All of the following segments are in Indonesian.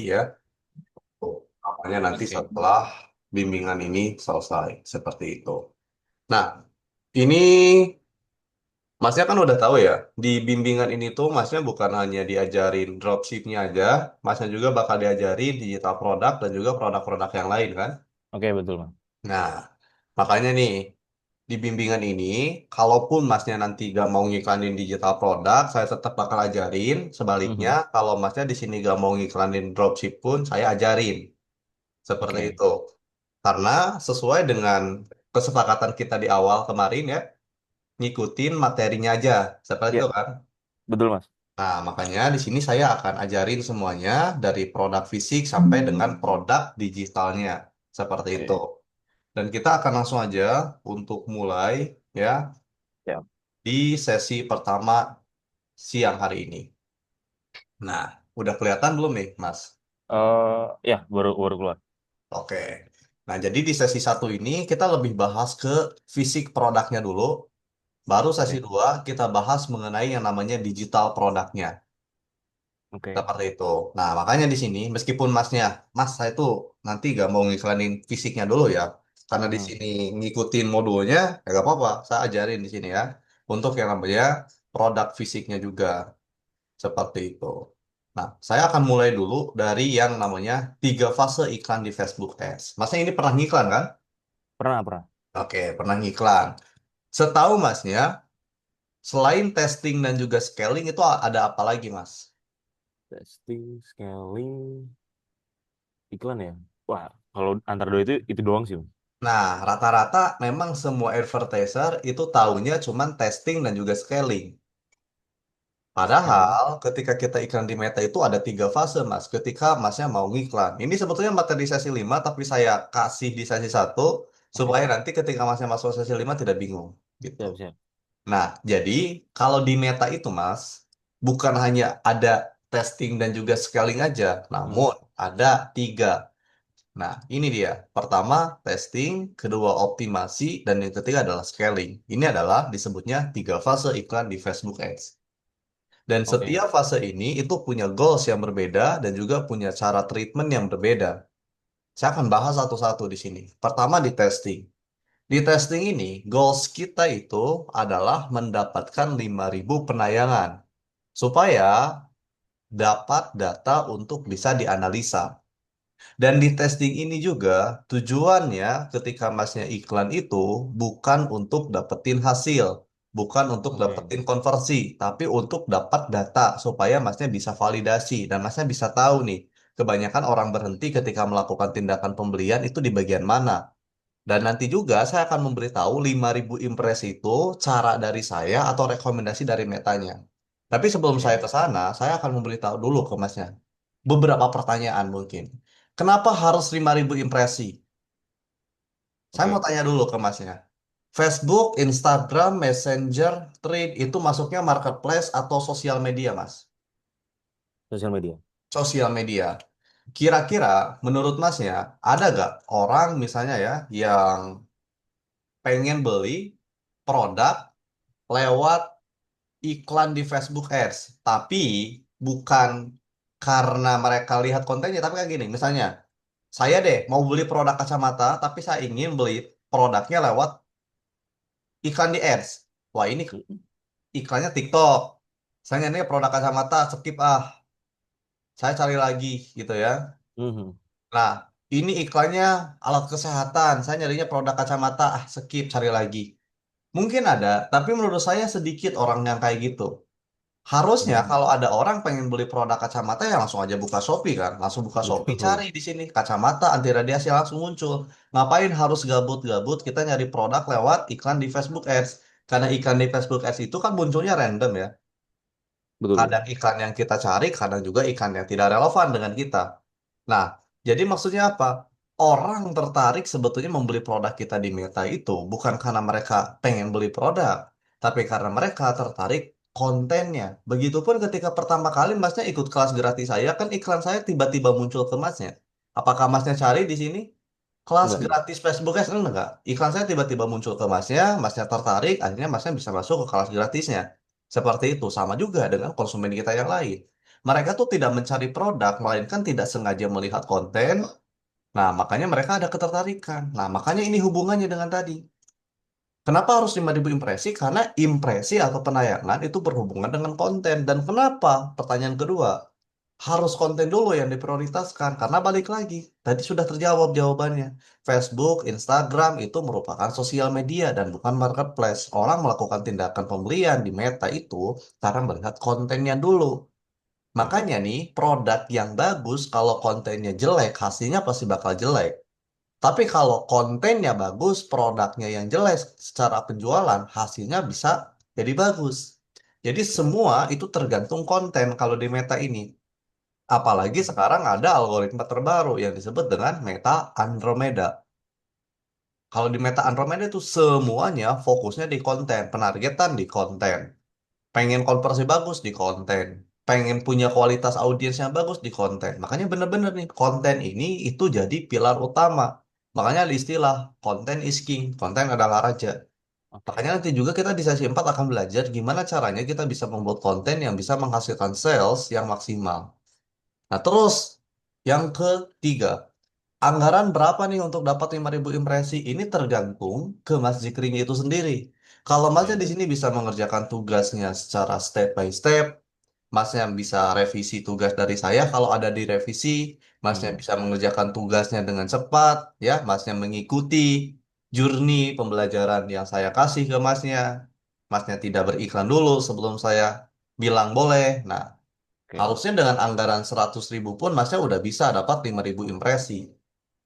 ya. Apanya nanti Oke. setelah bimbingan ini selesai seperti itu. Nah, ini Masnya kan udah tahu ya, di bimbingan ini tuh Masnya bukan hanya diajarin dropshipnya aja, Masnya juga bakal diajarin digital product dan juga produk-produk yang lain kan? Oke, betul, Mas. Nah, makanya nih, di bimbingan ini, kalaupun Masnya nanti gak mau ngiklanin digital produk, saya tetap bakal ajarin. Sebaliknya, Mhm. kalau Masnya di sini gak mau ngiklanin dropship pun, saya ajarin. Seperti Oke. itu. Karena sesuai dengan kesepakatan kita di awal kemarin ya, ngikutin materinya aja. Seperti Ya, itu kan? betul, Mas. Nah, makanya di sini saya akan ajarin semuanya dari produk fisik sampai dengan produk digitalnya. Seperti itu. Oke. Dan kita akan langsung aja untuk mulai ya Ya. di sesi pertama siang hari ini. Nah, udah kelihatan belum nih, Mas? Ya, baru keluar. Oke. Nah, jadi di sesi satu ini kita lebih bahas ke fisik produknya dulu. Baru sesi Oke. dua kita bahas mengenai yang namanya digital produknya. Oke. Seperti itu. Nah, makanya di sini, meskipun Mas saya tuh nanti gak mau ngiklanin fisiknya dulu ya. Karena di Mhm. sini ngikutin modulnya, ya gak apa-apa. Saya ajarin di sini ya. Untuk yang namanya produk fisiknya juga. Seperti itu. Nah, saya akan mulai dulu dari yang namanya 3 fase iklan di Facebook Ads. Masnya ini pernah ngiklan kan? Pernah, pernah. Oke, pernah ngiklan. Setahu Masnya, selain testing dan juga scaling itu ada apa lagi, Mas? Testing, scaling, iklan ya. Wah, kalau antara dua itu doang sih, Mas. Nah, rata-rata memang semua advertiser itu taunya cuman testing dan juga scaling. Scaling. Padahal ketika kita iklan di Meta itu ada 3 fase, Mas. Ketika Masnya mau ngiklan. Ini sebetulnya materi sesi 5, tapi saya kasih di sesi satu Oke. supaya nanti ketika Masnya masuk sesi 5 tidak bingung. Gitu. Siap, siap. Nah, jadi kalau di Meta itu, Mas, bukan hanya ada testing dan juga scaling aja, Mhm. namun ada 3. Nah, ini dia. Pertama, testing, kedua, optimasi, dan yang ketiga adalah scaling. Ini adalah disebutnya 3 fase iklan di Facebook Ads. Dan Oke. setiap fase ini itu punya goals yang berbeda dan juga punya cara treatment yang berbeda. Saya akan bahas satu-satu di sini. Pertama di testing. Di testing ini, goals kita itu adalah mendapatkan 5.000 penayangan supaya dapat data untuk bisa dianalisa. Dan di testing ini juga tujuannya ketika masnya iklan itu bukan untuk dapetin hasil, bukan untuk Oke. dapetin konversi, tapi untuk dapat data supaya masnya bisa validasi dan masnya bisa tahu nih, kebanyakan orang berhenti ketika melakukan tindakan pembelian itu di bagian mana. Dan nanti juga saya akan memberitahu 5.000 impresi itu cara dari saya atau rekomendasi dari metanya. Tapi sebelum saya Oke. ke sana, saya akan memberitahu dulu ke masnya. Beberapa pertanyaan mungkin. Kenapa harus 5.000 impresi? Saya mau Oke. tanya dulu ke masnya. Facebook, Instagram, Messenger, Thread itu masuknya marketplace atau sosial media, Mas? Sosial media. Sosial media. Kira-kira menurut masnya ada gak orang misalnya ya yang pengen beli produk lewat iklan di Facebook Ads, tapi bukan karena mereka lihat kontennya, tapi kayak gini, misalnya, saya deh mau beli produk kacamata, tapi saya ingin beli produknya lewat iklan di Ads. Wah, ini iklannya TikTok. Saya nyari produk kacamata, skip ah. Saya cari lagi gitu ya. Mhm. Nah, ini iklannya alat kesehatan. Saya nyarinya produk kacamata, ah skip, cari lagi. Mungkin ada, tapi menurut saya sedikit orang yang kayak gitu. Harusnya Mhm. kalau ada orang pengen beli produk kacamata ya langsung aja buka Shopee kan. Langsung buka Shopee Betul. cari di sini kacamata anti radiasi langsung muncul. Ngapain harus gabut-gabut kita nyari produk lewat iklan di Facebook Ads. Karena iklan di Facebook Ads itu kan munculnya random ya. Betul, betul. Kadang iklan yang kita cari, kadang juga iklan yang tidak relevan dengan kita. Nah, jadi maksudnya apa? Orang tertarik sebetulnya membeli produk kita di Meta itu bukan karena mereka pengen beli produk, tapi karena mereka tertarik kontennya. Begitupun ketika pertama kali masnya ikut kelas gratis saya, kan iklan saya tiba-tiba muncul ke masnya. Apakah masnya cari di sini? Kelas Enggak. gratis Facebook Ads enggak? Iklan saya tiba-tiba muncul ke masnya tertarik, akhirnya masnya bisa masuk ke kelas gratisnya. Seperti itu, sama juga dengan konsumen kita yang lain. Mereka tuh tidak mencari produk, melainkan tidak sengaja melihat konten. Nah, makanya mereka ada ketertarikan. Nah, makanya ini hubungannya dengan tadi. Kenapa harus 5.000 impresi? Karena impresi atau penayangan itu berhubungan dengan konten. Dan kenapa? Pertanyaan kedua, harus konten dulu yang diprioritaskan. Karena balik lagi, tadi sudah terjawab jawabannya. Facebook, Instagram itu merupakan sosial media dan bukan marketplace. Orang melakukan tindakan pembelian di Meta itu karena melihat kontennya dulu. Oke. Makanya nih, produk yang bagus kalau kontennya jelek, hasilnya pasti bakal jelek. Tapi kalau kontennya bagus, produknya yang jelek secara penjualan, hasilnya bisa jadi bagus. Jadi semua itu tergantung konten kalau di Meta ini. Apalagi sekarang ada algoritma terbaru yang disebut dengan Meta Andromeda. Kalau di Meta Andromeda itu semuanya fokusnya di konten, penargetan di konten. Pengen konversi bagus di konten. Pengen punya kualitas audiens yang bagus di konten. Makanya bener-bener nih, konten ini itu jadi pilar utama. Makanya ada istilah konten is king, konten adalah raja. Oke. Makanya nanti juga kita di sesi 4 akan belajar gimana caranya kita bisa membuat konten yang bisa menghasilkan sales yang maksimal. Nah, terus yang ketiga, anggaran berapa nih untuk dapat 5.000 impresi? Ini tergantung ke Mas Zikrinya itu sendiri. Kalau Masnya Oke. di sini bisa mengerjakan tugasnya secara step by step, Masnya bisa revisi tugas dari saya kalau ada di revisi, Masnya Mhm. bisa mengerjakan tugasnya dengan cepat, ya, Masnya mengikuti journey pembelajaran yang saya kasih ke Masnya. Masnya tidak beriklan dulu sebelum saya bilang boleh. Nah, Oke. harusnya dengan anggaran 100.000 pun Masnya udah bisa dapat 5.000 impresi.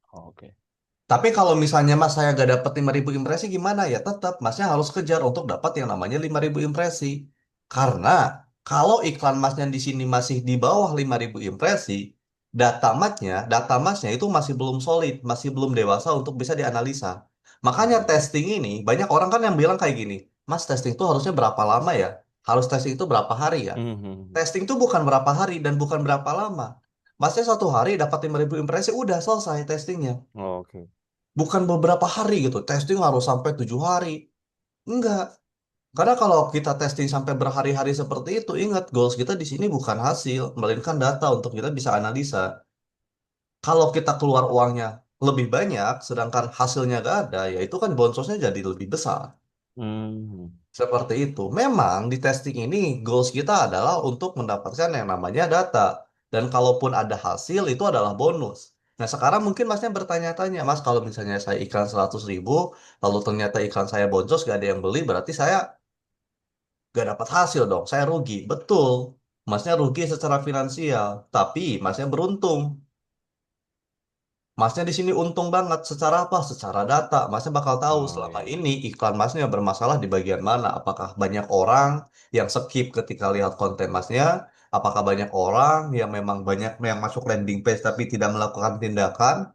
Oke. Tapi kalau misalnya Mas saya gak dapat 5.000 impresi gimana ya? Tetap Masnya harus kejar untuk dapat yang namanya 5.000 impresi. Karena kalau iklan Masnya di sini masih di bawah 5.000 impresi, data Masnya itu masih belum solid, masih belum dewasa untuk bisa dianalisa. Makanya Mhm. testing ini, banyak orang kan yang bilang kayak gini, Mas testing itu harusnya berapa lama ya? Harus testing itu berapa hari ya? Mhm. Testing itu bukan berapa hari dan bukan berapa lama. Masnya satu hari dapat 5.000 impresi, udah selesai testingnya. Oke. Bukan beberapa hari gitu. Testing harus sampai 7 hari. Enggak. Karena kalau kita testing sampai berhari-hari seperti itu, ingat goals kita di sini bukan hasil, melainkan data untuk kita bisa analisa. Kalau kita keluar uangnya lebih banyak, sedangkan hasilnya gak ada, ya itu kan bonsosnya jadi lebih besar. Mhm. Seperti itu. Memang di testing ini goals kita adalah untuk mendapatkan yang namanya data. Dan kalaupun ada hasil itu adalah bonus. Nah sekarang mungkin masnya bertanya-tanya, Mas kalau misalnya saya iklan 100.000, lalu ternyata iklan saya boncos gak ada yang beli, berarti saya gak dapat hasil dong, saya rugi. Betul, masnya rugi secara finansial, tapi masnya beruntung. Masnya di sini untung banget. Secara apa? Secara data. Masnya bakal tahu Oh selama iya. ini iklan masnya bermasalah di bagian mana. Apakah banyak orang yang skip ketika lihat konten masnya? Apakah banyak orang yang memang banyak yang masuk landing page tapi tidak melakukan tindakan?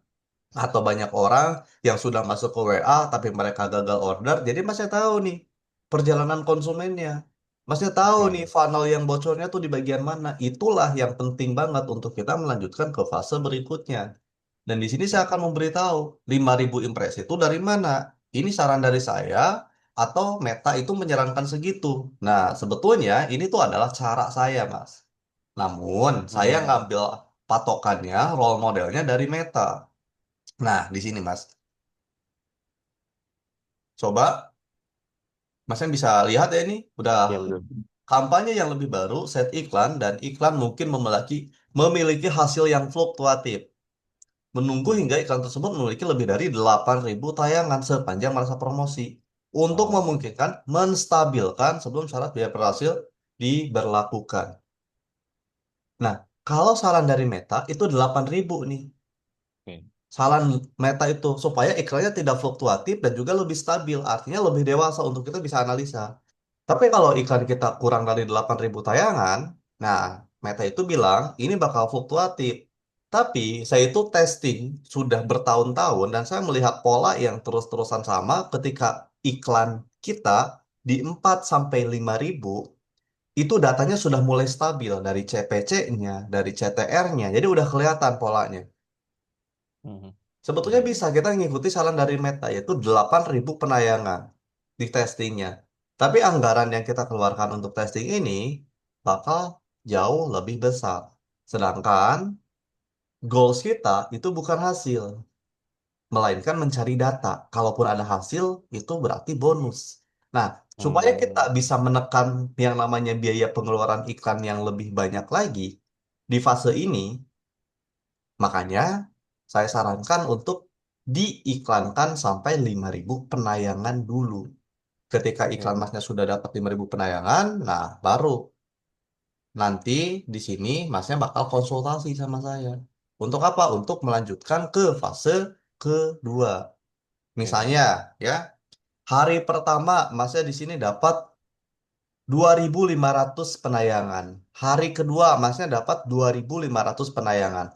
Atau banyak orang yang sudah masuk ke WA tapi mereka gagal order? Jadi masnya tahu nih perjalanan konsumennya. Masnya tahu nih Oke. funnel yang bocornya tuh di bagian mana. Itulah yang penting banget untuk kita melanjutkan ke fase berikutnya. Dan di sini saya Oke. akan memberitahu 5.000 impresi itu dari mana. Ini saran dari saya atau Meta itu menyarankan segitu. Nah, sebetulnya ini tuh adalah cara saya, Mas. Namun, saya Mhm. ngambil patokannya, role modelnya dari Meta. Nah, di sini, Mas. Coba, Mas yang bisa lihat ya ini. Udah Iya betul. kampanye yang lebih baru, set iklan, dan iklan mungkin memiliki hasil yang fluktuatif. Menunggu Mhm. hingga iklan tersebut memiliki lebih dari 8.000 tayangan sepanjang masa promosi untuk Oh. memungkinkan menstabilkan sebelum syarat biaya berhasil diberlakukan. Nah, kalau saran dari Meta itu 8.000 nih. Oke. Saran Meta itu supaya iklannya tidak fluktuatif dan juga lebih stabil, artinya lebih dewasa untuk kita bisa analisa. Tapi kalau iklan kita kurang dari 8.000 tayangan, nah Meta itu bilang ini bakal fluktuatif. Tapi saya itu testing sudah bertahun-tahun dan saya melihat pola yang terus-terusan sama ketika iklan kita di 4 sampai 5.000 itu datanya sudah mulai stabil dari CPC-nya, dari CTR-nya. Jadi udah kelihatan polanya. Mhm. Sebetulnya Mhm. bisa kita ngikuti saran dari Meta yaitu 8.000 penayangan di testingnya. Tapi anggaran yang kita keluarkan untuk testing ini bakal jauh lebih besar. Sedangkan goals kita itu bukan hasil, melainkan mencari data. Kalaupun ada hasil, itu berarti bonus. Nah, supaya kita Hmm, bisa menekan yang namanya biaya pengeluaran iklan yang lebih banyak lagi di fase ini, makanya saya sarankan untuk diiklankan sampai 5.000 penayangan dulu. Ketika iklan oke. masnya sudah dapat 5.000 penayangan, nah baru nanti di sini masnya bakal konsultasi sama saya. Untuk apa? Untuk melanjutkan ke fase kedua. Oke. Misalnya ya, hari pertama masnya di sini dapat 2.500 penayangan. Hari kedua masnya dapat 2.500 penayangan.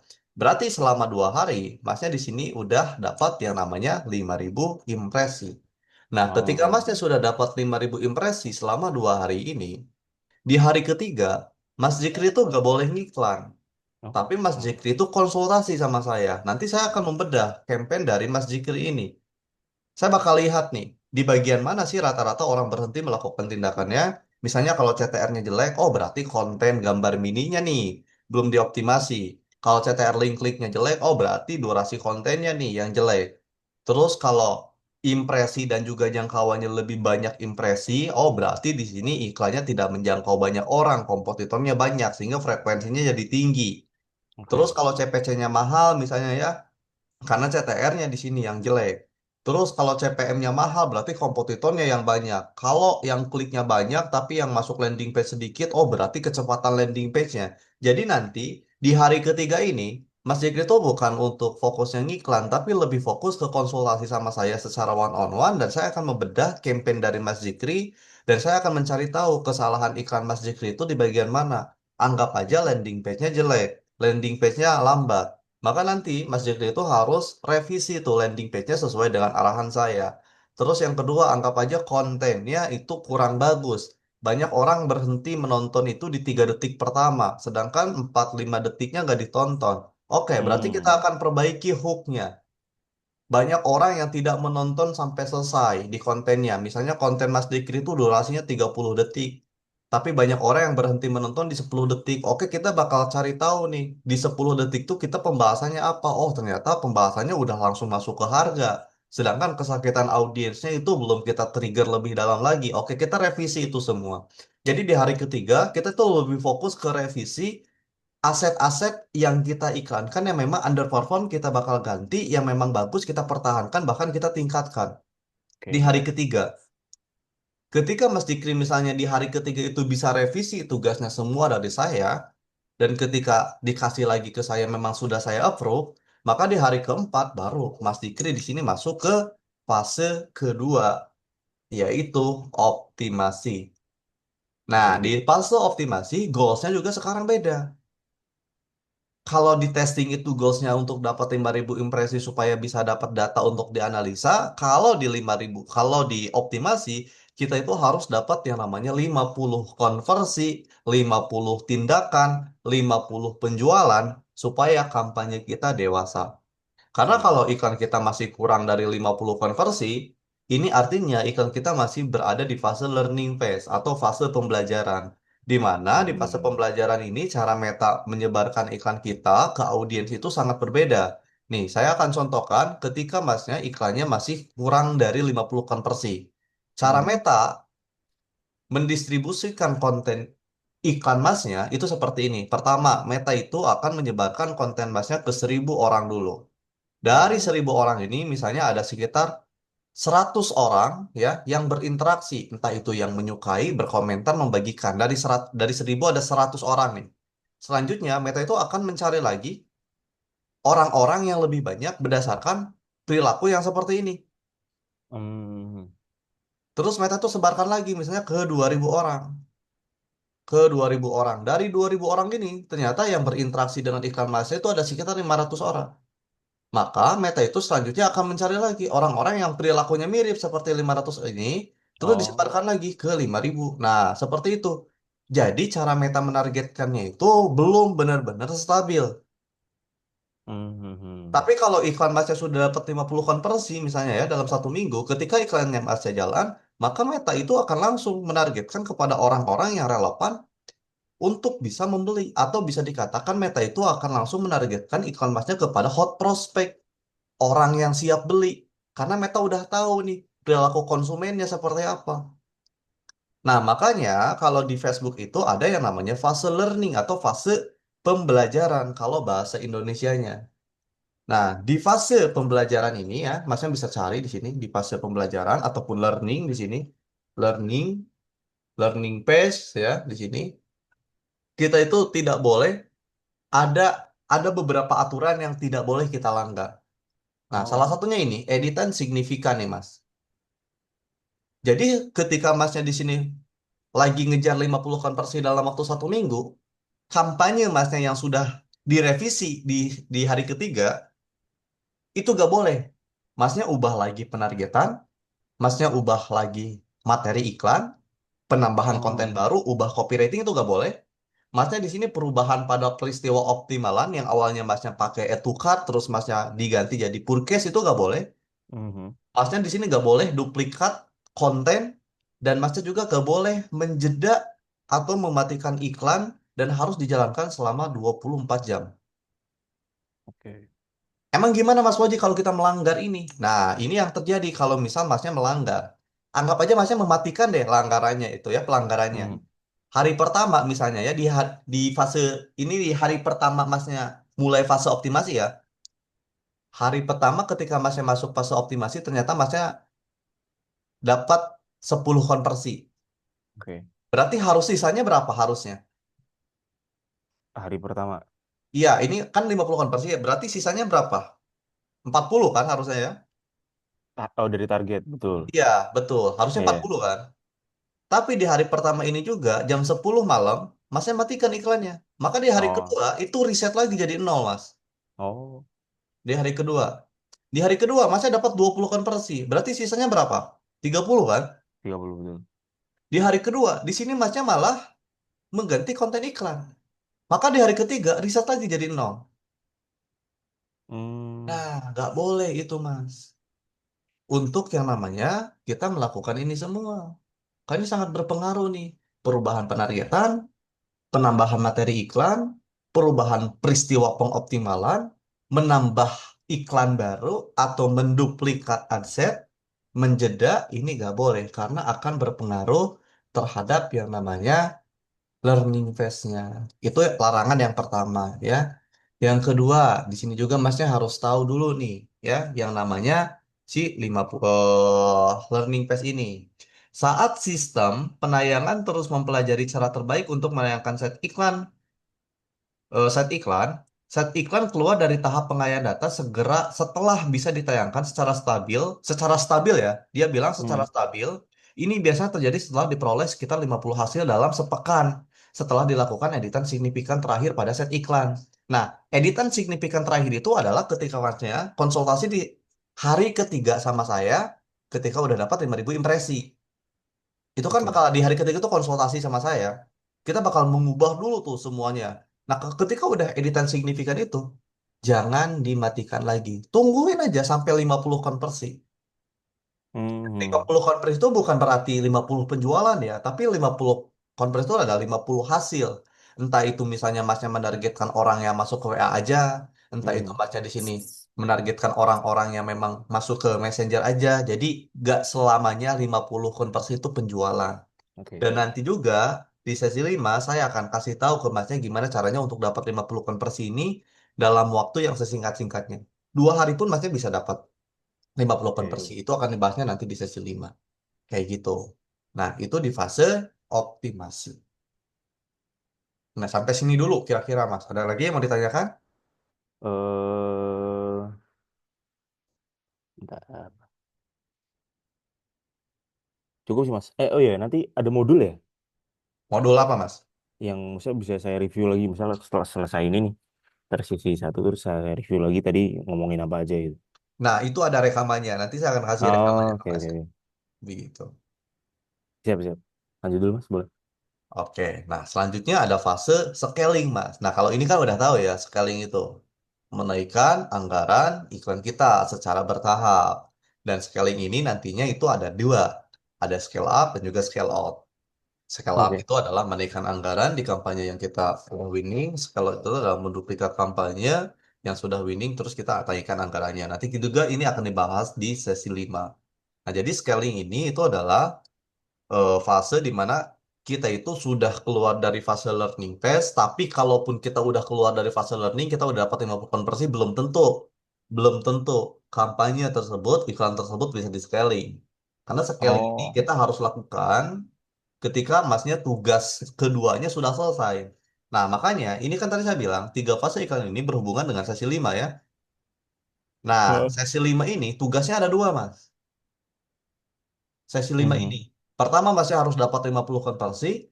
Berarti selama 2 hari masnya di sini udah dapat yang namanya 5.000 impresi. Nah, ketika Oh, masnya sudah dapat 5.000 impresi selama 2 hari ini, di hari ketiga, Mas Jikri itu nggak boleh ngiklan. oh, Tapi Mas oh, Jikri itu konsultasi sama saya. Nanti saya akan membedah campaign dari Mas Jikri ini. Saya bakal lihat nih, di bagian mana sih rata-rata orang berhenti melakukan tindakannya. Misalnya kalau CTR-nya jelek, oh berarti konten gambar mininya nih, belum dioptimasi. Kalau CTR link kliknya jelek, oh berarti durasi kontennya nih yang jelek. Terus kalau impresi dan juga jangkauannya lebih banyak impresi, oh berarti di sini iklannya tidak menjangkau banyak orang, kompetitornya banyak, sehingga frekuensinya jadi tinggi. Terus oke. kalau CPC-nya mahal misalnya ya, karena CTR-nya di sini yang jelek. Terus kalau CPM-nya mahal berarti kompetitornya yang banyak. Kalau yang kliknya banyak tapi yang masuk landing page sedikit, oh berarti kecepatan landing page-nya. Jadi nanti di hari ketiga ini, Mas Jekri itu bukan untuk fokusnya ngiklan, tapi lebih fokus ke konsultasi sama saya secara one-on-one dan saya akan membedah campaign dari Mas Jekri dan saya akan mencari tahu kesalahan iklan Mas Jekri itu di bagian mana. Anggap aja landing page-nya jelek, landing page-nya lambat. Maka nanti Mas Jekri itu harus revisi tuh landing page-nya sesuai dengan arahan saya. Terus yang kedua, anggap aja kontennya itu kurang bagus. Banyak orang berhenti menonton itu di 3 detik pertama, sedangkan 4-5 detiknya nggak ditonton. Oke, berarti kita Hmm, akan perbaiki hook-nya. Banyak orang yang tidak menonton sampai selesai di kontennya. Misalnya konten Mas Dikri itu durasinya 30 detik. Tapi banyak orang yang berhenti menonton di 10 detik. Oke, kita bakal cari tahu nih. Di 10 detik tuh kita pembahasannya apa? Oh, ternyata pembahasannya udah langsung masuk ke harga. Sedangkan kesakitan audiensnya itu belum kita trigger lebih dalam lagi. Oke, kita revisi itu semua. Jadi di hari ketiga, kita tuh lebih fokus ke revisi aset-aset yang kita iklankan yang memang underperform kita bakal ganti, yang memang bagus kita pertahankan bahkan kita tingkatkan di oke. hari ketiga. Ketika Mas Dikri misalnya di hari ketiga itu bisa revisi tugasnya semua dari saya dan ketika dikasih lagi ke saya memang sudah saya approve, maka di hari keempat baru Mas Dikri di sini masuk ke fase kedua yaitu optimasi. Nah, Oke. di fase optimasi goalsnya juga sekarang beda. Kalau di testing itu goalsnya untuk dapat 5.000 impresi supaya bisa dapat data untuk dianalisa, kalau di 5.000, kalau di optimasi, kita itu harus dapat yang namanya 50 konversi, 50 tindakan, 50 penjualan, supaya kampanye kita dewasa. Karena Hmm, kalau iklan kita masih kurang dari 50 konversi, ini artinya iklan kita masih berada di fase learning phase atau fase pembelajaran. Di mana di fase hmm, pembelajaran ini cara Meta menyebarkan iklan kita ke audiens itu sangat berbeda. Nih, saya akan contohkan ketika masnya iklannya masih kurang dari 50 konversi. Cara hmm. Meta mendistribusikan konten iklan masnya itu seperti ini. Pertama, Meta itu akan menyebarkan konten masnya ke 1.000 orang dulu. Dari Oh, 1.000 orang ini, misalnya ada sekitar 100 orang ya yang berinteraksi, entah itu yang menyukai, berkomentar, membagikan. Dari 1.000 ada 100 orang nih. Selanjutnya, Meta itu akan mencari lagi orang-orang yang lebih banyak berdasarkan perilaku yang seperti ini. hmm, Terus Meta tuh sebarkan lagi misalnya ke 2.000 orang. Ke 2.000 orang. Dari 2.000 orang ini, ternyata yang berinteraksi dengan iklan Meta itu ada sekitar 500 orang. Maka Meta itu selanjutnya akan mencari lagi orang-orang yang perilakunya mirip seperti 500 ini, terus oh, disebarkan lagi ke 5.000. Nah, seperti itu. Jadi cara Meta menargetkannya itu belum benar-benar stabil. hmm, hmm, hmm. Tapi kalau iklan Masnya sudah dapat 50 konversi misalnya ya dalam 1 minggu, ketika iklannya Masnya jalan, maka Meta itu akan langsung menargetkan kepada orang-orang yang relevan untuk bisa membeli. Atau bisa dikatakan Meta itu akan langsung menargetkan iklan masnya kepada hot prospect, orang yang siap beli. Karena Meta udah tahu nih perilaku konsumennya seperti apa. Nah, makanya kalau di Facebook itu ada yang namanya fase learning atau fase pembelajaran kalau bahasa Indonesianya. Nah, di fase pembelajaran ini ya, Masnya bisa cari di sini di fase pembelajaran ataupun learning di sini. Learning, learning phase ya di sini. Kita itu tidak boleh ada ada beberapa aturan yang tidak boleh kita langgar. Nah, salah Oh. satunya ini editan signifikan nih, Mas. Jadi ketika Masnya di sini lagi ngejar 50 konversi dalam waktu 1 minggu, kampanye Masnya yang sudah direvisi di hari ketiga, itu gak boleh. Masnya ubah lagi penargetan, Masnya ubah lagi materi iklan, penambahan konten Oh. baru, ubah copywriting itu gak boleh. Masnya di sini perubahan pada peristiwa optimalan yang awalnya Masnya pakai add to cart, terus Masnya diganti jadi purchase itu gak boleh. Mhm. Masnya di sini gak boleh duplikat konten, dan Masnya juga gak boleh menjeda atau mematikan iklan dan harus dijalankan selama 24 jam. Oke. Emang gimana Mas Waji kalau kita melanggar ini? Nah, ini yang terjadi kalau misal Masnya melanggar. Anggap aja Masnya mematikan deh langgarannya itu ya, pelanggarannya. Mhm. Hari pertama misalnya ya di fase ini di hari pertama Masnya mulai fase optimasi ya. Hari pertama ketika Masnya masuk fase optimasi ternyata Masnya dapat 10 konversi. Oke. Berarti harus sisanya berapa harusnya? Hari pertama. Iya, ini kan 50 konversi ya. Berarti sisanya berapa? 40 kan harusnya ya? Oh, dari target, betul. Iya, betul. Harusnya empat Iya. puluh kan? Tapi di hari pertama ini juga jam 10 malam, Masnya matikan iklannya. Maka di hari Oh. kedua itu reset lagi jadi nol, Mas. Oh, Di hari kedua. Di hari kedua Masnya dapat 20 konversi. Berarti sisanya berapa? 30 kan? 30 betul. Di hari kedua, di sini Masnya malah mengganti konten iklan. Maka di hari ketiga reset lagi jadi nol. Hmm. Nah, nggak boleh itu, Mas. Untuk yang namanya kita melakukan ini semua. Karena ini sangat berpengaruh nih. Perubahan penargetan, penambahan materi iklan, perubahan peristiwa pengoptimalan, menambah iklan baru atau menduplikat adset, menjeda, ini nggak boleh karena akan berpengaruh terhadap yang namanya learning phase-nya. Itu larangan yang pertama ya. Yang kedua, di sini juga Masnya harus tahu dulu nih ya, yang namanya si 50 learning phase ini. Saat sistem penayangan terus mempelajari cara terbaik untuk menayangkan set iklan keluar dari tahap pengayaan data segera setelah bisa ditayangkan secara stabil ya. Dia bilang secara Hmm. stabil. Ini biasanya terjadi setelah diperoleh sekitar 50 hasil dalam sepekan setelah dilakukan editan signifikan terakhir pada set iklan. Nah, editan signifikan terakhir itu adalah ketika Masnya konsultasi di hari ketiga sama saya ketika udah dapat 5.000 impresi. Itu kan Oke. bakal di hari ketiga itu konsultasi sama saya. Kita bakal mengubah dulu tuh semuanya. Nah, ketika udah editan signifikan itu, jangan dimatikan lagi. Tungguin aja sampai 50 konversi. lima Mhm. puluh konversi itu bukan berarti 50 penjualan ya, tapi 50 konversi itu ada 50 hasil. Entah itu misalnya masnya menargetkan orang yang masuk ke WA aja, entah itu Mhm. masnya di sini menargetkan orang-orang yang memang masuk ke Messenger aja. Jadi gak selamanya 50 konversi itu penjualan. Oke. Dan nanti juga di sesi 5 saya akan kasih tahu ke masnya gimana caranya untuk dapat 50 konversi ini dalam waktu yang sesingkat-singkatnya. 2 hari pun masnya bisa dapat 50 konversi. Oke. Itu akan dibahasnya nanti di sesi 5. Kayak gitu. Nah, itu di fase optimasi. Nah, sampai sini dulu kira-kira Mas. Ada lagi yang mau ditanyakan? Bentar. Cukup sih, Mas. Oh ya, nanti ada modul ya Modul apa Mas? yang misalnya bisa saya review lagi misalnya setelah selesai ini nih. Dari sesi satu terus saya review lagi tadi ngomongin apa aja gitu. Nah, itu ada rekamannya. Nanti saya akan kasih Oh, rekamannya ke oke, Mas. oke. Begitu. Siap, siap. Lanjut dulu, Mas, boleh. Oke, nah selanjutnya ada fase scaling, Mas. Nah, kalau ini kan udah tahu ya, scaling itu menaikkan anggaran iklan kita secara bertahap. Dan scaling ini nantinya itu ada dua, ada scale up dan juga scale out. Scale up Oke. itu adalah menaikkan anggaran di kampanye yang kita sudah winning. Scale up itu adalah menduplikat kampanye yang sudah winning, terus kita naikkan anggarannya. Nanti juga ini akan dibahas di sesi 5. Nah, jadi scaling ini itu adalah fase di mana kita itu sudah keluar dari fase learning phase, tapi kalaupun kita udah keluar dari fase learning, kita udah dapat 50 konversi, belum tentu. Belum tentu kampanye tersebut, iklan tersebut bisa di-scaling. Karena scaling ini Oh. kita harus lakukan ketika masnya tugas keduanya sudah selesai. Nah, makanya ini kan tadi saya bilang, tiga fase iklan ini berhubungan dengan sesi 5 ya. Nah, Heeh. sesi 5 ini tugasnya ada dua, Mas. Sesi 5 ini. Mhm. Pertama, masnya harus dapat 50 konversi.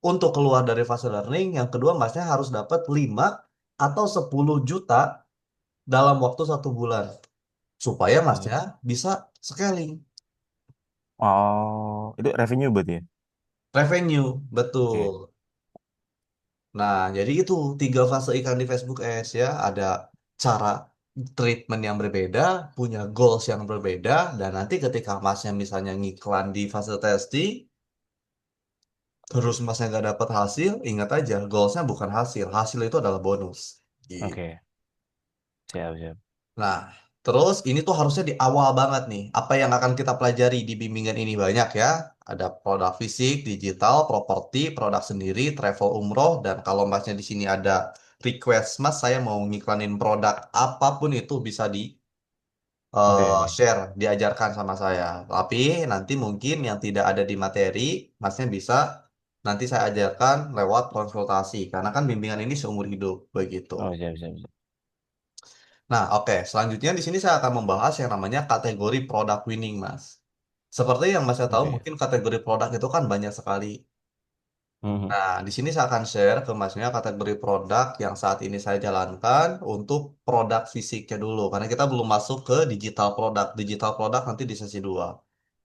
Untuk keluar dari fase learning, yang kedua masnya harus dapat 5 atau 10 juta dalam waktu 1 bulan. Supaya Oh. masnya bisa scaling. Oh, itu revenue berarti ya? Revenue, Oke. betul. Nah, jadi itu tiga fase iklan di Facebook Ads ya. Ada cara treatment yang berbeda, punya goals yang berbeda, dan nanti ketika masnya misalnya ngiklan di fase testing, terus masnya nggak dapat hasil, ingat aja, goalsnya bukan hasil. Hasil itu adalah bonus. Gitu. Oke. Siap, siap. Nah, terus ini tuh harusnya di awal banget nih. Apa yang akan kita pelajari di bimbingan ini banyak ya. Ada produk fisik, digital, properti, produk sendiri, travel umroh, dan kalau masnya di sini ada request, Mas, saya mau ngiklanin produk apapun itu bisa di Oke, oke. share, diajarkan sama saya. Tapi nanti mungkin yang tidak ada di materi, Masnya bisa nanti saya ajarkan lewat konsultasi. Karena kan bimbingan ini seumur hidup begitu. Oh, siap, siap, siap. Nah, oke. Selanjutnya di sini saya akan membahas yang namanya kategori product winning, Mas. Seperti yang Mas tahu, Oke. mungkin kategori produk itu kan banyak sekali. Mhm. Nah, di sini saya akan share ke Masnya kategori produk yang saat ini saya jalankan untuk produk fisiknya dulu. Karena kita belum masuk ke digital produk. Digital produk nanti di sesi 2.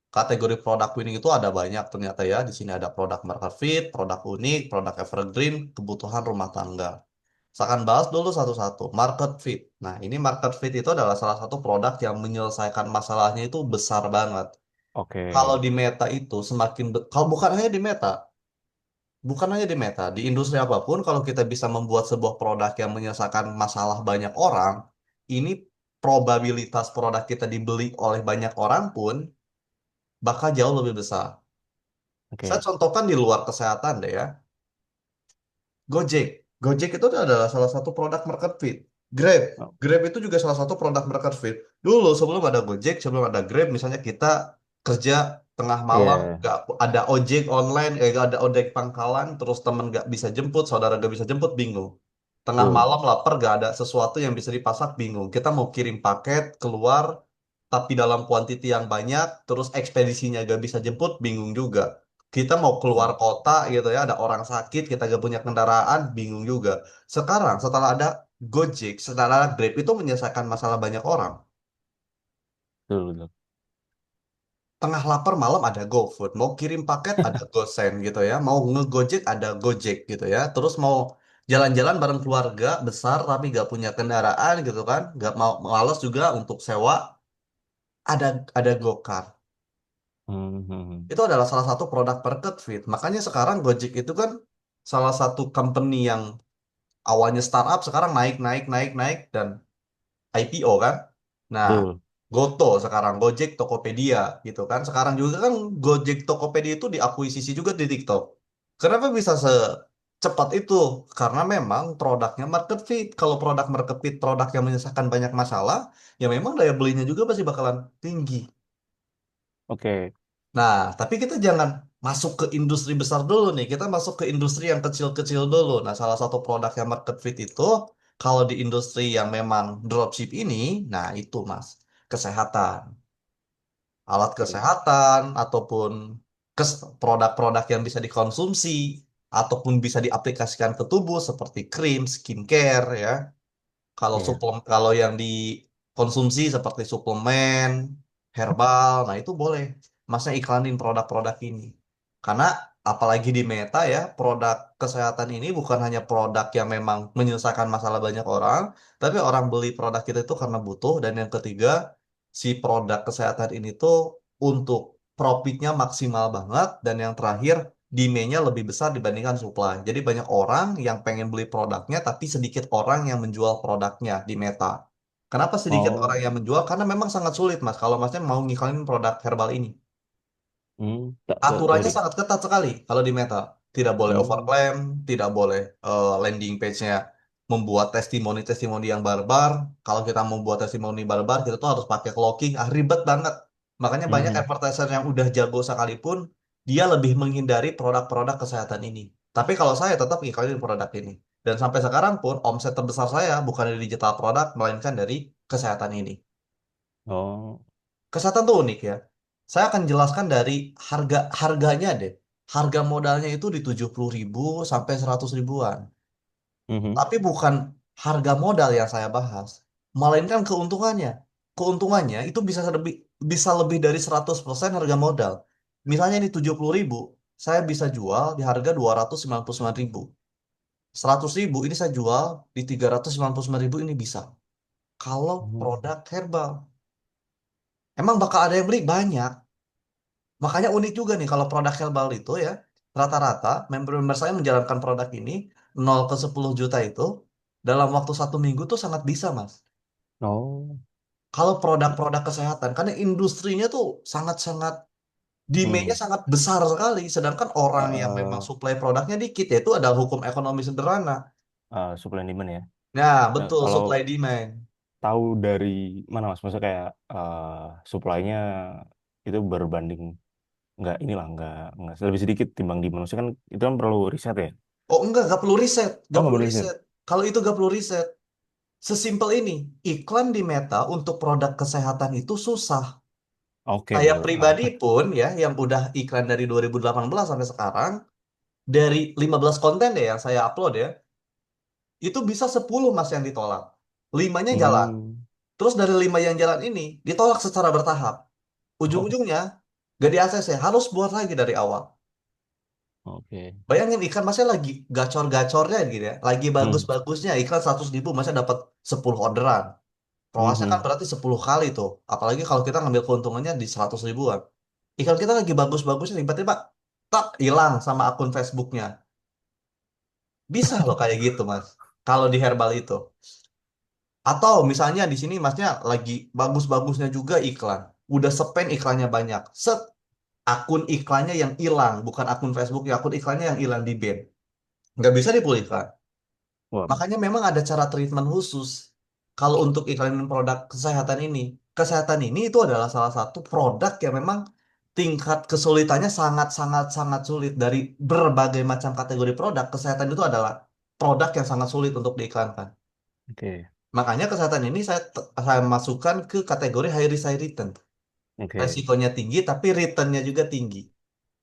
Kategori produk winning itu ada banyak ternyata ya. Di sini ada produk market fit, produk unik, produk evergreen, kebutuhan rumah tangga. Saya akan bahas dulu satu-satu. Market fit. Nah, ini market fit itu adalah salah satu produk yang menyelesaikan masalahnya itu besar banget. Oke. Kalau di Meta itu semakin, kalau bukan hanya di Meta, bukan hanya di Meta, di industri apapun, kalau kita bisa membuat sebuah produk yang menyelesaikan masalah banyak orang, ini probabilitas produk kita dibeli oleh banyak orang pun bakal jauh lebih besar. Saya Oke. contohkan di luar kesehatan deh ya. Gojek. Gojek itu adalah salah satu produk market fit. Grab. Oh, Grab itu juga salah satu produk market fit. Dulu sebelum ada Gojek, sebelum ada Grab, misalnya kita kerja tengah malam, iya. nggak ada ojek online, nggak ada ojek pangkalan, terus temen nggak bisa jemput, saudara nggak bisa jemput, bingung. Tengah Betul. malam lapar, nggak ada sesuatu yang bisa dipasak, bingung. Kita mau kirim paket keluar, tapi dalam kuantiti yang banyak, terus ekspedisinya gak bisa jemput, bingung juga. Kita mau keluar Hmm. kota gitu ya, ada orang sakit, kita gak punya kendaraan, bingung juga. Sekarang setelah ada Gojek, setelah ada Grab itu menyelesaikan masalah banyak orang. Betul, betul. Tengah lapar malam ada GoFood, mau kirim paket ada GoSend gitu ya, mau ngegojek ada Gojek gitu ya. Terus mau jalan-jalan bareng keluarga besar tapi gak punya kendaraan gitu kan, gak mau malas juga untuk sewa, ada GoCar. Mhm. Itu adalah salah satu produk market fit. Makanya sekarang Gojek itu kan salah satu company yang awalnya startup sekarang naik naik naik naik dan IPO kan. Nah, Betul. Goto sekarang Gojek Tokopedia gitu kan. Sekarang juga kan Gojek Tokopedia itu diakuisisi juga di TikTok. Kenapa bisa secepat itu? Karena memang produknya market fit. Kalau produk market fit, produk yang menyelesaikan banyak masalah, ya memang daya belinya juga pasti bakalan tinggi. Oke. Nah, tapi kita jangan masuk ke industri besar dulu nih. Kita masuk ke industri yang kecil-kecil dulu. Nah, salah satu produk yang market fit itu, kalau di industri yang memang dropship ini, nah itu Mas, kesehatan. Alat Oke. kesehatan, ataupun produk-produk yang bisa dikonsumsi, ataupun bisa diaplikasikan ke tubuh seperti krim, skincare, ya. Kalau Iya. suplemen, kalau yang dikonsumsi seperti suplemen, herbal, nah itu boleh. Masnya iklanin produk-produk ini. Karena apalagi di Meta ya, produk kesehatan ini bukan hanya produk yang memang menyelesaikan masalah banyak orang, tapi orang beli produk kita itu karena butuh. Dan yang ketiga, si produk kesehatan ini tuh untuk profitnya maksimal banget. Dan yang terakhir, demand-nya lebih besar dibandingkan supply. Jadi banyak orang yang pengen beli produknya, tapi sedikit orang yang menjual produknya di Meta. Kenapa sedikit orang Oh, yang menjual? Karena memang sangat sulit, Mas. Kalau Masnya mau ngiklanin produk herbal ini. tak Aturannya sorry. sangat ketat sekali kalau di Meta. Tidak boleh Hmm, overclaim, tidak boleh landing page-nya membuat testimoni-testimoni yang barbar. Kalau kita mau buat testimoni barbar, kita tuh harus pakai clocking. Ah, ribet banget. Makanya banyak mhm. advertiser yang udah jago sekalipun, dia lebih menghindari produk-produk kesehatan ini. Tapi kalau saya tetap iklanin produk ini. Dan sampai sekarang pun, omset terbesar saya bukan dari digital produk, melainkan dari kesehatan ini. Oh, Kesehatan tuh unik ya. Saya akan jelaskan dari harganya deh. Harga modalnya itu di 70.000 sampai 100 ribuan. mhm. Tapi bukan harga modal yang saya bahas, melainkan keuntungannya. Keuntungannya itu bisa lebih dari 100% harga modal. Misalnya ini 70.000, saya bisa jual di harga 299.000. 100.000 ini saya jual di 399.000 ini bisa. Kalau Hmm. produk herbal. Emang bakal ada yang beli? Banyak. Makanya unik juga nih kalau produk herbal itu ya, rata-rata member-member saya menjalankan produk ini 0 ke 10 juta itu dalam waktu 1 minggu tuh sangat bisa, Mas. Oh, Kalau produk-produk kesehatan, karena industrinya tuh sangat-sangat demand-nya hmm. sangat besar sekali. Sedangkan orang yang memang Eh, supply produknya dikit, ya itu ada hukum ekonomi sederhana. supply and demand ya. Nah, Nah, betul, kalau supply demand. tahu dari mana Mas? Maksudnya kayak supply-nya itu berbanding nggak lebih sedikit timbang di manusia kan itu kan perlu riset ya. Oh enggak, nggak perlu riset. Oh Nggak nggak perlu perlu riset. riset. Kalau itu nggak perlu riset. Sesimpel ini, iklan di Meta untuk produk kesehatan itu susah. Oke Saya baru. pribadi pun ya, yang udah iklan dari 2018 sampai sekarang, dari 15 konten deh yang saya upload ya, itu bisa 10 mas yang ditolak. Limanya jalan. Hmm. Terus dari 5 yang jalan ini, ditolak secara bertahap. Oh, Ujung-ujungnya, gak di ACC, harus buat lagi dari awal. oke. Bayangin iklan masnya lagi gacor-gacornya gitu ya, lagi Hmm. bagus-bagusnya, iklan 100.000 masnya dapat 10 orderan. Proasnya kan Mhm. berarti 10 kali tuh. Apalagi kalau kita ngambil keuntungannya di 100 ribuan. Iklan kita lagi bagus-bagusnya tiba-tiba tak hilang sama akun Facebooknya. Bisa loh kayak gitu mas. Kalau di herbal itu. Atau misalnya di sini masnya lagi bagus-bagusnya juga iklan. Udah spend iklannya banyak. Set akun iklannya yang hilang. Bukan akun Facebooknya. Akun iklannya yang hilang di ban. Nggak bisa dipulihkan. Wah, Makanya memang ada cara treatment khusus. Kalau untuk iklanin produk kesehatan ini. Kesehatan ini itu adalah salah satu produk yang memang tingkat kesulitannya sangat-sangat-sangat sulit. Dari berbagai macam kategori produk, kesehatan itu adalah produk yang sangat sulit untuk diiklankan. oke. Makanya kesehatan ini saya masukkan ke kategori high risk high return. Oke. Resikonya tinggi, tapi returnnya juga tinggi.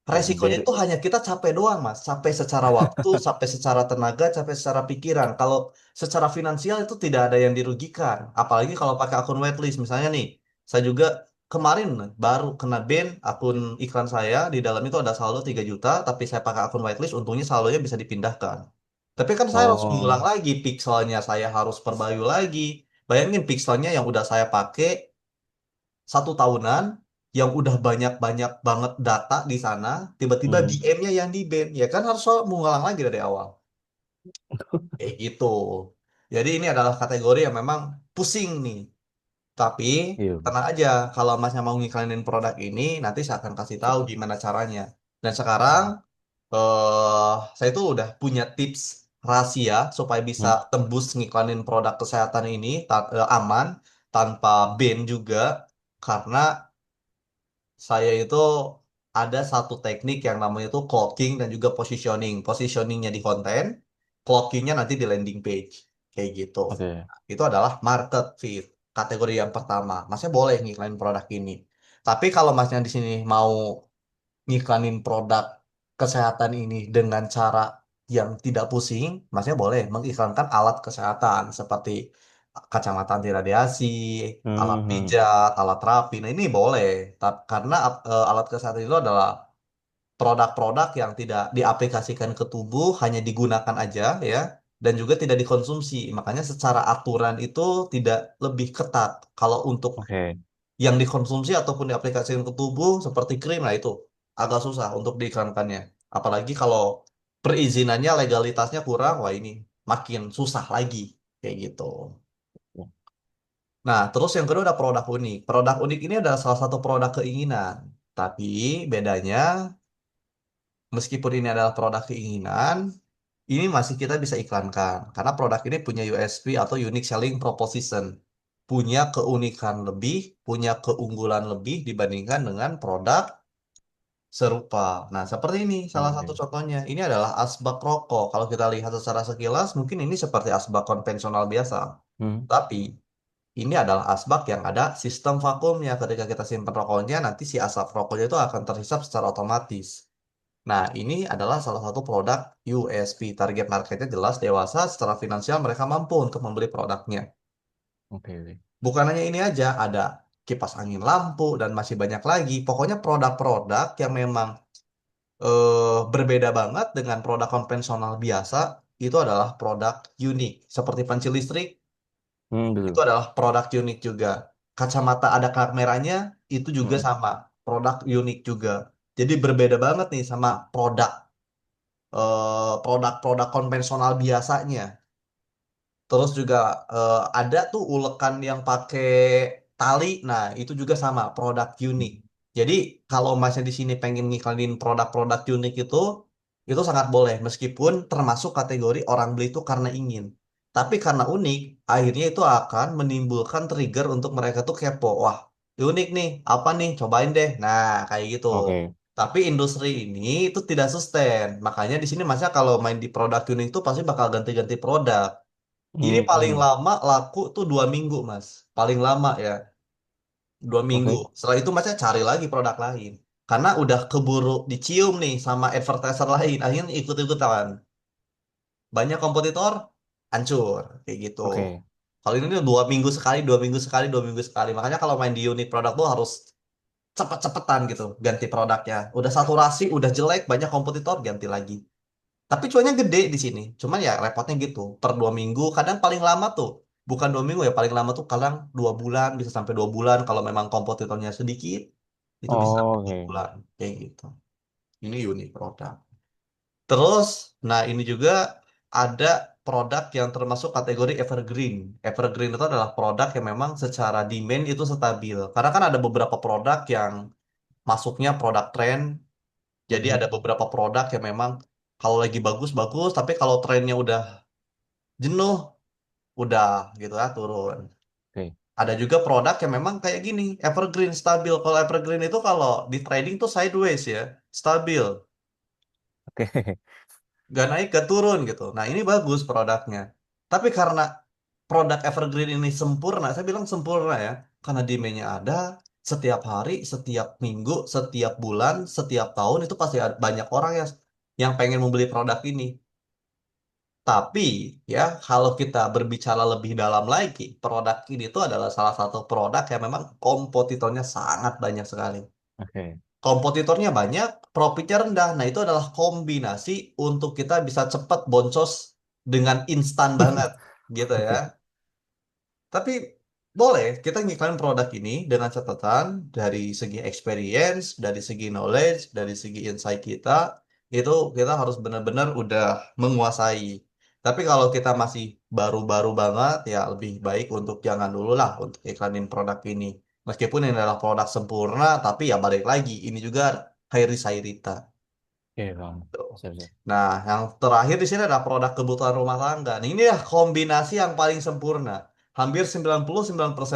Ya, Resikonya itu hanya kita capek doang, Mas. Capek secara waktu, capek secara tenaga, capek secara pikiran. Kalau secara finansial itu tidak ada yang dirugikan. Apalagi kalau pakai akun whitelist. Misalnya nih, saya juga kemarin baru kena ban akun iklan saya. Di dalam itu ada saldo 3 juta, tapi saya pakai akun whitelist, untungnya saldonya bisa dipindahkan. Tapi kan saya harus mengulang oh, lagi pixelnya, saya harus perbarui lagi. Bayangin pixelnya yang udah saya pakai 1 tahunan yang udah banyak-banyak banget data di sana, tiba-tiba mhm. DM-nya yang di ban, ya kan harus mengulang lagi dari awal. Kayak gitu. Jadi ini adalah kategori yang memang pusing nih. Tapi Iya. tenang aja, kalau masnya mau ngiklanin produk ini, nanti saya akan kasih tahu gimana caranya. Dan sekarang saya tuh udah punya tips rahasia supaya bisa Hmm. tembus ngiklanin produk kesehatan ini aman tanpa ban juga. Karena saya itu ada satu teknik yang namanya itu clocking dan juga positioning. Positioningnya di konten, clockingnya nanti di landing page. Kayak gitu. Oke. Itu adalah market fit, kategori yang pertama. Masnya boleh ngiklanin produk ini. Tapi kalau masnya di sini mau ngiklanin produk kesehatan ini dengan cara yang tidak pusing, masnya boleh mengiklankan alat kesehatan seperti kacamata anti radiasi, alat Mhm. pijat, alat terapi. Nah, ini boleh. Karena alat kesehatan itu adalah produk-produk yang tidak diaplikasikan ke tubuh, hanya digunakan aja ya, dan juga tidak dikonsumsi. Makanya secara aturan itu tidak lebih ketat. Kalau untuk Oke. yang dikonsumsi ataupun diaplikasikan ke tubuh seperti krim, nah itu agak susah untuk diiklankannya. Apalagi kalau perizinannya legalitasnya kurang, wah ini makin susah lagi kayak gitu. Nah, terus yang kedua ada produk unik. Produk unik ini adalah salah satu produk keinginan. Tapi bedanya, meskipun ini adalah produk keinginan, ini masih kita bisa iklankan. Karena produk ini punya USP atau Unique Selling Proposition. Punya keunikan lebih, punya keunggulan lebih dibandingkan dengan produk serupa. Nah, seperti ini salah satu Oke. contohnya. Ini adalah asbak rokok. Kalau kita lihat secara sekilas, mungkin ini seperti asbak konvensional biasa. Hmm. Tapi ini adalah asbak yang ada sistem vakumnya. Ketika kita simpan rokoknya, nanti si asap rokoknya itu akan terhisap secara otomatis. Nah, ini adalah salah satu produk USP. Target marketnya jelas dewasa, secara finansial mereka mampu untuk membeli produknya. Oke, oke. Bukan hanya ini aja, ada kipas angin lampu dan masih banyak lagi. Pokoknya produk-produk yang memang berbeda banget dengan produk konvensional biasa, itu adalah produk unik. Seperti panci listrik, itu Betul. adalah produk unik juga. Kacamata ada kameranya, itu juga Hmm. sama. Produk unik juga. Jadi berbeda banget nih sama produk-produk konvensional biasanya. Terus juga ada tuh ulekan yang pakai tali. Nah, itu juga sama, produk unik. Jadi, kalau masnya di sini pengen ngiklanin produk-produk unik itu sangat boleh. Meskipun termasuk kategori orang beli itu karena ingin. Tapi karena unik, akhirnya itu akan menimbulkan trigger untuk mereka tuh kepo. Wah, unik nih, apa nih? Cobain deh. Nah, kayak gitu. Oke. Tapi industri ini itu tidak sustain. Makanya di sini masnya kalau main di produk unik itu pasti bakal ganti-ganti produk. Ini paling Hmm. lama laku tuh 2 minggu, Mas. Paling lama ya, 2 minggu. Oke. Setelah itu Masnya cari lagi produk lain. Karena udah keburu dicium nih sama advertiser lain. Akhirnya ikut-ikutan. Banyak kompetitor, hancur. Kayak gitu. Oke. Kalau ini tuh 2 minggu sekali, 2 minggu sekali, 2 minggu sekali. Makanya kalau main di unit produk tuh harus cepet-cepetan gitu. Ganti produknya. Udah saturasi, udah jelek, banyak kompetitor, ganti lagi. Tapi cuannya gede di sini. Cuman ya repotnya gitu. Per 2 minggu, kadang paling lama tuh. Bukan 2 minggu ya, paling lama tuh kadang 2 bulan, bisa sampai 2 bulan. Kalau memang kompetitornya sedikit, itu bisa sampai dua Oke. bulan. Kayak gitu. Ini unik produk. Terus, nah ini juga ada produk yang termasuk kategori evergreen. Evergreen itu adalah produk yang memang secara demand itu stabil. Karena kan ada beberapa produk yang masuknya produk tren. Jadi Mhm. ada beberapa produk yang memang kalau lagi bagus-bagus, tapi kalau trennya udah jenuh, udah gitu ya turun. Oke. Ada juga produk yang memang kayak gini, evergreen stabil. Kalau evergreen itu kalau di trading tuh sideways ya, stabil, Oke. gak naik gak turun gitu. Nah ini bagus produknya. Tapi karena produk evergreen ini sempurna, saya bilang sempurna ya, karena demandnya ada setiap hari, setiap minggu, setiap bulan, setiap tahun itu pasti ada banyak orang yang pengen membeli produk ini. Tapi ya, kalau kita berbicara lebih dalam lagi, produk ini itu adalah salah satu produk yang memang kompetitornya sangat banyak sekali. Oke. Kompetitornya banyak, profitnya rendah. Nah, itu adalah kombinasi untuk kita bisa cepat boncos dengan instan banget, gitu ya. Oke. Tapi boleh kita ngiklan produk ini dengan catatan dari segi experience, dari segi knowledge, dari segi insight kita, itu kita harus benar-benar udah menguasai. Tapi kalau kita masih baru-baru banget, ya lebih baik untuk jangan dulu lah untuk iklanin produk ini. Meskipun ini adalah produk sempurna, tapi ya balik lagi, ini juga high risk high return. Oke, paham. Siap, siap. Nah, yang terakhir di sini ada produk kebutuhan rumah tangga. Nah, ini ya kombinasi yang paling sempurna. Hampir 99%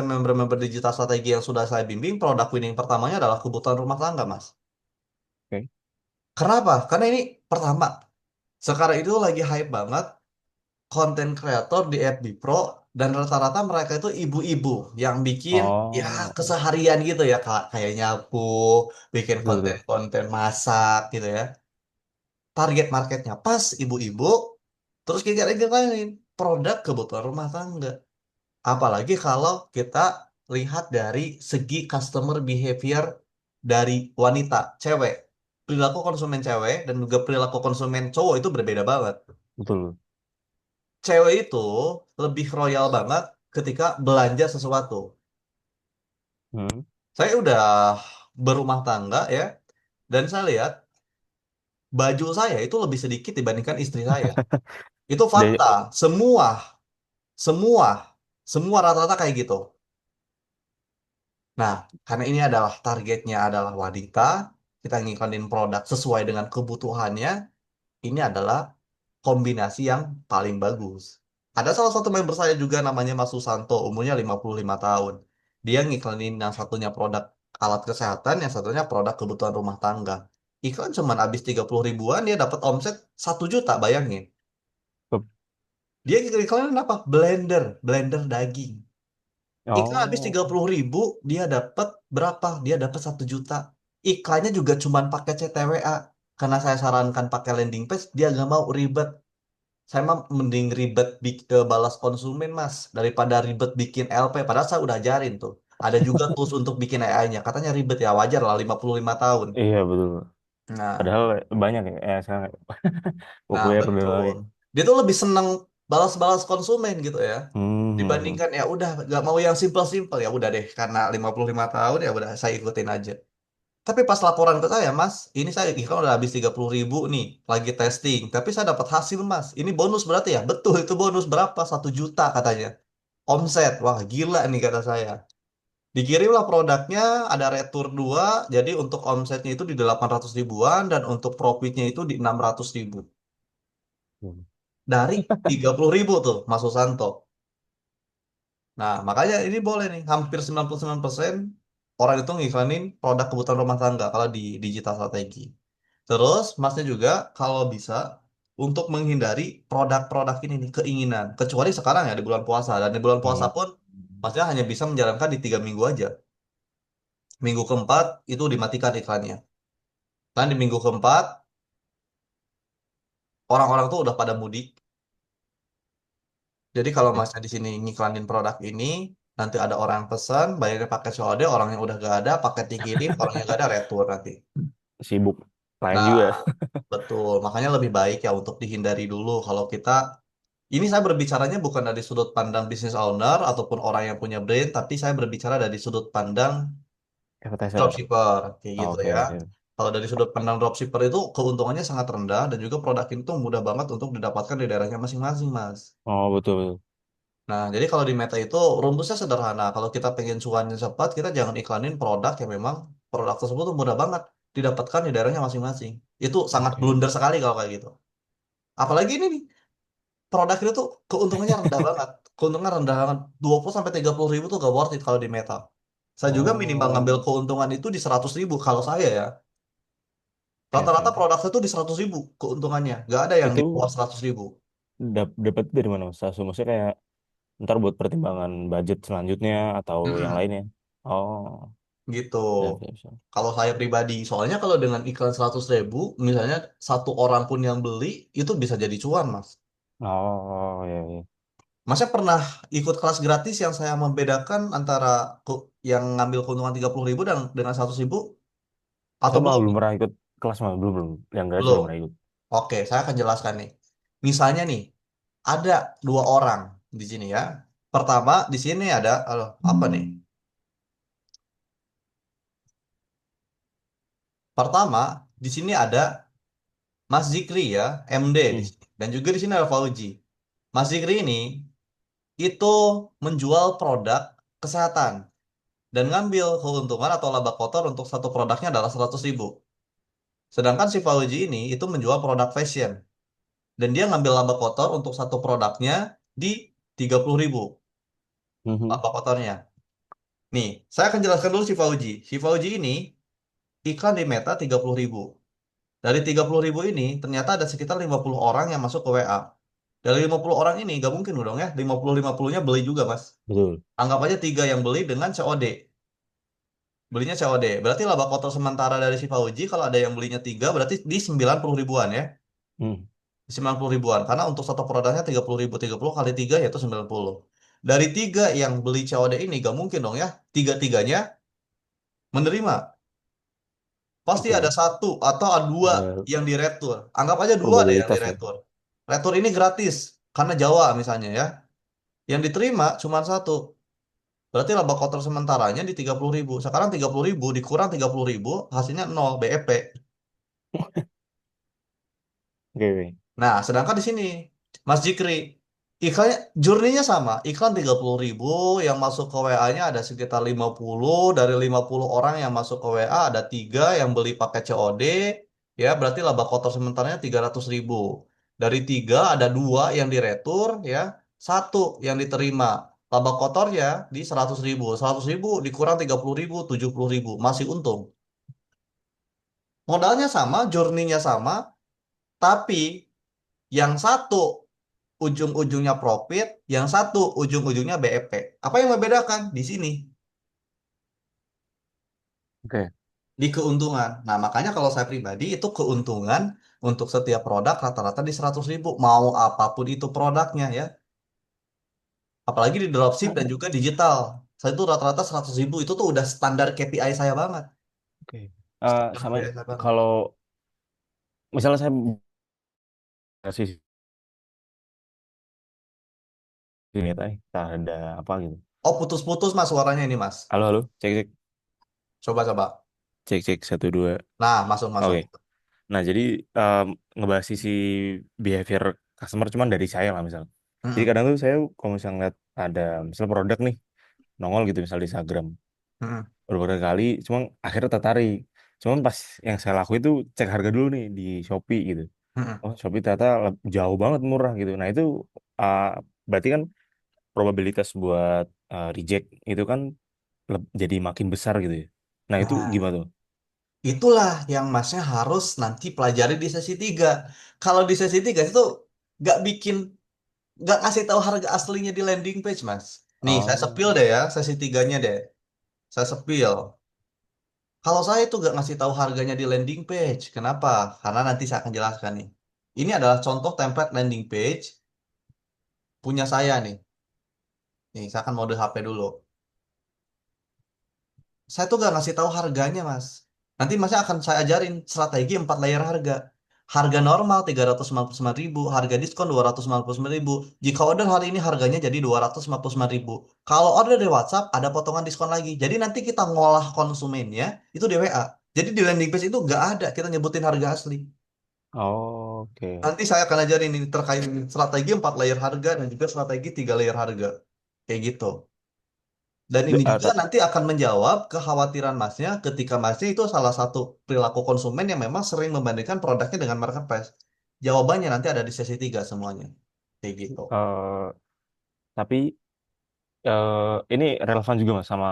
member-member digital strategi yang sudah saya bimbing, produk winning pertamanya adalah kebutuhan rumah tangga, Mas. Oke. Kenapa? Karena ini pertama, sekarang itu lagi hype banget konten kreator di FB Pro dan rata-rata mereka itu ibu-ibu yang bikin ya Oh, keseharian gitu ya, kayak nyapu, bikin betul, betul. konten-konten masak gitu ya. Target marketnya pas ibu-ibu, terus kita lain produk kebutuhan rumah tangga. Apalagi kalau kita lihat dari segi customer behavior dari wanita, cewek. Perilaku konsumen cewek dan juga perilaku konsumen cowok itu berbeda banget. Betul. Cewek itu lebih royal banget ketika belanja sesuatu. Hmm. Saya udah berumah tangga ya, dan saya lihat baju saya itu lebih sedikit dibandingkan istri saya. Itu Dari fakta. Semua, semua, semua rata-rata kayak gitu. Nah, karena ini adalah targetnya adalah wanita, kita ngikonin produk sesuai dengan kebutuhannya, ini adalah kombinasi yang paling bagus. Ada salah satu member saya juga namanya Mas Susanto, umurnya 55 tahun. Dia ngiklanin yang satunya produk alat kesehatan, yang satunya produk kebutuhan rumah tangga. Iklan cuman habis 30 ribuan, dia dapat omset 1 juta, bayangin. Dia iklanin apa? Blender, blender daging. Iklan habis oh 30 ribu, dia dapat berapa? Dia dapat 1 juta. Iklannya juga cuman pakai CTWA. Karena saya sarankan pakai landing page, dia nggak mau ribet. Saya mah mending ribet balas konsumen mas daripada ribet bikin LP. Padahal saya udah ajarin tuh. Ada juga tools untuk bikin AI-nya. Katanya ribet ya wajar lah 55 tahun. iya betul. Nah, Padahal banyak ya sekarang nah populer dan betul. lain. Dia tuh lebih seneng balas-balas konsumen gitu ya. Hmm, hmm, hmm. Dibandingkan ya udah gak mau yang simple-simple ya udah deh karena 55 tahun ya udah saya ikutin aja. Tapi pas laporan ke saya, Mas, ini saya iklan udah habis 30 ribu nih, lagi testing. Tapi saya dapat hasil, Mas. Ini bonus berarti ya? Betul, itu bonus berapa? 1 juta katanya. Omset. Wah, gila nih kata saya. Dikirimlah produknya, ada retur 2, jadi untuk omsetnya itu di 800 ribuan, dan untuk profitnya itu di 600 ribu. Hmm. Dari 30 ribu tuh, Mas Susanto. Nah, makanya ini boleh nih, hampir 99% orang itu ngiklanin produk kebutuhan rumah tangga kalau di digital strategi. Terus, masnya juga kalau bisa untuk menghindari produk-produk ini nih, keinginan. Kecuali sekarang ya di bulan puasa. Dan di bulan puasa Hmm. pun, masnya hanya bisa menjalankan di 3 minggu aja. Minggu keempat itu dimatikan iklannya. Dan di minggu keempat, orang-orang tuh udah pada mudik. Jadi kalau Ya, masnya di sini ngiklanin produk ini, nanti ada orang yang pesan, bayarnya pakai COD, orang yang udah gak ada, paket dikirim, orang yang gak ada retur nanti. sibuk lain Nah, juga. betul. Makanya lebih baik ya untuk dihindari dulu kalau kita ini saya berbicaranya bukan dari sudut pandang business owner ataupun orang yang punya brand, tapi saya berbicara dari sudut pandang Advertiser ya. dropshipper, kayak gitu Oke ya. oke. Kalau dari sudut pandang dropshipper itu keuntungannya sangat rendah dan juga produk itu mudah banget untuk didapatkan di daerahnya masing-masing, Mas. Oh betul betul. Nah, jadi kalau di Meta itu rumusnya sederhana. Kalau kita pengen cuannya cepat, kita jangan iklanin produk yang memang produk tersebut tuh mudah banget didapatkan di daerahnya masing-masing. Itu sangat Oke. blunder sekali kalau kayak gitu. Apalagi ini nih, produk itu tuh keuntungannya rendah banget. Keuntungan rendah banget. 20 sampai 30 ribu tuh gak worth it kalau di Meta. Saya juga minimal ngambil Oh keuntungan itu di 100 ribu kalau saya ya. oke Rata-rata oke. produk itu di 100 ribu keuntungannya. Gak ada yang Itu di bawah 100 ribu. dapat dari mana Mas Sasu? Maksudnya kayak ntar buat pertimbangan budget selanjutnya atau yang Mm-mm, lainnya. Oh gitu. siap siap siap. Kalau saya pribadi, soalnya kalau dengan iklan 100 ribu, misalnya satu orang pun yang beli, itu bisa jadi cuan, Mas. Oh ya ya. Masnya pernah ikut kelas gratis yang saya membedakan antara yang ngambil keuntungan 30 ribu dan dengan 100 ribu? Atau Saya malah belum? belum pernah ikut kelas mah belum belum. Yang gratis Belum. belum pernah ikut. Oke, saya akan jelaskan nih. Misalnya nih, ada 2 orang di sini ya. Pertama, di sini ada, aduh, apa nih? Pertama, di sini ada Mas Zikri ya, MD di Hmm. sini. Dan juga di sini ada Fauji. Mas Zikri ini itu menjual produk kesehatan dan ngambil keuntungan atau laba kotor untuk satu produknya adalah 100 ribu. Sedangkan si Fauji ini itu menjual produk fashion dan dia ngambil laba kotor untuk satu produknya di 30 ribu Mhm. laba kotornya. Nih, saya akan jelaskan dulu si Fauji. Si Fauji ini iklan di Meta 30 ribu. Dari 30 ribu ini ternyata ada sekitar 50 orang yang masuk ke WA. Dari 50 orang ini gak mungkin dong ya 50-50-nya beli juga mas. Betul. Anggap aja 3 yang beli dengan COD. Belinya COD. Berarti laba kotor sementara dari si Fauji kalau ada yang belinya 3 berarti di 90 ribuan ya. Hmm. Di 90 ribuan. Karena untuk satu produknya 30 ribu. 30 kali 3 yaitu 90. Dari 3 yang beli COD ini gak mungkin dong ya. Tiga-tiganya menerima. Pasti ada Oke. satu atau ada 2 Ada yang diretur. Anggap aja 2 deh yang probabilitas ya. diretur. Retur ini gratis. Karena Jawa misalnya ya. Yang diterima cuma satu. Berarti laba kotor sementaranya di 30 ribu. Sekarang 30 ribu dikurang 30 ribu hasilnya 0 BEP. Oke, oke. Nah, sedangkan di sini, Mas Jikri, iklannya, journey-nya sama. Iklan 30.000, yang masuk ke WA-nya ada sekitar 50. Dari 50 orang yang masuk ke WA, ada 3 yang beli pakai COD. Ya, berarti laba kotor sementaranya 300.000. Dari 3, ada 2 yang diretur, ya. Satu yang diterima. Laba kotornya di 100.000. 100.000 dikurang 30.000, 70.000. Masih untung. Modalnya sama, journey-nya sama, tapi yang satu ujung-ujungnya profit, yang satu ujung-ujungnya BEP. Apa yang membedakan di sini? Oke. Di keuntungan. Nah, makanya kalau saya pribadi itu keuntungan untuk setiap produk rata-rata di 100.000. Mau apapun itu produknya ya. Apalagi di dropship dan juga digital. Saya itu rata-rata 100.000 itu tuh udah standar KPI saya banget. Oke. Standar Sama KPI saya banget. kalau misalnya saya kasih ini tadi, tak ada apa gitu. Oh, putus-putus mas suaranya ini mas. Halo, halo, cek cek Coba-coba. cek cek satu dua. Nah, masuk-masuk. Oke. Nah, jadi em, ngebahas sisi behavior customer cuman dari saya lah misal. Jadi Mm-mm, kadang tuh saya kalau misalnya ngeliat ada misal produk nih nongol gitu misal di Instagram mm-mm, beberapa kali, cuma akhirnya tertarik. Cuman pas yang saya lakuin itu cek harga dulu nih di Shopee gitu. mm-mm. Oh, Shopee ternyata jauh banget murah gitu. Nah, itu uh, berarti kan probabilitas buat reject itu kan jadi makin besar gitu ya. Nah, itu Nah, gimana tuh? itulah yang masnya harus nanti pelajari di sesi 3. Kalau di sesi 3 itu nggak bikin, nggak kasih tahu harga aslinya di landing page, Mas. Nih, saya Oh, sepil deh ya, sesi tiganya deh. Saya sepil. Kalau saya itu nggak ngasih tahu harganya di landing page. Kenapa? Karena nanti saya akan jelaskan nih. Ini adalah contoh template landing page punya saya nih. Nih, saya akan mode HP dulu. Saya tuh gak ngasih tahu harganya, Mas. Nanti Masnya akan saya ajarin strategi 4 layer harga. Harga normal 399.000, harga diskon 299.000. Jika order hari ini harganya jadi 259.000. Kalau order di WhatsApp ada potongan diskon lagi. Jadi nanti kita ngolah konsumennya itu di WA. Jadi di landing page itu nggak ada kita nyebutin harga asli. oke. Nanti saya akan ajarin ini terkait strategi 4 layer harga dan juga strategi 3 layer harga. Kayak gitu. Dan Itu, ini juga nanti akan menjawab kekhawatiran Masnya ketika Masnya itu salah satu perilaku konsumen yang memang sering membandingkan produknya dengan marketplace. Jawabannya nanti ada di sesi 3 semuanya. Kayak gitu. tapi ini relevan juga mas sama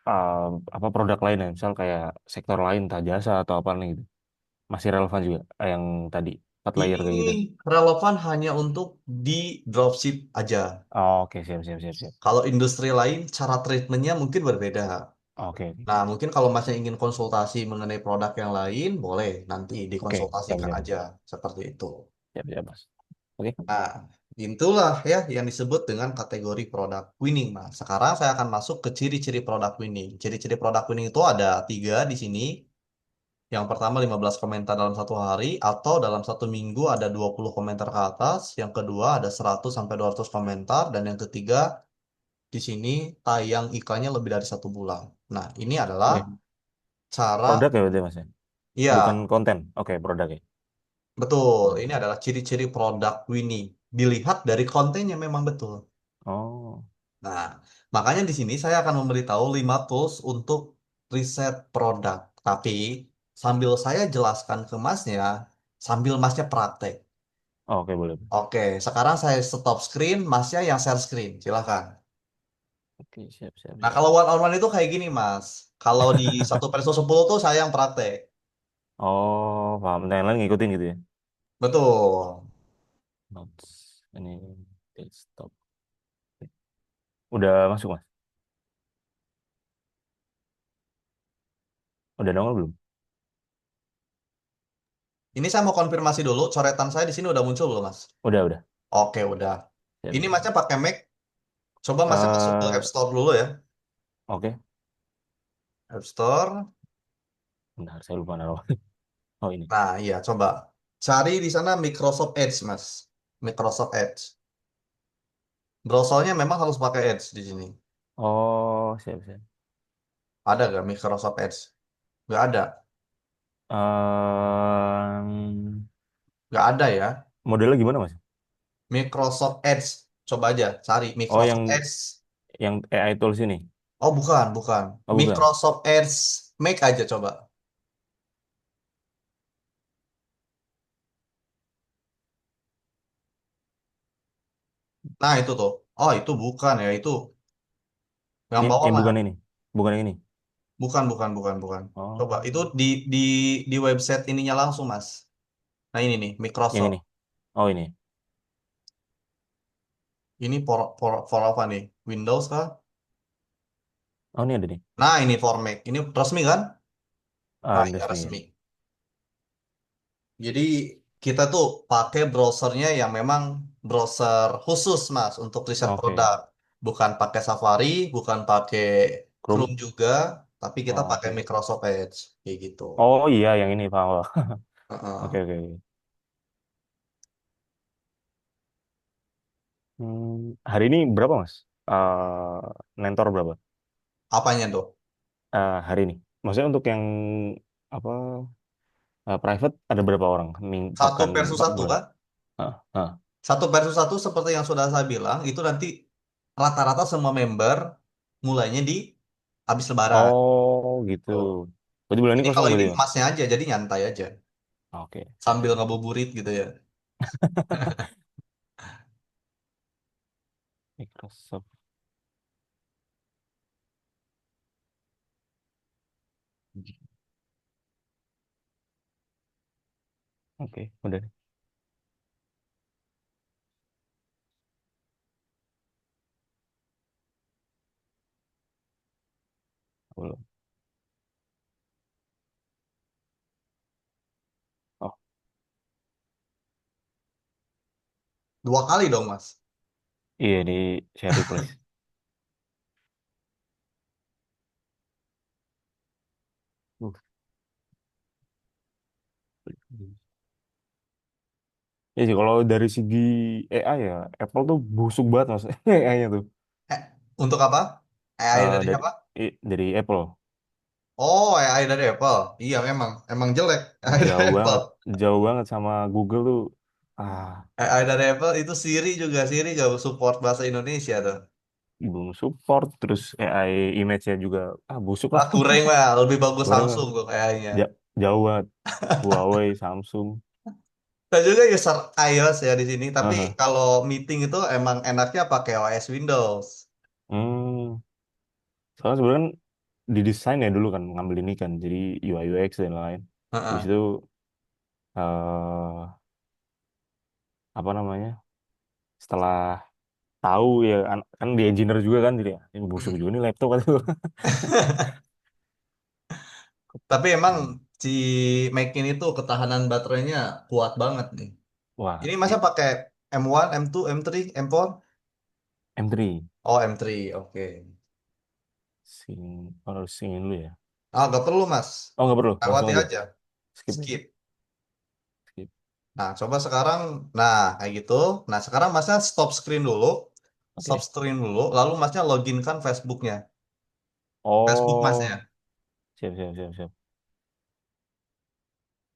uh, apa produk lain ya, misal kayak sektor lain, entah jasa atau apa nih gitu. Masih relevan juga yang tadi 4 layer kayak Ini gitu. relevan hanya untuk di dropship aja. Oh, oke, siap, siap, siap, siap. Kalau industri lain, cara treatmentnya mungkin berbeda. Oke, oke, Nah, mungkin kalau Masnya ingin konsultasi mengenai produk yang lain, boleh nanti oke, siap, dikonsultasikan siap, aja. Seperti itu. siap, siap, mas. Oke, Nah, itulah ya yang disebut dengan kategori produk winning, Mas. Sekarang saya akan masuk ke ciri-ciri produk winning. Ciri-ciri produk winning itu ada 3 di sini. Yang pertama 15 komentar dalam satu hari atau dalam satu minggu ada 20 komentar ke atas. Yang kedua ada 100 sampai 200 komentar. Dan yang ketiga di sini tayang iklannya lebih dari 1 bulan. Nah, ini adalah oke. cara, Produk ya berarti mas ya? Bukan iya, konten. Oke, produk ya. betul. Hmm. Ini adalah ciri-ciri produk winning. Dilihat dari kontennya memang betul. Oh, Nah, makanya di sini saya akan memberitahu 5 tools untuk riset produk. Tapi sambil saya jelaskan ke masnya, sambil masnya praktek. oke, boleh. Oke, sekarang saya stop screen, masnya yang share screen. Silakan. Oke, siap, siap, Nah, siap. kalau one on one itu kayak gini, Mas. Kalau di 1/10 tuh saya yang praktek. Oh, paham. Nah, yang lain ngikutin gitu ya? Betul. Notes. Ini desktop. Udah masuk mas? Udah nongol belum? Ini saya mau konfirmasi dulu, coretan saya di sini udah muncul belum, Mas? Udah, udah. Oke, udah. Siap, Ini siap. masnya pakai Mac. Coba masnya masuk ke App Eh, Store dulu ya. oke. App Store. Bentar, saya lupa naruh. Oh, ini. Nah, iya, coba cari di sana Microsoft Edge, Mas. Microsoft Edge. Browsernya memang harus pakai Edge di sini. Oh, siap, siap. Ada nggak Microsoft Edge? Nggak ada. Em, Nggak ada ya. Modelnya gimana Mas? Microsoft Edge. Coba aja cari Oh Microsoft Edge. yang AI tools ini. Oh bukan, bukan. Oh bukan. Microsoft Edge Make aja coba. Nah itu tuh. Oh itu bukan ya. Itu yang Ini bawah yang mah. bukan ini. Bukan yang ini. Bukan, bukan, bukan, bukan. Coba itu Oh, di di website ininya langsung, Mas. Nah ini nih, yang Microsoft. ini. Oh ini. Ini for apa nih? Windows kah? Oh ini ada nih. Nah ini for Mac. Ini resmi kan? Ah, Nah ini ini resmi ya. resmi. Jadi kita tuh pakai browsernya yang memang browser khusus, Mas, untuk riset Oke. produk. Bukan pakai Safari, bukan pakai Chrome. Chrome juga, tapi kita Oh, pakai oke. Microsoft Edge. Kayak gitu. Oh iya yang ini paham. Oke Heeh. oke. Hari ini berapa Mas? Nentor berapa? Apanya tuh? Hari ini. Maksudnya untuk yang apa private ada berapa orang? Satu Pekan versus per satu bulan. kan? Ah, ah. Satu versus satu seperti yang sudah saya bilang, itu nanti rata-rata semua member mulainya di habis Lebaran. Oh gitu. Tuh. Berarti bulan ini Ini kosong kalau ini berarti Mas? masnya aja, jadi nyantai aja. Oke siap Sambil siap. ngabuburit gitu ya. Microsoft. Oke udah deh. Belum. Oh Dua kali dong, Mas. iya di share replace. Uh. Ya sih kalau dari segi AI ya Apple tuh busuk banget Mas AI-nya tuh. Eh, untuk apa? AI dari Dari siapa? dari Apple Oh, AI dari Apple. Iya, memang. Emang jelek AI dari jauh Apple. banget jauh banget sama Google tuh ah AI dari Apple itu Siri juga. Siri gak support bahasa Indonesia tuh. belum support terus AI image-nya juga busuk lah Ah, kurang lah. Lebih bagus kurang lah. Samsung tuh AI-nya. Jauh banget Huawei Samsung. Dan juga user iOS ya di sini. Tapi Aha. kalau meeting itu emang enaknya pakai OS Windows. Hmm. Soalnya sebenarnya kan didesain ya dulu kan ngambil ini kan jadi UI UX dan lain. Habis Heeh. itu eh apa namanya? Setelah tahu ya kan di engineer juga kan jadi ini busuk juga nih laptop kan. Tapi emang Hmm. si Mac ini tuh ketahanan baterainya kuat banget nih. Wah, Ini masa pakai M1, M2, M3, M4? M3 Oh, M3. Oke. harus singin dulu ya. Ah, nggak perlu, Mas. Oh nggak perlu, langsung Lewati aja aja. skip ya. Skip. Skip. Nah, coba sekarang. Nah, kayak gitu. Nah, sekarang Masnya stop screen dulu. Stop Oke. screen dulu. Lalu Masnya login kan Facebooknya. Facebook Oh, Masnya. siap siap siap siap.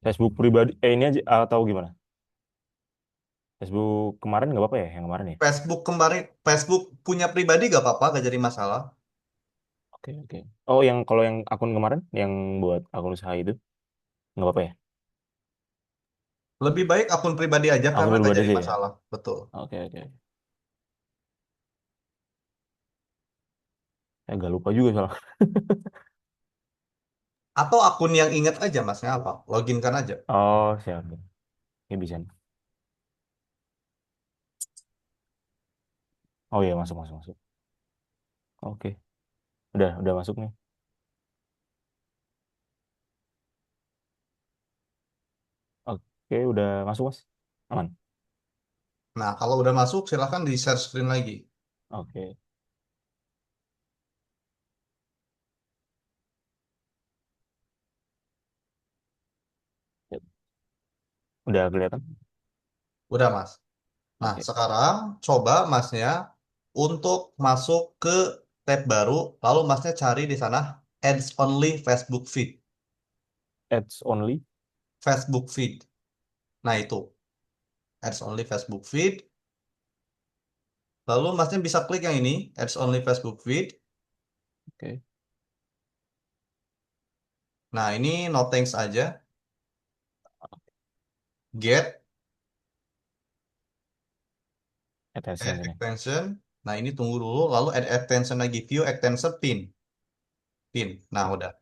Facebook pribadi ini aja atau gimana? Facebook kemarin nggak apa-apa ya yang kemarin ya? Facebook kemarin, Facebook punya pribadi gak apa-apa, gak jadi masalah. Oke oke. Oh yang kalau yang akun kemarin yang buat akun usaha itu nggak apa-apa ya? Lebih baik akun pribadi aja Akun karena gak pribadi jadi aja ya. masalah. Betul. Oke oke. Saya agak lupa juga soalnya. Atau akun yang ingat aja Masnya apa? Login kan aja. Oh siap. Ini bisa nih. Oh iya masuk masuk masuk. Oke. Udah masuk nih. Oke udah masuk mas. Aman. Nah, kalau udah masuk silahkan di share screen lagi. Oke. Yap. Udah kelihatan. Udah, Mas. Nah, Oke. sekarang coba Masnya untuk masuk ke tab baru, lalu Masnya cari di sana Ads Only Facebook Feed. Ads only. Facebook Feed. Nah, itu. Ads only Facebook feed. Lalu masnya bisa klik yang ini, Ads only Facebook feed. Oke. Nah, ini no thanks aja. Get, add Attention ini. extension. Nah, ini tunggu dulu. Lalu add extension lagi, view extension pin. Pin. Nah, Oke. udah.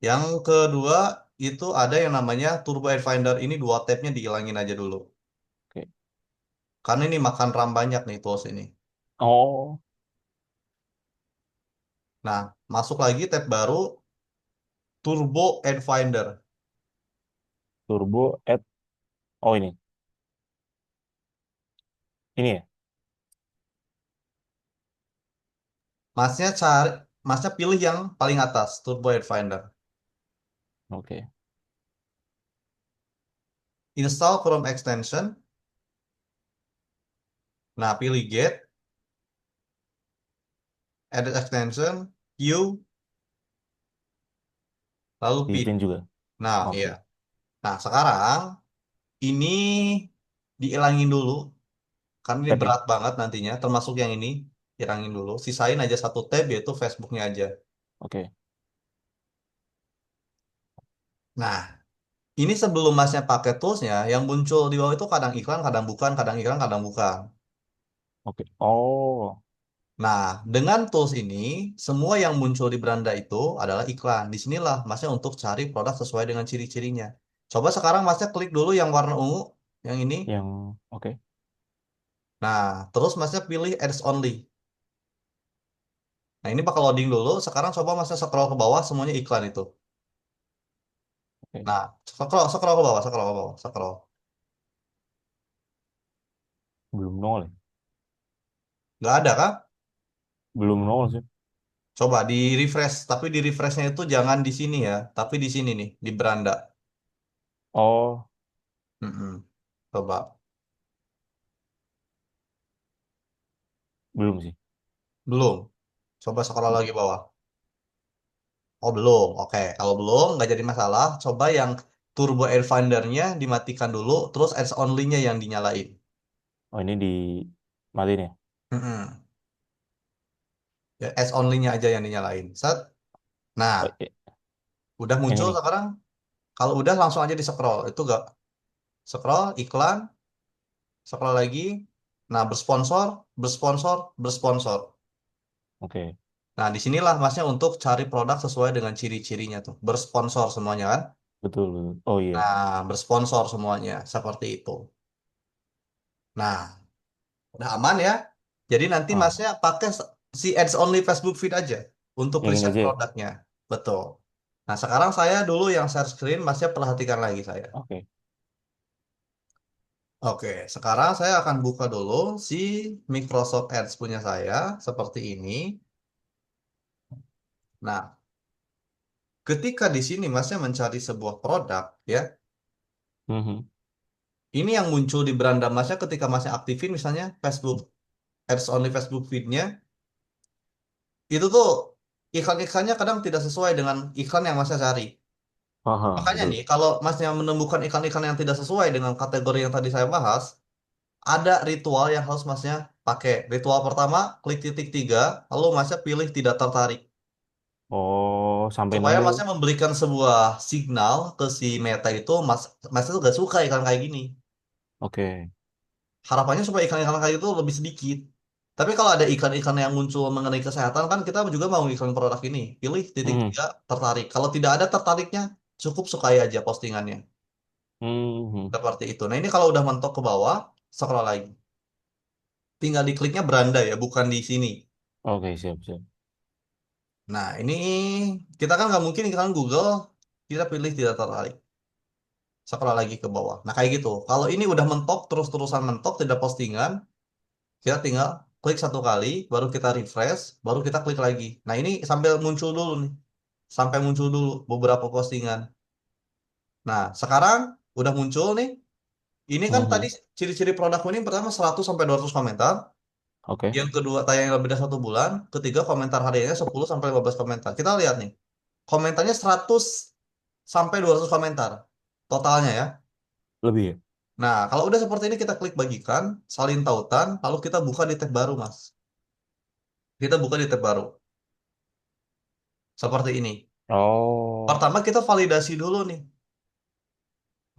Yang kedua itu ada yang namanya Turbo Ad Finder. Ini dua tabnya dihilangin aja dulu. Oke. Karena ini makan RAM banyak nih tools ini. Oh, Nah, masuk lagi tab baru Turbo Ad Finder. turbo add. Oh ini. Ini ya. Masnya cari, masnya pilih yang paling atas, Turbo Ad Finder. Oke. Install Chrome extension. Nah, pilih Get, Add extension, View, lalu Pin. Dipin juga. Nah, iya. Oke. Nah, sekarang ini dihilangin dulu karena ini Tab ya. berat banget nantinya, termasuk yang ini hilangin dulu. Sisain aja satu tab yaitu Facebooknya aja. Oke. Nah, ini sebelum masnya pakai toolsnya, yang muncul di bawah itu kadang iklan, kadang bukan, kadang iklan, kadang bukan. Oke. Oh. Nah, dengan tools ini, semua yang muncul di beranda itu adalah iklan. Disinilah masnya untuk cari produk sesuai dengan ciri-cirinya. Coba sekarang masnya klik dulu yang warna ungu, yang ini. Yang oke. Nah, terus masnya pilih ads only. Nah, ini bakal loading dulu. Sekarang coba masnya scroll ke bawah, semuanya iklan itu. Oke. Nah, scroll ke bawah, scroll ke bawah, scroll. Belum nol ya. Nggak ada kah? Belum nol sih. Coba di refresh, tapi di refreshnya itu jangan di sini ya, tapi di sini nih, di beranda. Oh, Mm-mm. Coba. belum sih. Belum. Coba scroll lagi bawah. Oh, belum. Oke, kalau belum, nggak jadi masalah. Coba yang Turbo Air Finder-nya dimatikan dulu, terus ads only-nya yang dinyalain. Oh, ini di matiin ya. Mm-mm. Ya, ads only-nya aja yang dinyalain. Set. Nah, Oh, udah yang muncul ini. sekarang. Kalau udah langsung aja di scroll. Itu nggak scroll, iklan, scroll lagi. Nah, bersponsor, bersponsor, bersponsor. Oke. Nah, disinilah masnya untuk cari produk sesuai dengan ciri-cirinya tuh. Bersponsor semuanya kan? Betul, betul. Oh iya. Nah, bersponsor semuanya. Seperti itu. Nah, udah aman ya. Jadi nanti Ah, masnya pakai si ads only Facebook feed aja untuk yang ini riset aja ya. produknya. Betul. Nah, sekarang saya dulu yang share screen, masnya perhatikan lagi saya. Oke. Oke, sekarang saya akan buka dulu si Microsoft Ads punya saya seperti ini. Nah, ketika di sini masnya mencari sebuah produk, ya, Mhm. ini yang muncul di beranda masnya ketika masnya aktifin misalnya Facebook Ads only Facebook feed-nya, itu tuh iklan-iklannya kadang tidak sesuai dengan iklan yang masnya cari. Aha, Makanya betul. nih, kalau masnya menemukan iklan-iklan yang tidak sesuai dengan kategori yang tadi saya bahas, ada ritual yang harus masnya pakai. Ritual pertama, klik titik tiga, lalu masnya pilih tidak tertarik. Oh, sampai Supaya nemu. masnya memberikan sebuah signal ke si Meta itu, masnya tuh gak suka iklan kayak gini. Oke. Harapannya supaya iklan-iklan kayak itu lebih sedikit. Tapi kalau ada iklan-iklan yang muncul mengenai kesehatan, kan kita juga mau iklan produk ini. Pilih titik Mhm. tiga, tertarik. Kalau tidak ada tertariknya, cukup sukai aja postingannya. Mhm. Seperti itu. Nah, ini kalau udah mentok ke bawah, scroll lagi. Tinggal dikliknya beranda ya, bukan di sini. Oke, siap, siap. Nah, ini kita kan nggak mungkin iklan Google, kita pilih tidak tertarik. Scroll lagi ke bawah. Nah, kayak gitu. Kalau ini udah mentok, terus-terusan mentok, tidak postingan, kita tinggal klik satu kali, baru kita refresh, baru kita klik lagi. Nah, ini sampai muncul dulu nih. Sampai muncul dulu beberapa postingan. Nah, sekarang udah muncul nih. Ini kan tadi Mhm. ciri-ciri produk ini pertama 100 sampai 200 komentar. Oke. Yang kedua tayang lebih dari 1 bulan. Ketiga komentar hariannya 10 sampai 15 komentar. Kita lihat nih. Komentarnya 100 sampai 200 komentar. Totalnya ya. Lebih ya? Nah, kalau udah seperti ini kita klik bagikan, salin tautan, lalu kita buka di tab baru, Mas. Kita buka di tab baru. Seperti ini. Oh, Pertama kita validasi dulu nih.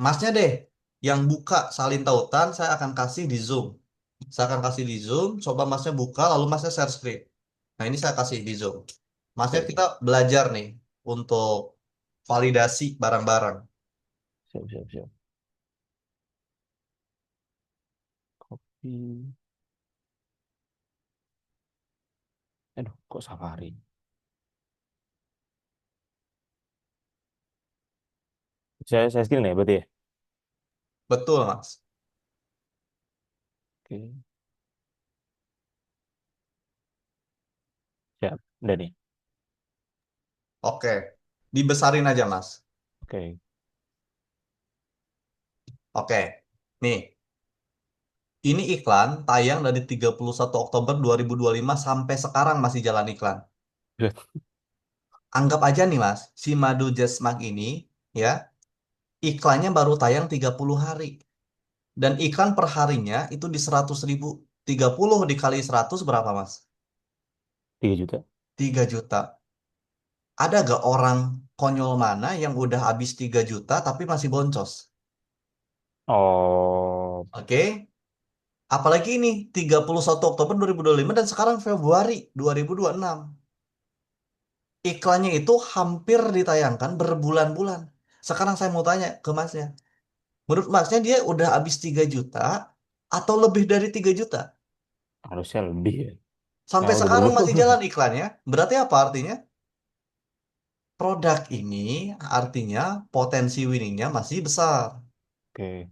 Masnya deh yang buka salin tautan, saya akan kasih di Zoom. Saya akan kasih di Zoom, coba masnya buka, lalu masnya share screen. Nah, ini saya kasih di Zoom. oke Masnya oke. kita belajar nih untuk validasi barang-barang. Siap siap siap. Kopi. Aduh, kok Safari? Saya screen ya berarti ya? Betul, Mas. Oke, siap. Udah nih. Oke. Dibesarin aja, Mas. Oke. Oke. Nih, ini iklan tayang dari 31 Oktober 2025 sampai sekarang masih jalan iklan. Anggap aja nih, Mas, si Madu Jasmak ini ya, iklannya baru tayang 30 hari. Dan iklan per harinya itu di 100.000. 30 dikali 100 berapa, Mas? 3 juta. 3 juta. Ada gak orang konyol mana yang udah habis 3 juta tapi masih boncos? Oh, Oke? Apalagi ini 31 Oktober 2025 dan sekarang Februari 2026. Iklannya itu hampir ditayangkan berbulan-bulan. Sekarang saya mau tanya ke Masnya. Menurut Masnya dia udah habis 3 juta atau lebih dari 3 juta? harusnya lebih ya. Sampai Nah, udah sekarang berapa? masih jalan iklannya. Berarti apa artinya? Produk ini artinya potensi winningnya masih besar. Oke.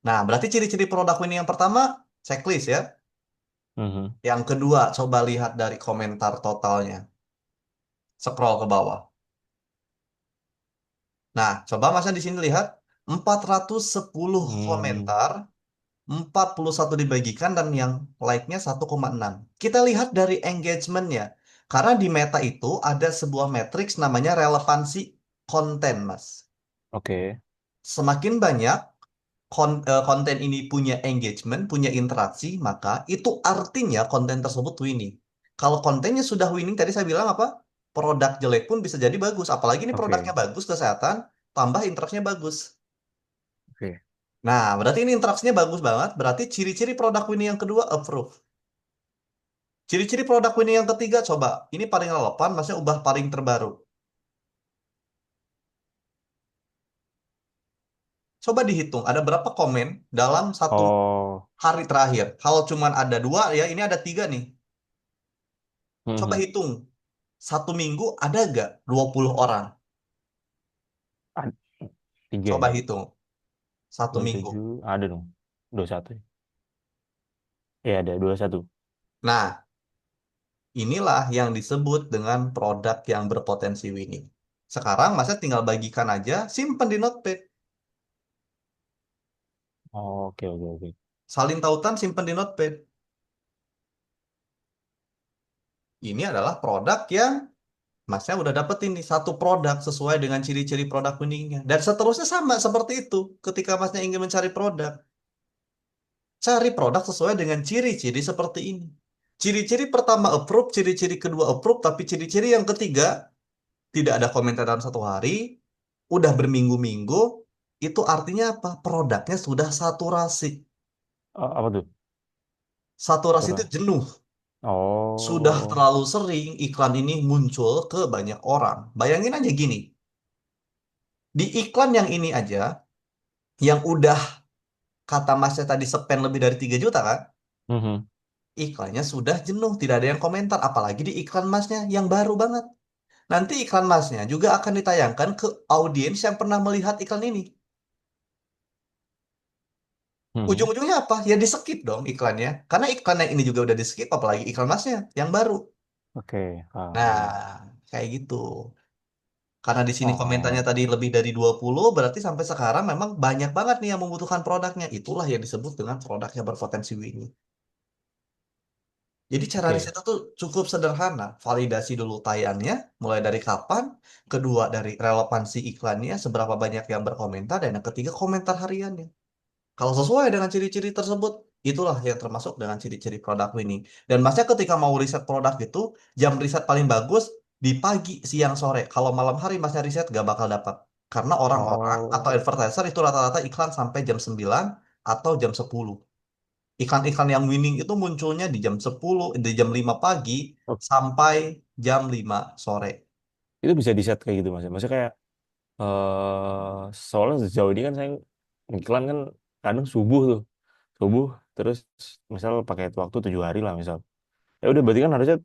Nah, berarti ciri-ciri produk winning yang pertama, checklist ya. Mhm. Yang kedua, coba lihat dari komentar totalnya. Scroll ke bawah. Nah, coba Masnya di sini lihat 410 Hmm, komentar, 41 dibagikan dan yang like-nya 1,6. Kita lihat dari engagement-nya. Karena di Meta itu ada sebuah matriks namanya relevansi konten, Mas. oke. Semakin banyak konten ini punya engagement, punya interaksi, maka itu artinya konten tersebut winning. Kalau kontennya sudah winning, tadi saya bilang apa? Produk jelek pun bisa jadi bagus. Apalagi ini produknya Oke. bagus, kesehatan, tambah interaksinya bagus. Oke. Nah, berarti ini interaksinya bagus banget. Berarti ciri-ciri produk winning yang kedua, approve. Ciri-ciri produk winning yang ketiga, coba. Ini paling relevan, maksudnya ubah paling terbaru. Coba dihitung, ada berapa komen dalam satu Oh. hari terakhir. Kalau cuman ada dua, ya ini ada tiga nih. Coba Mhm. hitung. Satu minggu ada gak 20 orang? Ad- Tiga Coba ya. hitung. Satu minggu. 27 ada dong. 21 ya. Iya ada 21. Nah, inilah yang disebut dengan produk yang berpotensi winning. Sekarang masa tinggal bagikan aja, simpen di Notepad. Oh, oke oke oke. Salin tautan, simpen di Notepad. Ini adalah produk yang masnya udah dapetin nih satu produk sesuai dengan ciri-ciri produk winningnya. Dan seterusnya sama seperti itu. Ketika masnya ingin mencari produk, cari produk sesuai dengan ciri-ciri seperti ini. Ciri-ciri pertama approve, ciri-ciri kedua approve, tapi ciri-ciri yang ketiga tidak ada komentar dalam satu hari, udah berminggu-minggu, itu artinya apa? Produknya sudah saturasi. Apa tuh? Saturasi itu Surah. jenuh. Sudah Oh. terlalu sering iklan ini muncul ke banyak orang. Bayangin aja gini, di iklan yang ini aja, yang udah kata masnya tadi spend lebih dari 3 juta kan? Mhm. Iklannya sudah jenuh, tidak ada yang komentar. Apalagi di iklan masnya yang baru banget. Nanti iklan masnya juga akan ditayangkan ke audiens yang pernah melihat iklan ini. Mhm. Ujung-ujungnya apa? Ya di skip dong iklannya. Karena iklan yang ini juga udah di skip, apalagi iklan masnya yang baru. Oke, paham Nah, paham. kayak gitu. Karena di sini komentarnya Oh, tadi lebih dari 20, berarti sampai sekarang memang banyak banget nih yang membutuhkan produknya. Itulah yang disebut dengan produk yang berpotensi winning. Jadi cara oke. riset itu cukup sederhana. Validasi dulu tayangnya, mulai dari kapan. Kedua dari relevansi iklannya, seberapa banyak yang berkomentar. Dan yang ketiga komentar hariannya. Kalau sesuai dengan ciri-ciri tersebut, itulah yang termasuk dengan ciri-ciri produk winning. Dan masnya ketika mau riset produk itu, jam riset paling bagus di pagi, siang, sore. Kalau malam hari masnya riset gak bakal dapat. Karena orang-orang atau Oh, advertiser itu rata-rata iklan sampai jam 9 atau jam 10. Iklan-iklan yang winning itu munculnya di jam 10, di jam 5 pagi oh, sampai jam 5 sore. itu bisa di set kayak gitu mas. Maksudnya kayak soalnya sejauh ini kan saya iklan kan kadang subuh tuh, subuh terus misal pakai waktu 7 hari lah misal. Ya udah berarti kan harusnya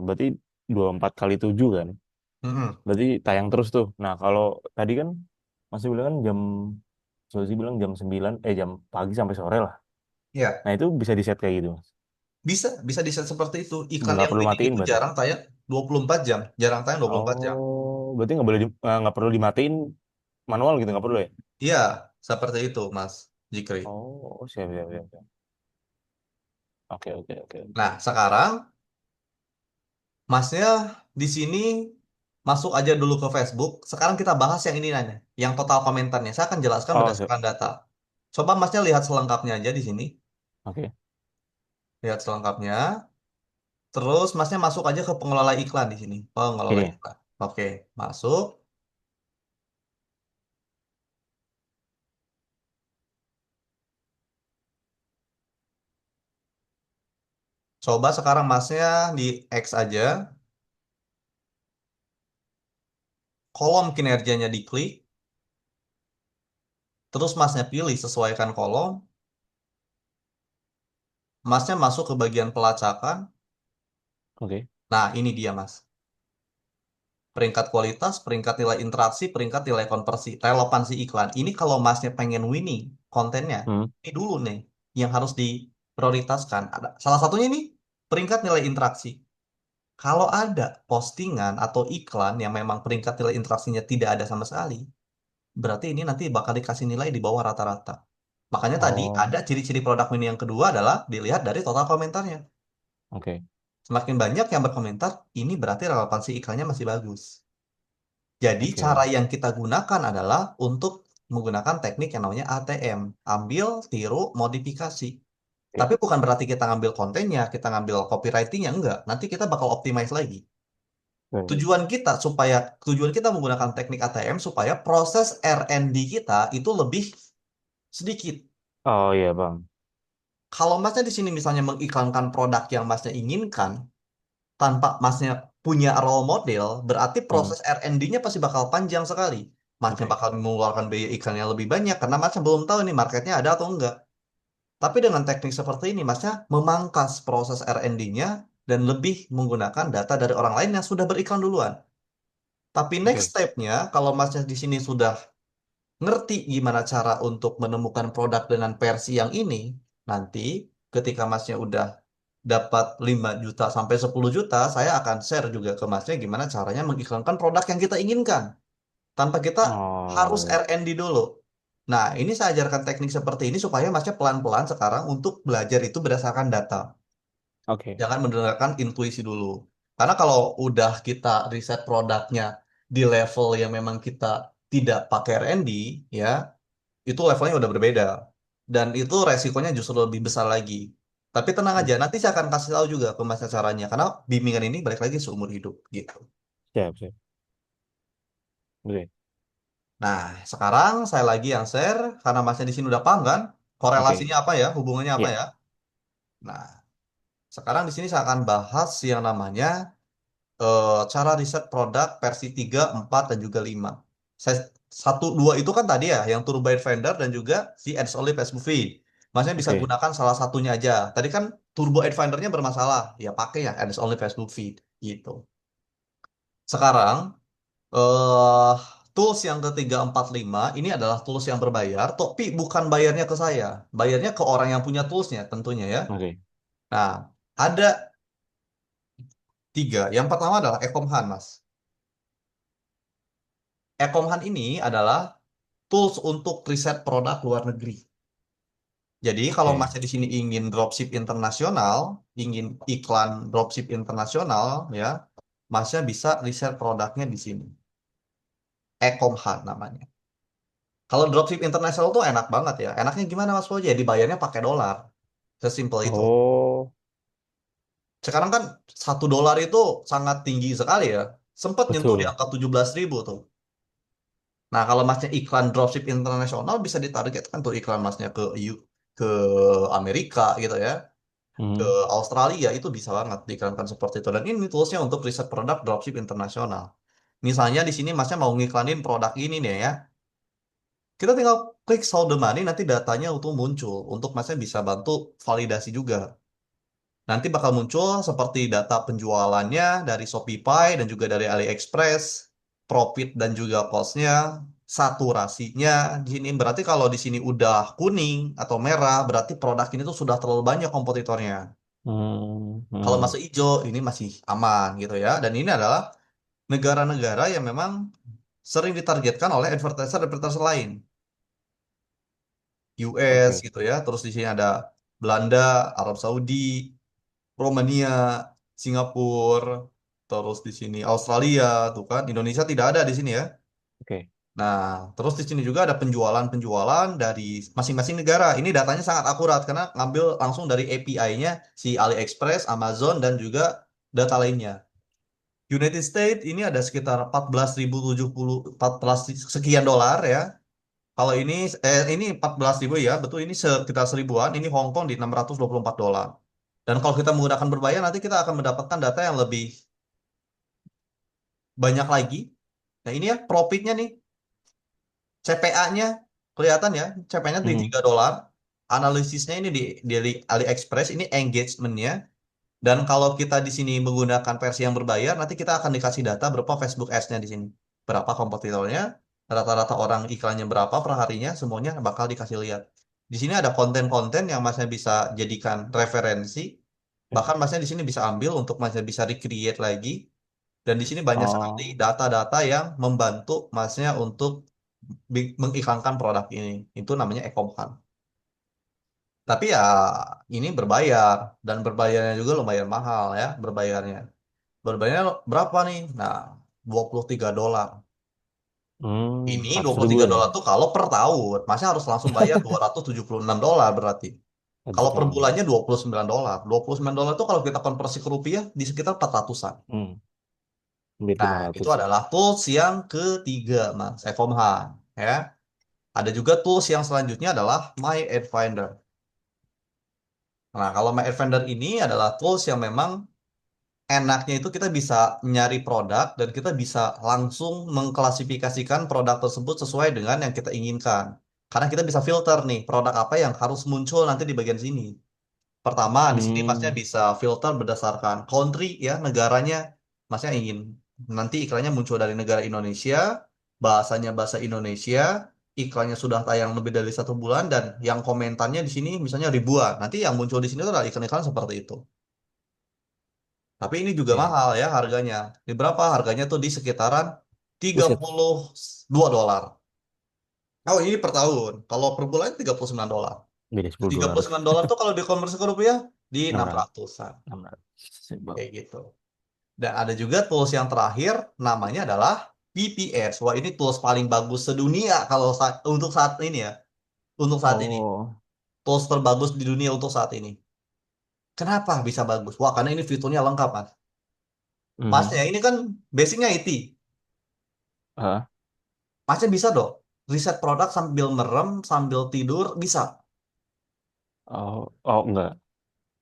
berarti 24 kali 7 kan. Mm-mm. Berarti tayang terus tuh. Nah kalau tadi kan masih bilang kan jam Zozi bilang jam 9 jam pagi sampai sore lah. Ya, Nah itu bisa di set kayak gitu mas. bisa di-set seperti itu. Iklan Nggak yang perlu winning matiin itu berarti. jarang tayang 24 jam. Jarang tayang 24 jam. Oh, berarti nggak boleh nggak perlu dimatiin manual gitu nggak perlu ya? Iya, seperti itu, Mas Jikri. Oh, siap siap siap. Siap. Oke oke oke oke. Nah, sekarang Masnya di sini masuk aja dulu ke Facebook. Sekarang kita bahas yang ini nanya, yang total komentarnya. Saya akan jelaskan Oh, siap. berdasarkan data. Coba Masnya lihat selengkapnya aja di sini. Oke. Lihat selengkapnya. Terus Masnya masuk aja ke pengelola iklan di sini. Pengelola Ini. iklan. Oke, masuk. Coba sekarang Masnya di X aja. Kolom kinerjanya diklik. Terus Masnya pilih sesuaikan kolom. Masnya masuk ke bagian pelacakan. Oke. Nah, ini dia, Mas. Peringkat kualitas, peringkat nilai interaksi, peringkat nilai konversi, relevansi iklan. Ini kalau masnya pengen winning kontennya, Hmm. ini dulu nih yang harus diprioritaskan. Ada salah satunya ini peringkat nilai interaksi. Kalau ada postingan atau iklan yang memang peringkat nilai interaksinya tidak ada sama sekali, berarti ini nanti bakal dikasih nilai di bawah rata-rata. Makanya tadi Oh, ada ciri-ciri produk winning yang kedua adalah dilihat dari total komentarnya. oke. Semakin banyak yang berkomentar, ini berarti relevansi iklannya masih bagus. Jadi cara Oke. yang kita gunakan adalah untuk menggunakan teknik yang namanya ATM. Ambil, tiru, modifikasi. Oke. Tapi bukan berarti kita ngambil kontennya, kita ngambil copywritingnya, enggak. Nanti kita bakal optimize lagi. Oke. Tujuan kita menggunakan teknik ATM supaya proses R&D kita itu lebih sedikit. Oh iya bang. Kalau masnya di sini misalnya mengiklankan produk yang masnya inginkan, tanpa masnya punya role model, berarti Hmm. proses R&D-nya pasti bakal panjang sekali. Masnya Oke. bakal mengeluarkan biaya iklan yang lebih banyak karena masnya belum tahu nih marketnya ada atau enggak. Tapi dengan teknik seperti ini, masnya memangkas proses R&D-nya dan lebih menggunakan data dari orang lain yang sudah beriklan duluan. Tapi next Oke. step-nya, kalau masnya di sini sudah ngerti gimana cara untuk menemukan produk dengan versi yang ini, nanti ketika masnya udah dapat 5 juta sampai 10 juta, saya akan share juga ke masnya gimana caranya mengiklankan produk yang kita inginkan. Tanpa kita Oh harus iya. R&D dulu. Nah, ini saya ajarkan teknik seperti ini supaya masnya pelan-pelan sekarang untuk belajar itu berdasarkan data. Oke. Jangan mendengarkan intuisi dulu. Karena kalau udah kita riset produknya di level yang memang kita tidak pakai R&D, ya, itu levelnya udah berbeda. Dan itu resikonya justru lebih besar lagi. Tapi tenang Hmm. aja, nanti saya akan kasih tahu juga ke masnya caranya. Karena bimbingan ini balik lagi seumur hidup gitu. Siap siap. Oke. Nah, sekarang saya lagi yang share, karena masnya di sini udah paham kan, Oke. korelasinya apa ya, hubungannya apa Iya. ya. Nah, sekarang di sini saya akan bahas yang namanya cara riset produk versi 3, 4, dan juga 5. Saya, 1, 2 itu kan tadi ya, yang Turbo Vendor dan juga si Ads Only Facebook Feed. Masnya bisa Oke. gunakan salah satunya aja. Tadi kan Turbo Ad Finder-nya bermasalah, ya pakai ya Ads Only Facebook Feed gitu. Sekarang eh tools yang ketiga, 4, 5 ini adalah tools yang berbayar, tapi bukan bayarnya ke saya, bayarnya ke orang yang punya toolsnya tentunya ya. Oke. Nah, ada 3. Yang pertama adalah Ekomhan, Mas. Ekomhan ini adalah tools untuk riset produk luar negeri. Jadi kalau Oke. masnya di sini ingin dropship internasional, ingin iklan dropship internasional, ya, masnya bisa riset produknya di sini. Ekomhan namanya. Kalau dropship internasional tuh enak banget ya. Enaknya gimana Mas Fauzi? Ya dibayarnya pakai dolar. Sesimpel itu. Oh, Sekarang kan 1 dolar itu sangat tinggi sekali ya. Sempat nyentuh di betul. angka 17.000 tuh. Nah, kalau masnya iklan dropship internasional bisa ditargetkan tuh iklan masnya ke Amerika gitu ya, ke Hmm, Australia itu bisa banget diiklankan seperti itu. Dan ini toolsnya untuk riset produk dropship internasional. Misalnya di sini masnya mau ngiklanin produk ini nih ya, kita tinggal klik show the money, nanti datanya untuk muncul untuk masnya bisa bantu validasi juga. Nanti bakal muncul seperti data penjualannya dari Shopify dan juga dari AliExpress, profit dan juga cost-nya, saturasinya di sini. Berarti kalau di sini udah kuning atau merah, berarti produk ini tuh sudah terlalu banyak kompetitornya. Kalau hmm. masih hijau, ini masih aman gitu ya. Dan ini adalah negara-negara yang memang sering ditargetkan oleh advertiser-advertiser lain. US Oke, gitu ya. Terus di sini ada Belanda, Arab Saudi, Romania, Singapura, terus di sini Australia, tuh kan. Indonesia tidak ada di sini ya. oke. Nah, terus di sini juga ada penjualan-penjualan dari masing-masing negara. Ini datanya sangat akurat karena ngambil langsung dari API-nya si AliExpress, Amazon, dan juga data lainnya. United States ini ada sekitar 14.070 14 sekian dolar ya. Kalau ini 14.000 ya, betul ini sekitar seribuan. Ini Hong Kong di 624 dolar. Dan kalau kita menggunakan berbayar, nanti kita akan mendapatkan data yang lebih banyak lagi. Nah, ini ya profitnya nih, CPA-nya kelihatan ya, CPA-nya di Hmm. 3 dolar. Analisisnya ini di AliExpress, ini engagement-nya. Dan kalau kita di sini menggunakan versi yang berbayar, nanti kita akan dikasih data berupa Facebook Ads-nya di sini. Berapa kompetitornya, rata-rata orang iklannya berapa per harinya, semuanya bakal dikasih lihat. Di sini ada konten-konten yang masnya bisa jadikan referensi. Bahkan masnya di sini bisa ambil untuk masnya bisa recreate lagi. Dan di sini banyak sekali Oh, data-data yang membantu masnya untuk mengiklankan produk ini. Itu namanya e-com hunt. Tapi ya ini berbayar dan berbayarnya juga lumayan mahal ya berbayarnya. Berbayarnya berapa nih? Nah, 23 dolar. Ini 100 23 ribuan ya? dolar tuh kalau per tahun. Masnya harus langsung bayar 276 dolar berarti. Satu Kalau per tahun. bulannya 29 dolar. 29 dolar tuh kalau kita konversi ke rupiah di sekitar 400-an. Hmm, hampir Nah, itu 500 ya. adalah tools yang ketiga, Mas. FOMH. Ya. Ada juga tools yang selanjutnya adalah My Ad Finder. Nah, kalau My Ad Finder ini adalah tools yang memang enaknya itu kita bisa nyari produk dan kita bisa langsung mengklasifikasikan produk tersebut sesuai dengan yang kita inginkan. Karena kita bisa filter nih produk apa yang harus muncul nanti di bagian sini. Pertama, di sini masnya Hmm. bisa filter berdasarkan country ya, negaranya. Masnya ingin nanti iklannya muncul dari negara Indonesia, bahasanya bahasa Indonesia, iklannya sudah tayang lebih dari 1 bulan dan yang komentarnya di sini misalnya ribuan. Nanti yang muncul di sini tuh adalah iklan-iklan seperti itu. Tapi ini juga Oke. mahal ya harganya. Di berapa? Harganya tuh di sekitaran tiga Buset, puluh dua dolar. Oh, ini per tahun. Kalau per bulan 39 dolar. beda 10 tiga dolar. puluh sembilan dolar tuh kalau dikonversi ke rupiah di 600. 600-an. 600. Kayak gitu. Dan ada juga tools yang terakhir namanya adalah VPS. Wah, ini tools paling bagus sedunia kalau untuk saat ini ya. Untuk saat ini. Oh. Tools terbagus di dunia untuk saat ini. Kenapa bisa bagus? Wah, karena ini fiturnya lengkap, Mas. Mhm. Masnya ini kan basicnya IT. Ah. Masnya bisa dong. Riset produk sambil merem, sambil tidur, bisa. Oh, oh enggak.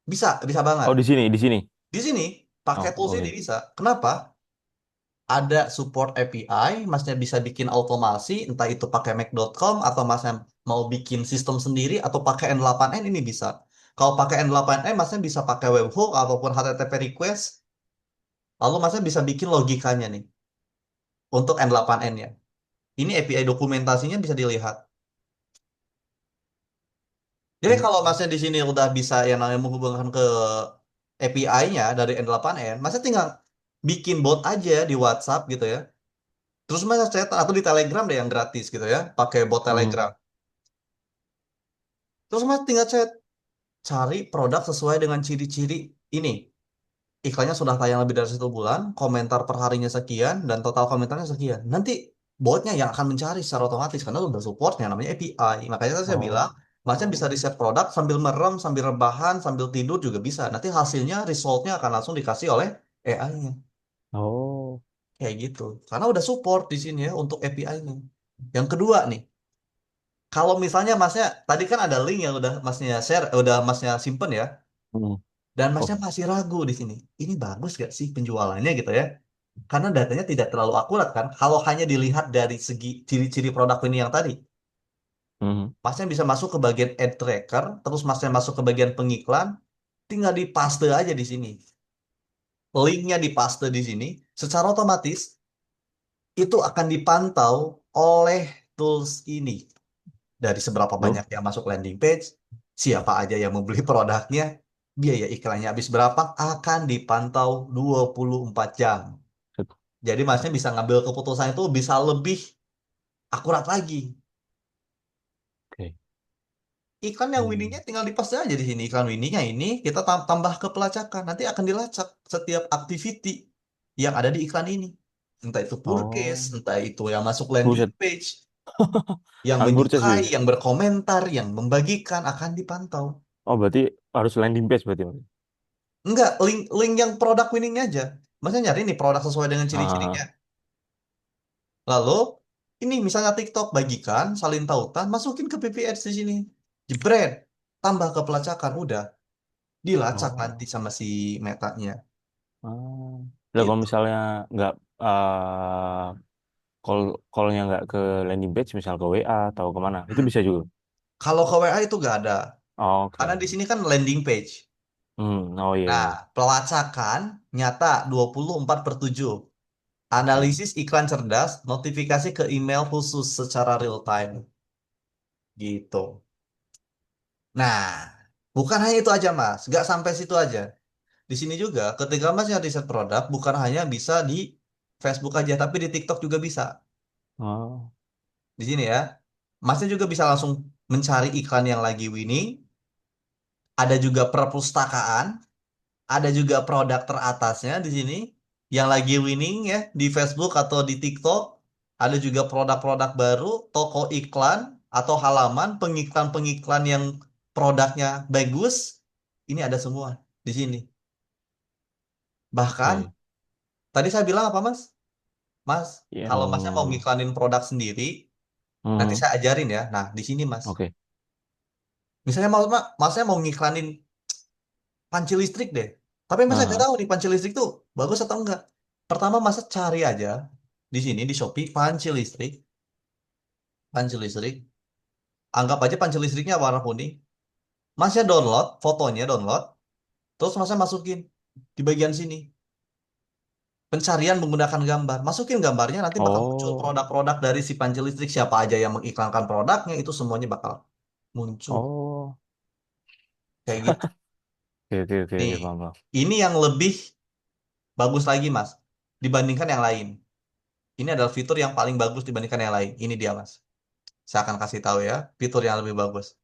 Bisa, bisa banget. Oh, di sini, di sini. Di sini, pakai Oh, tools ini oke. bisa. Kenapa? Ada support API, masnya bisa bikin automasi, entah itu pakai Mac.com atau masnya mau bikin sistem sendiri atau pakai N8N ini bisa. Kalau pakai N8N, masnya bisa pakai webhook ataupun HTTP request, lalu masnya bisa bikin logikanya nih untuk N8N-nya. Ini API dokumentasinya bisa dilihat. Jadi Hmm. kalau masnya di sini udah bisa yang namanya menghubungkan ke API-nya dari N8N, masnya tinggal bikin bot aja di WhatsApp gitu ya. Terus masnya chat atau di Telegram deh yang gratis gitu ya, pakai bot Mhm. Telegram. Terus masnya tinggal chat, cari produk sesuai dengan ciri-ciri ini. Iklannya sudah tayang lebih dari 1 bulan, komentar per harinya sekian, dan total komentarnya sekian. Nanti botnya yang akan mencari secara otomatis karena udah supportnya namanya API. Makanya tadi saya bilang, Oh. Masnya bisa riset produk sambil merem, sambil rebahan, sambil tidur juga bisa. Nanti hasilnya, resultnya akan langsung dikasih oleh AI-nya. Oh. Kayak gitu. Karena udah support di sini ya untuk API-nya. Yang kedua nih, kalau misalnya Masnya, tadi kan ada link yang udah Masnya share, udah Masnya simpen ya, Hmm. dan Masnya Oh. masih ragu di sini. Ini bagus gak sih penjualannya gitu ya? Karena datanya tidak terlalu akurat kan. Kalau hanya dilihat dari segi ciri-ciri produk ini yang tadi. Hmm. Masnya bisa masuk ke bagian ad tracker, terus Masnya masuk ke bagian pengiklan, tinggal di paste aja di sini. Linknya di paste di sini, secara otomatis itu akan dipantau oleh tools ini. Dari seberapa Oh. banyak yang masuk landing page, siapa aja yang membeli produknya, biaya iklannya habis berapa, akan dipantau 24 jam. Set. Jadi Masnya bisa ngambil keputusan itu bisa lebih akurat lagi. Oke. Iklan yang winningnya Hmm. tinggal dipaste aja di sini. Iklan winningnya ini kita tambah ke pelacakan. Nanti akan dilacak setiap activity yang ada di iklan ini. Entah itu purchase, Oh. entah itu yang masuk landing Buset. page, yang Sampai purchase menyukai, ya? yang berkomentar, yang membagikan akan dipantau. Oh, berarti harus landing page berarti. Enggak, link yang produk winningnya aja. Maksudnya nyari nih produk sesuai dengan ciri-cirinya. Ah. Lalu, ini misalnya TikTok bagikan, salin tautan, masukin ke PPS di sini. Jebret, tambah ke pelacakan, udah. Dilacak nanti Oh. sama si metanya. Ah. Lah kalau Gitu. misalnya nggak call callnya nggak ke landing page, misal ke WA atau kemana, itu Hmm. bisa juga. Kalau ke WA itu nggak ada. Karena Oke. di sini kan landing page. Hmm. Oh iya, Nah, iya. pelacakan nyata 24/7. Oke. Analisis iklan cerdas, notifikasi ke email khusus secara real time. Gitu. Nah, bukan hanya itu aja, Mas. Nggak sampai situ aja. Di sini juga, ketika Mas yang riset produk, bukan hanya bisa di Facebook aja, tapi di TikTok juga bisa. Oh. Di sini ya. Masnya juga bisa langsung mencari iklan yang lagi winning. Ada juga perpustakaan. Ada juga produk teratasnya di sini yang lagi winning ya di Facebook atau di TikTok. Ada juga produk-produk baru, toko iklan atau halaman pengiklan-pengiklan yang produknya bagus. Ini ada semua di sini. Bahkan Oke. tadi saya bilang apa Mas? Mas, kalau Masnya mau Yang ngiklanin produk sendiri, nanti hmm. saya ajarin ya. Nah, di sini Mas. Oke. Misalnya Masnya mau ngiklanin panci listrik deh. Tapi masa nggak Aha. tahu nih panci listrik tuh bagus atau enggak. Pertama masa cari aja di sini di Shopee panci listrik, panci listrik. Anggap aja panci listriknya warna kuning. Masnya download fotonya download, terus masnya masukin di bagian sini. Pencarian menggunakan gambar. Masukin gambarnya nanti bakal muncul Oh. produk-produk dari si panci listrik siapa aja yang mengiklankan produknya itu semuanya bakal muncul. Oh. Kayak gitu. Oke, oke, oke, Nih, oke, paham, paham. ini yang lebih bagus lagi Mas dibandingkan yang lain. Ini adalah fitur yang paling bagus dibandingkan yang lain. Ini dia, Mas. Saya akan kasih tahu ya, fitur yang lebih bagus.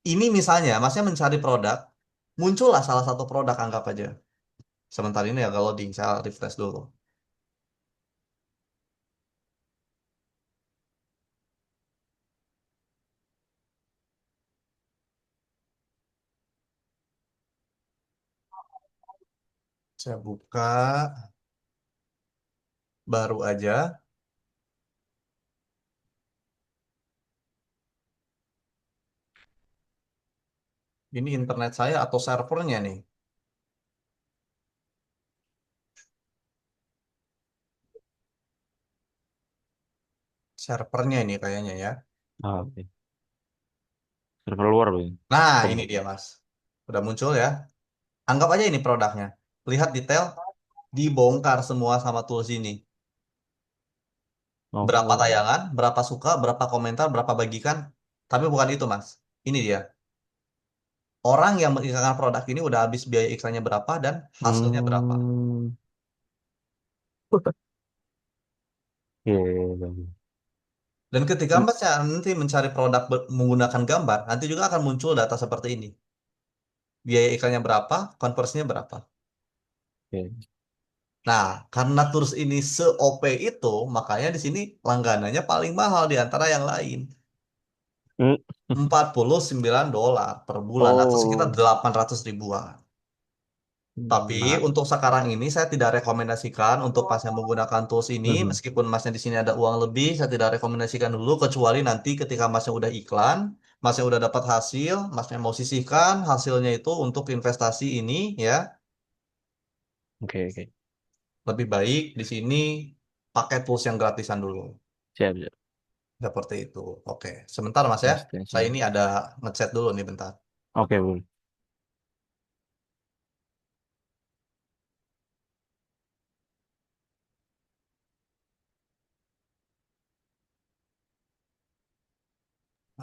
Ini misalnya, Masnya mencari produk, muncullah salah satu produk, anggap aja. Sebentar ini ya, kalau loading, saya refresh dulu. Saya buka, baru aja. Ini internet saya atau servernya nih. Servernya ini kayaknya ya. Ah, oke. Server luar berarti. Nah, Atau ini enggak? dia, Mas. Udah muncul ya. Anggap aja ini produknya. Lihat detail, dibongkar semua sama tools ini. Berapa Oh. tayangan, berapa suka, berapa komentar, berapa bagikan. Tapi bukan itu, Mas. Ini dia. Orang yang mengiklankan produk ini udah habis biaya iklannya berapa dan hasilnya berapa. Hmm. Iya, iya, iya, iya. Dan ketika Mas ya nanti mencari produk menggunakan gambar, nanti juga akan muncul data seperti ini. Biaya iklannya berapa, konversinya berapa. Oke. Nah, karena tools ini se-OP itu, makanya di sini langganannya paling mahal di antara yang lain. Hmm. $49 per bulan atau sekitar Oh. 800 ribuan. Tapi Nah. untuk sekarang ini saya tidak rekomendasikan untuk Mas yang menggunakan tools ini, Mhm. meskipun Masnya di sini ada uang lebih, saya tidak rekomendasikan dulu kecuali nanti ketika Masnya udah iklan, Masnya udah dapat hasil, Masnya mau sisihkan hasilnya itu untuk investasi ini ya, Oke, oke. lebih baik di sini pakai tools yang gratisan dulu. Siap, siap. Seperti itu. Oke, sebentar Mas ya. Saya Extension. ini ada ngechat dulu nih bentar. Oke, boleh.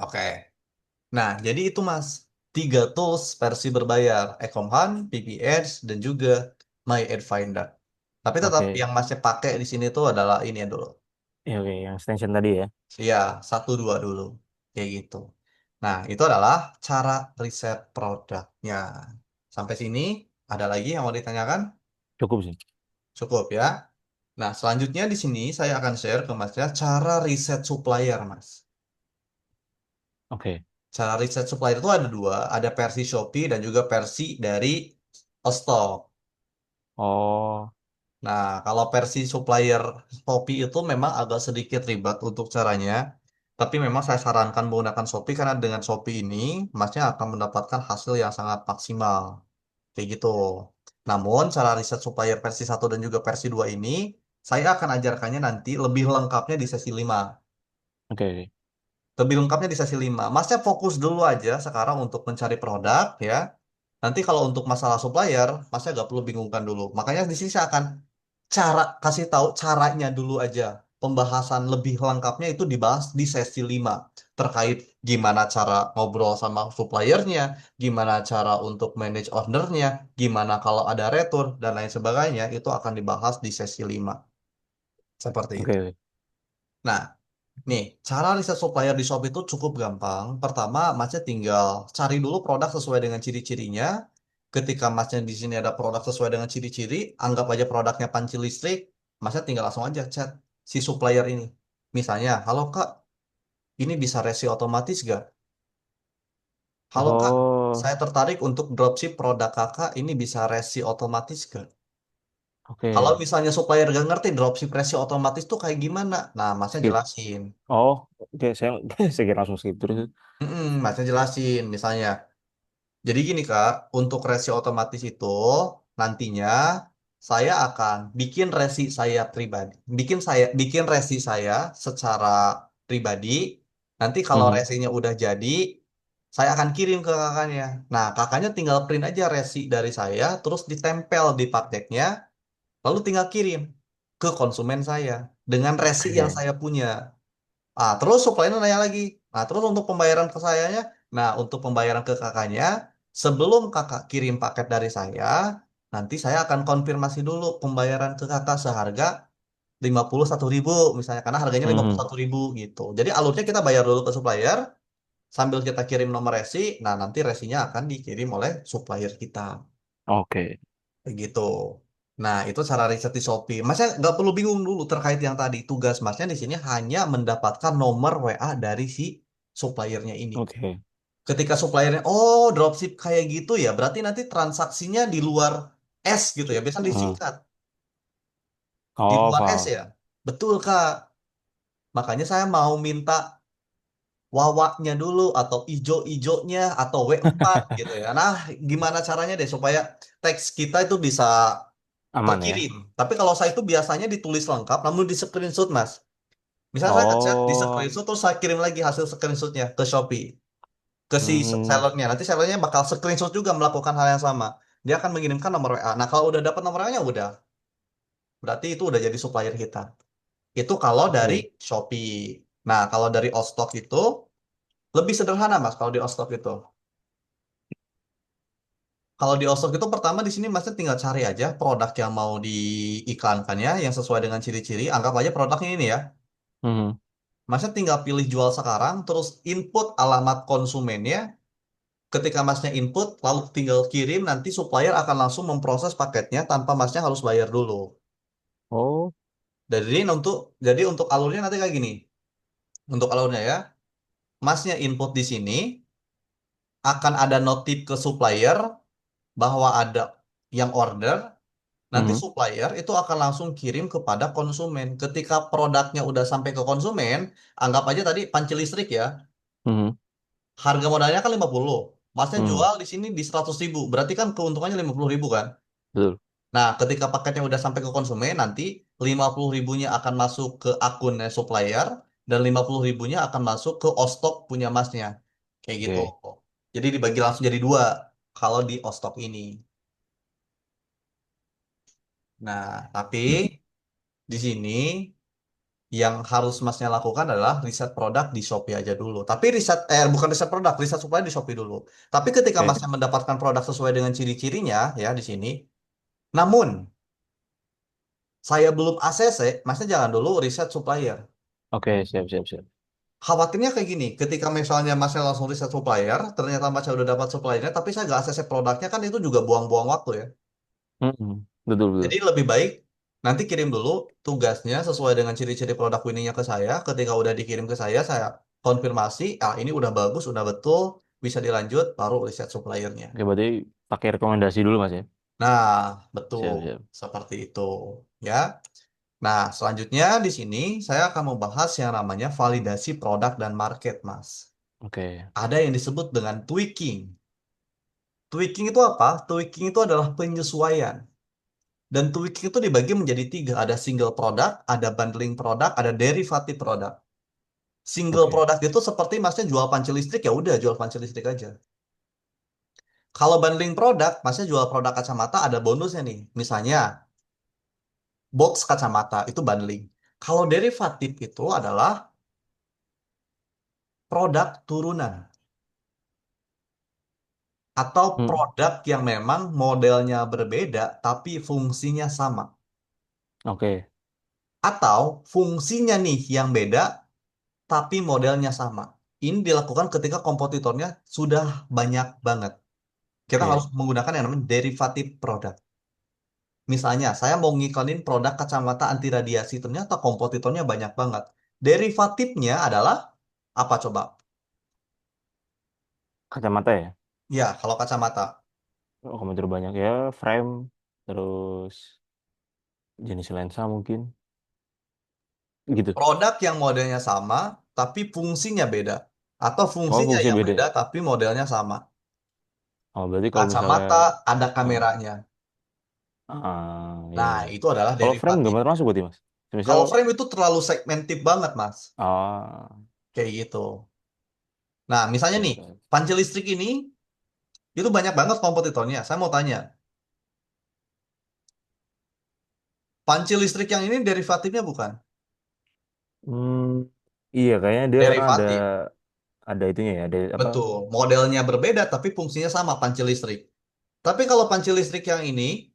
Oke. Nah, jadi itu Mas, tiga tools versi berbayar, Ecom Hunt, PPH, dan juga My Ad Finder. Tapi tetap Oke. yang Masnya pakai di sini tuh adalah ini ya dulu. Ya, oke, yang extension tadi ya. Iya, satu dua dulu, kayak gitu. Nah, itu adalah cara riset produknya. Sampai sini, ada lagi yang mau ditanyakan? Cukup sih. Cukup ya. Nah, selanjutnya di sini saya akan share ke Masnya cara riset supplier, Mas. Oke. Cara riset supplier itu ada dua, ada versi Shopee dan juga versi dari Stock. Oh, Nah, kalau versi supplier Shopee itu memang agak sedikit ribet untuk caranya, tapi memang saya sarankan menggunakan Shopee karena dengan Shopee ini, Masnya akan mendapatkan hasil yang sangat maksimal. Kayak gitu. Namun, cara riset supplier versi satu dan juga versi 2 ini, saya akan ajarkannya nanti lebih lengkapnya di sesi 5. oke, oke. Lebih lengkapnya di sesi 5. Masnya fokus dulu aja sekarang untuk mencari produk ya. Nanti kalau untuk masalah supplier, Masnya nggak perlu bingungkan dulu. Makanya di sini saya akan kasih tahu caranya dulu aja. Pembahasan lebih lengkapnya itu dibahas di sesi 5 terkait gimana cara ngobrol sama suppliernya, gimana cara untuk manage ordernya, gimana kalau ada retur dan lain sebagainya itu akan dibahas di sesi 5. Seperti Oke, itu. oke. Nah, nih, cara riset supplier di Shopee itu cukup gampang. Pertama, Masnya tinggal cari dulu produk sesuai dengan ciri-cirinya. Ketika Masnya di sini ada produk sesuai dengan ciri-ciri, anggap aja produknya panci listrik, Masnya tinggal langsung aja chat si supplier ini. Misalnya, halo Kak, ini bisa resi otomatis gak? Halo Kak, Oh, saya tertarik untuk dropship produk Kakak, ini bisa resi otomatis gak? Kalau oke. misalnya supplier gak ngerti dropship resi otomatis tuh kayak gimana? Nah, Masnya Skip. jelasin. Oh, oke. Saya saya kira langsung skip terus. Masnya jelasin, misalnya. Jadi gini Kak, untuk resi otomatis itu nantinya saya akan bikin resi saya pribadi. Bikin resi saya secara pribadi. Nanti kalau Mhm. resinya udah jadi, saya akan kirim ke kakaknya. Nah, kakaknya tinggal print aja resi dari saya, terus ditempel di pajaknya, lalu tinggal kirim ke konsumen saya dengan resi yang Oke. saya punya. Ah, terus supplier nanya lagi. Nah, terus untuk pembayaran ke sayanya, nah untuk pembayaran ke kakaknya, sebelum kakak kirim paket dari saya, nanti saya akan konfirmasi dulu pembayaran ke kakak seharga 51.000 misalnya, karena harganya lima puluh Mhm. satu ribu gitu. Jadi alurnya kita bayar dulu ke supplier, sambil kita kirim nomor resi, nah nanti resinya akan dikirim oleh supplier kita. Oke. Begitu. Nah, itu cara riset di Shopee. Masnya nggak perlu bingung dulu terkait yang tadi. Tugas Masnya di sini hanya mendapatkan nomor WA dari si suppliernya ini. Oke. Ketika suppliernya, oh dropship kayak gitu ya, berarti nanti transaksinya di luar S gitu ya, biasanya Mhm. disingkat. Di Oh, luar S paham. ya. Betul, Kak. Makanya saya mau minta wawaknya dulu atau ijo-ijonya atau W4 gitu ya. Nah, gimana caranya deh supaya teks kita itu bisa Aman ya. terkirim. Tapi kalau saya itu biasanya ditulis lengkap, namun di screenshot, Mas. Misalnya saya ngechat di Oh. screenshot, terus saya kirim lagi hasil screenshotnya ke Shopee, ke si Hmm. sellernya. Nanti sellernya bakal screenshot juga melakukan hal yang sama. Dia akan mengirimkan nomor WA. Nah, kalau udah dapat nomor WA-nya, udah. Berarti itu udah jadi supplier kita. Itu kalau dari Oke. Shopee. Nah, kalau dari Allstock itu, lebih sederhana, Mas, kalau di Allstock itu. Kalau di Allstock itu pertama di sini Masnya tinggal cari aja produk yang mau diiklankan ya, yang sesuai dengan ciri-ciri. Anggap aja produknya ini ya. Mhm. Masnya tinggal pilih jual sekarang, terus input alamat konsumennya. Ketika Masnya input, lalu tinggal kirim, nanti supplier akan langsung memproses paketnya tanpa Masnya harus bayar dulu. Oh. Jadi untuk alurnya nanti kayak gini. Untuk alurnya ya, masnya input di sini akan ada notif ke supplier bahwa ada yang order. Nanti Mhm. supplier itu akan langsung kirim kepada konsumen. Ketika produknya udah sampai ke konsumen, anggap aja tadi panci listrik ya. Mhm. Harga modalnya kan 50. Masnya Mhm. jual di sini di 100.000. Berarti kan keuntungannya 50.000 kan? Betul. Nah, ketika paketnya udah sampai ke konsumen, nanti 50 ribunya akan masuk ke akunnya supplier, dan 50 ribunya akan masuk ke Ostok punya masnya. Kayak gitu. Oke. Jadi dibagi langsung jadi dua kalau di Ostok ini. Nah, tapi di sini yang harus masnya lakukan adalah riset produk di Shopee aja dulu. Tapi bukan riset produk, riset supply di Shopee dulu. Tapi ketika Oke. masnya mendapatkan produk sesuai dengan ciri-cirinya ya di sini, namun saya belum ACC, masnya jangan dulu riset supplier. Oke, siap, siap, siap. Khawatirnya kayak gini, ketika misalnya masnya langsung riset supplier, ternyata masnya udah dapat suppliernya, tapi saya nggak ACC produknya, kan itu juga buang-buang waktu ya. Mhm. Betul, betul. Jadi lebih baik nanti kirim dulu tugasnya sesuai dengan ciri-ciri produk winningnya ke saya. Ketika udah dikirim ke saya konfirmasi, ah ini udah bagus, udah betul, bisa dilanjut, baru riset suppliernya. Oke, berarti pakai rekomendasi dulu Mas ya. Nah, betul, Siap, siap. seperti itu ya. Nah, selanjutnya di sini saya akan membahas yang namanya validasi produk dan market, Mas. Oke. Ada yang disebut dengan tweaking. Tweaking itu apa? Tweaking itu adalah penyesuaian. Dan tweaking itu dibagi menjadi tiga. Ada single product, ada bundling product, ada derivative product. Single Oke. product itu seperti masnya jual panci listrik, ya udah jual panci listrik aja. Kalau bundling product, masnya jual produk kacamata, ada bonusnya nih. Misalnya box kacamata itu bundling. Kalau derivatif itu adalah produk turunan atau Hmm. produk yang memang modelnya berbeda tapi fungsinya sama. Oke. Atau fungsinya nih yang beda tapi modelnya sama. Ini dilakukan ketika kompetitornya sudah banyak banget. Kita harus Oke. menggunakan yang namanya derivative product. Misalnya, saya mau ngiklanin produk kacamata anti radiasi, ternyata kompetitornya banyak banget. Derivatifnya adalah apa coba? Kacamata ya. Ya, kalau kacamata. Oh, komentar banyak ya. Frame. Terus jenis lensa mungkin. Gitu. Produk yang modelnya sama, tapi fungsinya beda. Atau Oh, fungsinya fungsinya yang beda. beda, tapi modelnya sama. Oh, berarti kalau misalnya... Kacamata ada Ah, kameranya. iya, Nah, iya. itu adalah Kalau frame nggak derivatif. masuk berarti Mas. Misal... Kalau frame itu terlalu segmentif banget, Mas. Oh, Kayak gitu. Nah, misalnya oke, nih, oke. panci listrik ini itu banyak banget kompetitornya. Saya mau tanya, panci listrik yang ini derivatifnya bukan? Hmm, iya, kayaknya dia karena Derivatif. ada itunya ya, ada apa? Betul. Modelnya berbeda tapi fungsinya sama panci listrik. Tapi kalau panci listrik yang ini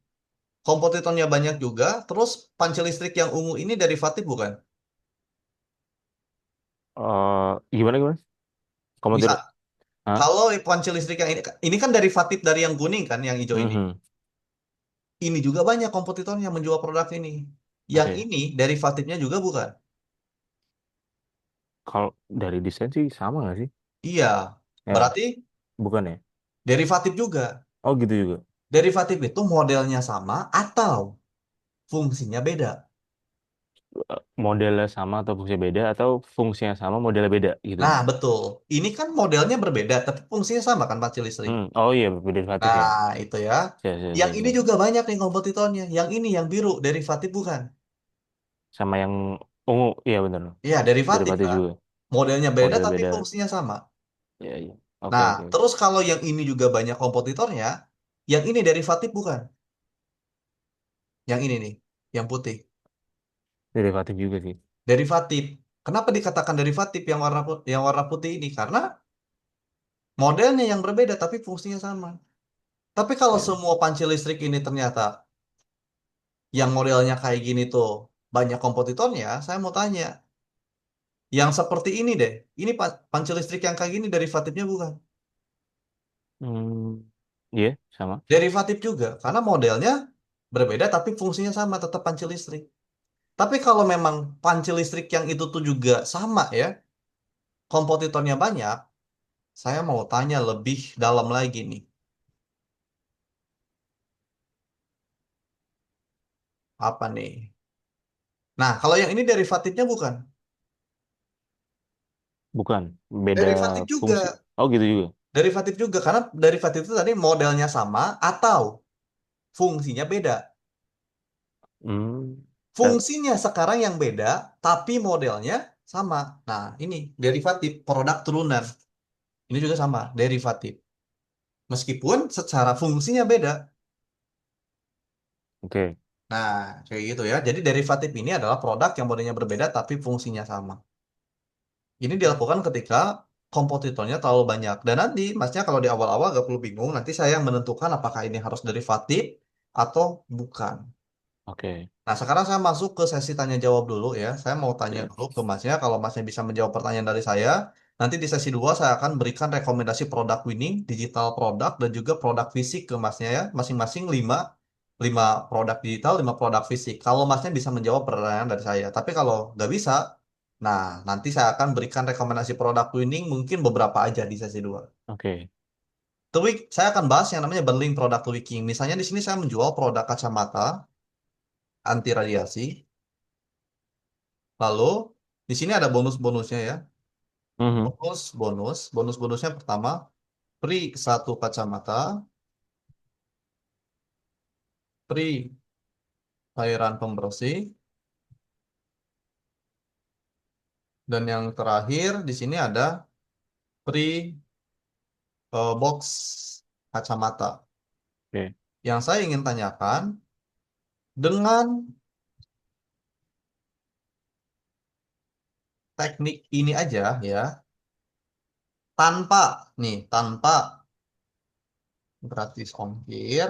kompetitornya banyak juga, terus panci listrik yang ungu ini derivatif bukan? Gimana gimana? Komentar, Bisa. ah, Kalau panci listrik yang ini kan derivatif dari yang kuning kan, yang hijau ini. mhm. Ini juga banyak kompetitornya yang menjual produk ini. Yang Oke. ini derivatifnya juga bukan? Kalau dari desain sih sama nggak sih? Iya. Ya, Berarti bukan ya? derivatif juga. Oh gitu juga. Derivatif itu modelnya sama atau fungsinya beda. Modelnya sama atau fungsinya beda atau fungsinya sama modelnya beda gitu Nah, mas. betul. Ini kan modelnya berbeda, tapi fungsinya sama kan panci listrik. Oh iya derivatif ya. Nah, itu ya. Siap, siap, Yang siap, ini siap. juga banyak nih kompetitornya. Yang ini yang biru, derivatif bukan? Sama yang ungu, iya benar. Iya, derivatif Derivatif kan. juga. Modelnya beda Model tapi beda. fungsinya sama. Iya, iya. Oke, Nah, oke. terus kalau yang ini juga banyak kompetitornya, yang ini derivatif bukan? Yang ini nih, yang putih. Derivatif juga sih. Derivatif. Kenapa dikatakan derivatif yang warna putih ini? Karena modelnya yang berbeda tapi fungsinya sama. Tapi kalau Oke. semua panci listrik ini ternyata yang modelnya kayak gini tuh banyak kompetitornya, saya mau tanya, yang seperti ini deh, ini panci listrik yang kayak gini derivatifnya bukan? Hmm, iya, sama. Derivatif juga, karena modelnya berbeda tapi fungsinya sama, tetap panci listrik. Tapi kalau memang panci listrik yang itu tuh juga sama ya, kompetitornya banyak, saya mau tanya lebih dalam lagi nih. Apa nih? Nah, kalau yang ini derivatifnya bukan. Bukan, beda Derivatif fungsi. juga. Oh gitu juga. Derivatif juga, karena derivatif itu tadi modelnya sama atau fungsinya beda. Hmm. Ta- Fungsinya sekarang yang beda, tapi modelnya sama. Nah, ini derivatif, produk turunan. Ini juga sama, derivatif. Meskipun secara fungsinya beda. Oke, Nah, kayak gitu ya. Jadi derivatif ini adalah produk yang modelnya berbeda, tapi fungsinya sama. Ini dilakukan ketika kompetitornya terlalu banyak. Dan nanti, masnya kalau di awal-awal gak perlu bingung, nanti saya yang menentukan apakah ini harus derivatif atau bukan. oke, Nah, sekarang saya masuk ke sesi tanya jawab dulu ya. Saya mau tanya oke, dulu ke masnya. Kalau masnya bisa menjawab pertanyaan dari saya, nanti di sesi 2 saya akan berikan rekomendasi produk winning, digital produk, dan juga produk fisik ke masnya ya. Masing-masing 5 produk digital, 5 produk fisik. Kalau masnya bisa menjawab pertanyaan dari saya. Tapi kalau nggak bisa, nah nanti saya akan berikan rekomendasi produk winning mungkin beberapa aja di sesi 2. oke. Tweak, saya akan bahas yang namanya bundling produk tweaking. Misalnya di sini saya menjual produk kacamata anti radiasi. Lalu di sini ada bonus-bonusnya ya. Mhm. Bonus-bonusnya pertama free satu kacamata, free cairan pembersih, dan yang terakhir di sini ada free box kacamata. Oke, Yang saya ingin tanyakan dengan teknik ini aja ya, tanpa gratis ongkir,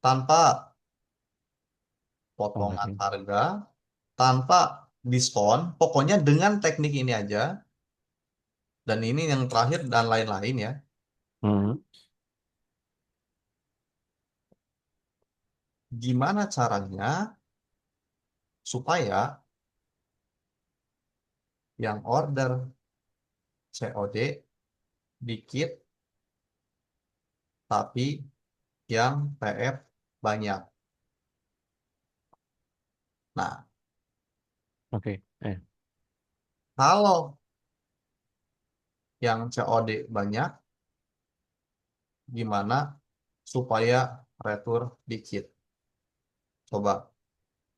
tanpa potongan oke. harga, tanpa diskon, pokoknya dengan teknik ini aja. Dan ini yang terakhir dan lain-lain ya. Mhm. Gimana caranya supaya yang order COD dikit tapi yang PF banyak. Nah, Oke. kalau yang COD banyak, gimana supaya retur dikit? Coba.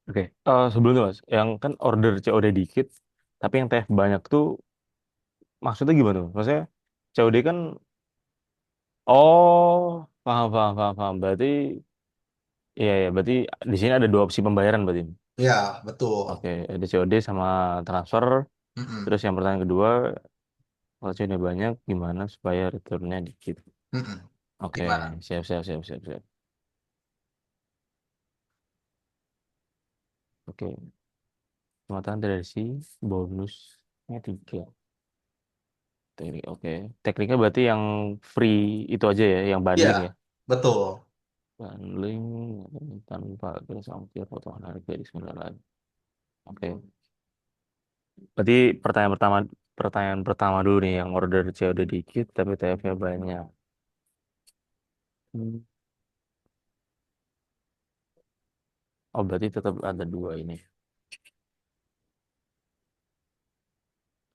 Oke. Sebelumnya Mas, yang kan order COD dikit, tapi yang TF banyak tuh maksudnya gimana tuh? Maksudnya COD kan, oh, paham, paham, paham, paham. Berarti, iya, ya, berarti di sini ada dua opsi pembayaran berarti. Ya, betul. Oke, ada COD sama transfer. Mm-mm. Terus yang pertanyaan kedua, kalau COD banyak, gimana supaya returnnya dikit? Mm-mm. Oke, Gimana? siap, siap, siap, siap, siap. Oke, pemetaan dari si bonusnya tiga. Teknik, oke. Tekniknya berarti yang free itu aja ya, yang bundling ya. Ya, betul. Bundling tanpa garis ongkir potongan harga di sembilan lagi. Oke. Berarti pertanyaan pertama dulu nih yang order COD dikit tapi TF-nya banyak. Hmm. Oh berarti tetap ada dua ini.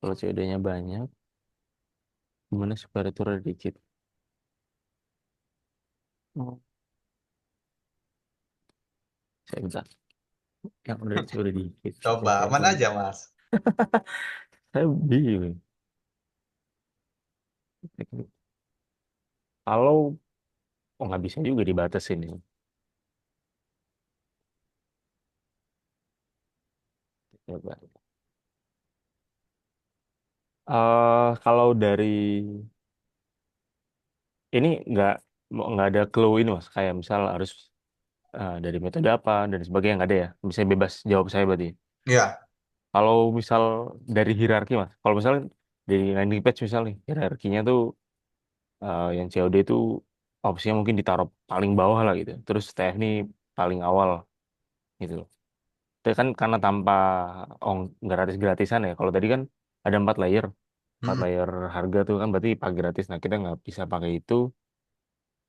Kalau COD-nya banyak, gimana supaya return dikit? Oh, saya minta yang order COD dikit tapi Coba, TF-nya mana aja, banyak. Mas? Saya bingung. Teknik. Kalau oh nggak bisa juga dibatasin ini. Coba. Kalau dari ini nggak ada clue ini mas, kayak misal harus dari metode apa dan sebagainya nggak ada ya. Bisa bebas jawab saya berarti. Ya, Kalau misal dari hierarki mas, kalau misal dari landing page misal nih hierarkinya tuh yang COD itu opsinya mungkin ditaruh paling bawah lah gitu. Terus TF ini paling awal gitu loh. Tapi kan karena tanpa gratis-gratisan ya. Kalau tadi kan ada 4 layer, empat Mm-mm. layer harga tuh kan berarti pakai gratis. Nah kita nggak bisa pakai itu.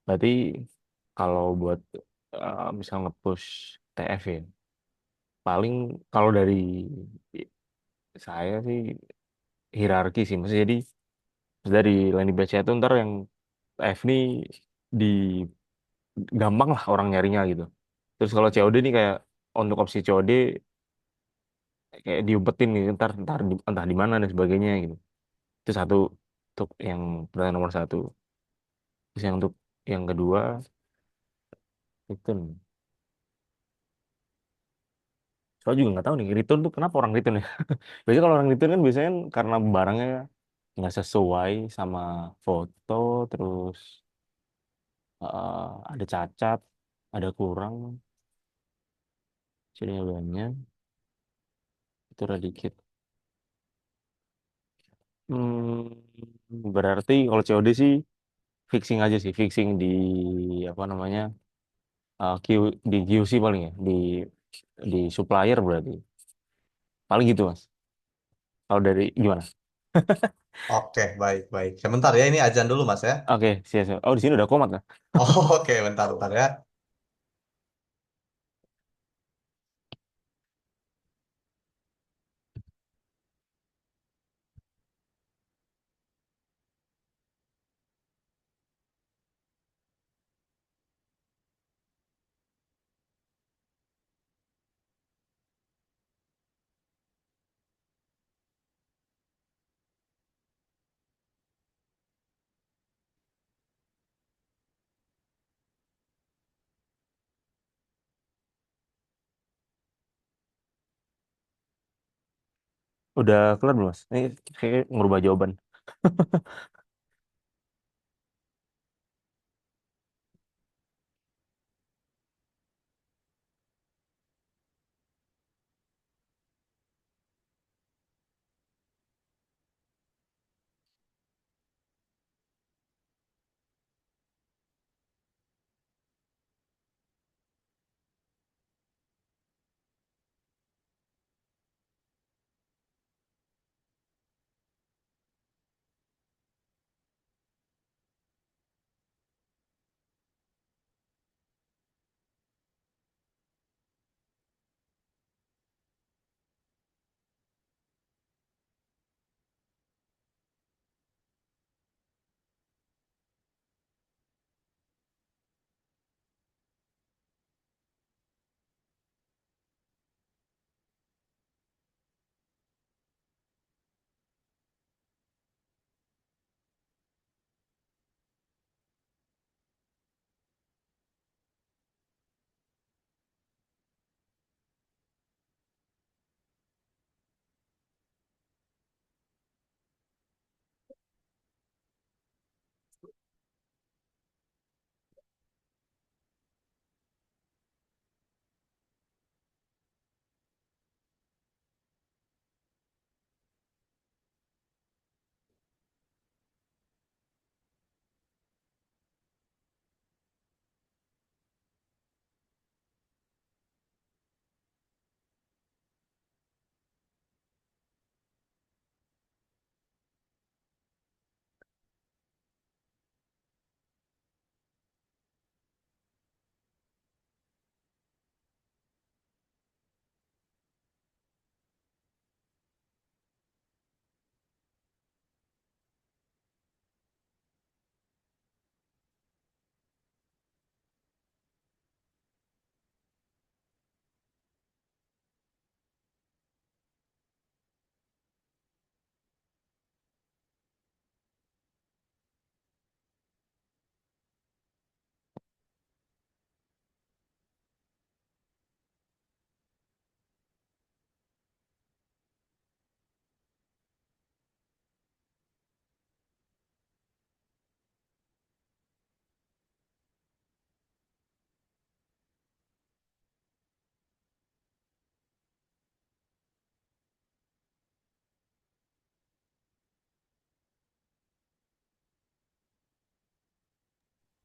Berarti kalau buat misal nge-push TF ya, paling kalau dari saya sih hierarki sih. Maksudnya jadi dari landing page itu ntar yang TF ini di gampang lah orang nyarinya gitu. Terus kalau COD ini kayak untuk opsi COD kayak diumpetin gitu, entah di mana dan sebagainya gitu. Itu satu untuk yang pertanyaan nomor satu. Terus yang untuk yang kedua return. Soalnya juga nggak tahu nih return tuh kenapa orang return ya. Biasanya kalau orang return kan biasanya kan karena barangnya nggak sesuai sama foto, terus ada cacat, ada kurang, jadinya banyak, itu udah dikit. Berarti kalau COD sih fixing aja sih, fixing di apa namanya di QC paling ya, di supplier berarti. Paling gitu mas. Kalau dari gimana? Oke, baik, baik. Sebentar ya, ini ajan dulu, Mas ya. Oke, siap, siap. Oh di sini udah komat lah. Oh, oke, bentar, bentar ya. Udah kelar belum mas? Ini kayak ngubah jawaban.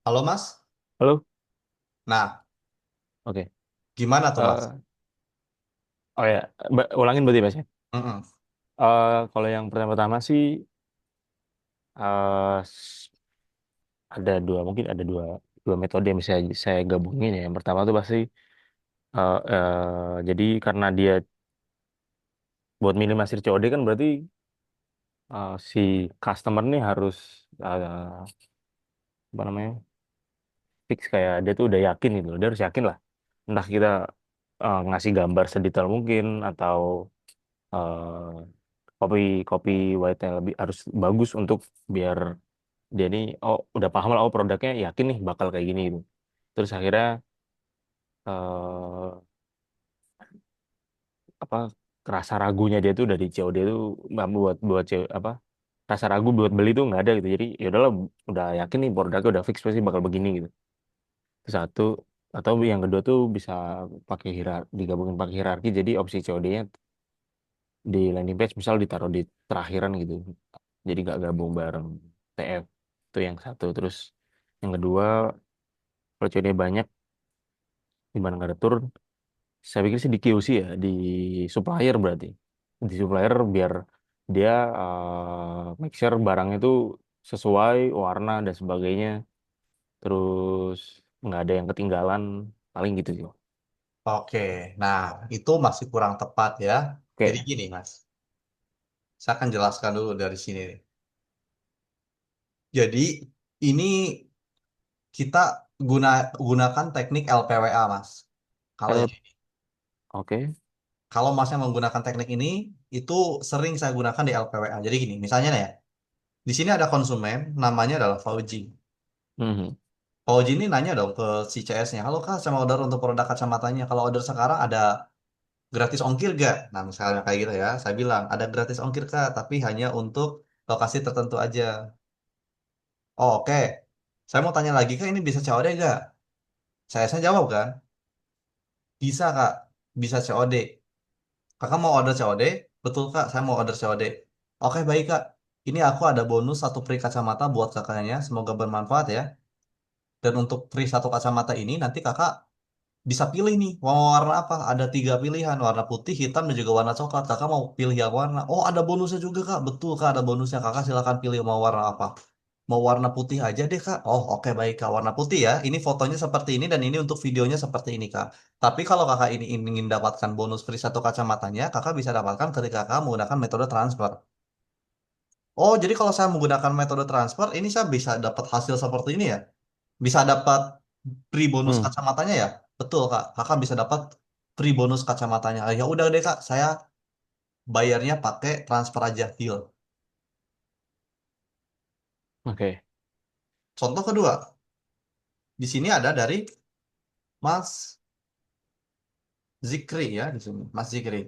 Halo, Mas. Halo? Nah, Oke. gimana tuh, Mas? Eh, Oh ya, ulangin berarti Mas ya. Mm-mm. Kalau yang pertama-tama sih eh, s- ada dua, mungkin ada dua metode yang bisa saya gabungin ya. Yang pertama tuh pasti jadi karena dia buat minimalisir COD kan berarti si customer nih harus apa namanya fix kayak dia tuh udah yakin gitu loh. Dia harus yakin lah. Entah kita ngasih gambar sedetail mungkin atau copy copy white-nya lebih harus bagus untuk biar dia nih oh udah paham lah oh produknya yakin nih bakal kayak gini gitu. Terus akhirnya eh, apa rasa ragunya dia tuh dari COD tuh nggak buat buat apa rasa ragu buat beli tuh nggak ada gitu. Jadi ya udahlah udah yakin nih produknya udah fix pasti bakal begini gitu. Itu satu atau yang kedua tuh bisa pakai digabungin pakai hierarki jadi opsi COD-nya di landing page misal ditaruh di terakhiran gitu. Jadi nggak gabung bareng TF itu yang satu. Terus yang kedua kalau COD banyak gimana nggak ada turun saya pikir sih di QC ya di supplier berarti di supplier biar dia make sure barangnya itu sesuai warna dan sebagainya terus nggak ada yang ketinggalan paling gitu sih. Oke, nah itu masih kurang tepat ya. Jadi Oke. gini Mas, saya akan jelaskan dulu dari sini nih. Jadi ini kita gunakan teknik LPWA Mas. Kalau L yang ini. oke. Kalau Masnya menggunakan teknik ini, itu sering saya gunakan di LPWA. Jadi gini, misalnya nih ya, di sini ada konsumen, namanya adalah Fauji. Mhm. Fauji ini nanya dong ke si CS-nya, halo Kak, saya mau order untuk produk kacamatanya. Kalau order sekarang ada gratis ongkir gak? Nah, misalnya kayak gitu ya, saya bilang, ada gratis ongkir Kak, tapi hanya untuk lokasi tertentu aja. Oh, oke. Saya mau tanya lagi, Kak, ini bisa COD gak? CS-nya jawab kan, bisa Kak, bisa COD. Kakak mau order COD? Betul Kak, saya mau order COD. Oke baik Kak, ini aku ada bonus satu free kacamata buat kakaknya. Semoga bermanfaat ya. Dan untuk free satu kacamata ini nanti kakak bisa pilih nih mau warna apa. Ada tiga pilihan, warna putih, hitam, dan juga warna coklat. Kakak mau pilih yang warna. Oh ada bonusnya juga Kak, betul Kak ada bonusnya. Kakak silakan pilih mau warna apa. Mau warna putih aja deh Kak. Oh oke baik Kak, warna putih ya. Ini fotonya seperti ini dan ini untuk videonya seperti ini Kak. Tapi kalau kakak ini ingin dapatkan bonus free satu kacamatanya, kakak bisa dapatkan ketika kakak menggunakan metode transfer. Oh, jadi kalau saya menggunakan metode transfer, ini saya bisa dapat hasil seperti ini ya? Bisa dapat free bonus Hmm. kacamatanya ya? Betul Kak, kakak bisa dapat free bonus kacamatanya. Ah, ya udah deh Kak, saya bayarnya pakai transfer aja deal. Oke. Contoh kedua, di sini ada dari Mas Zikri ya di sini, Mas Zikri.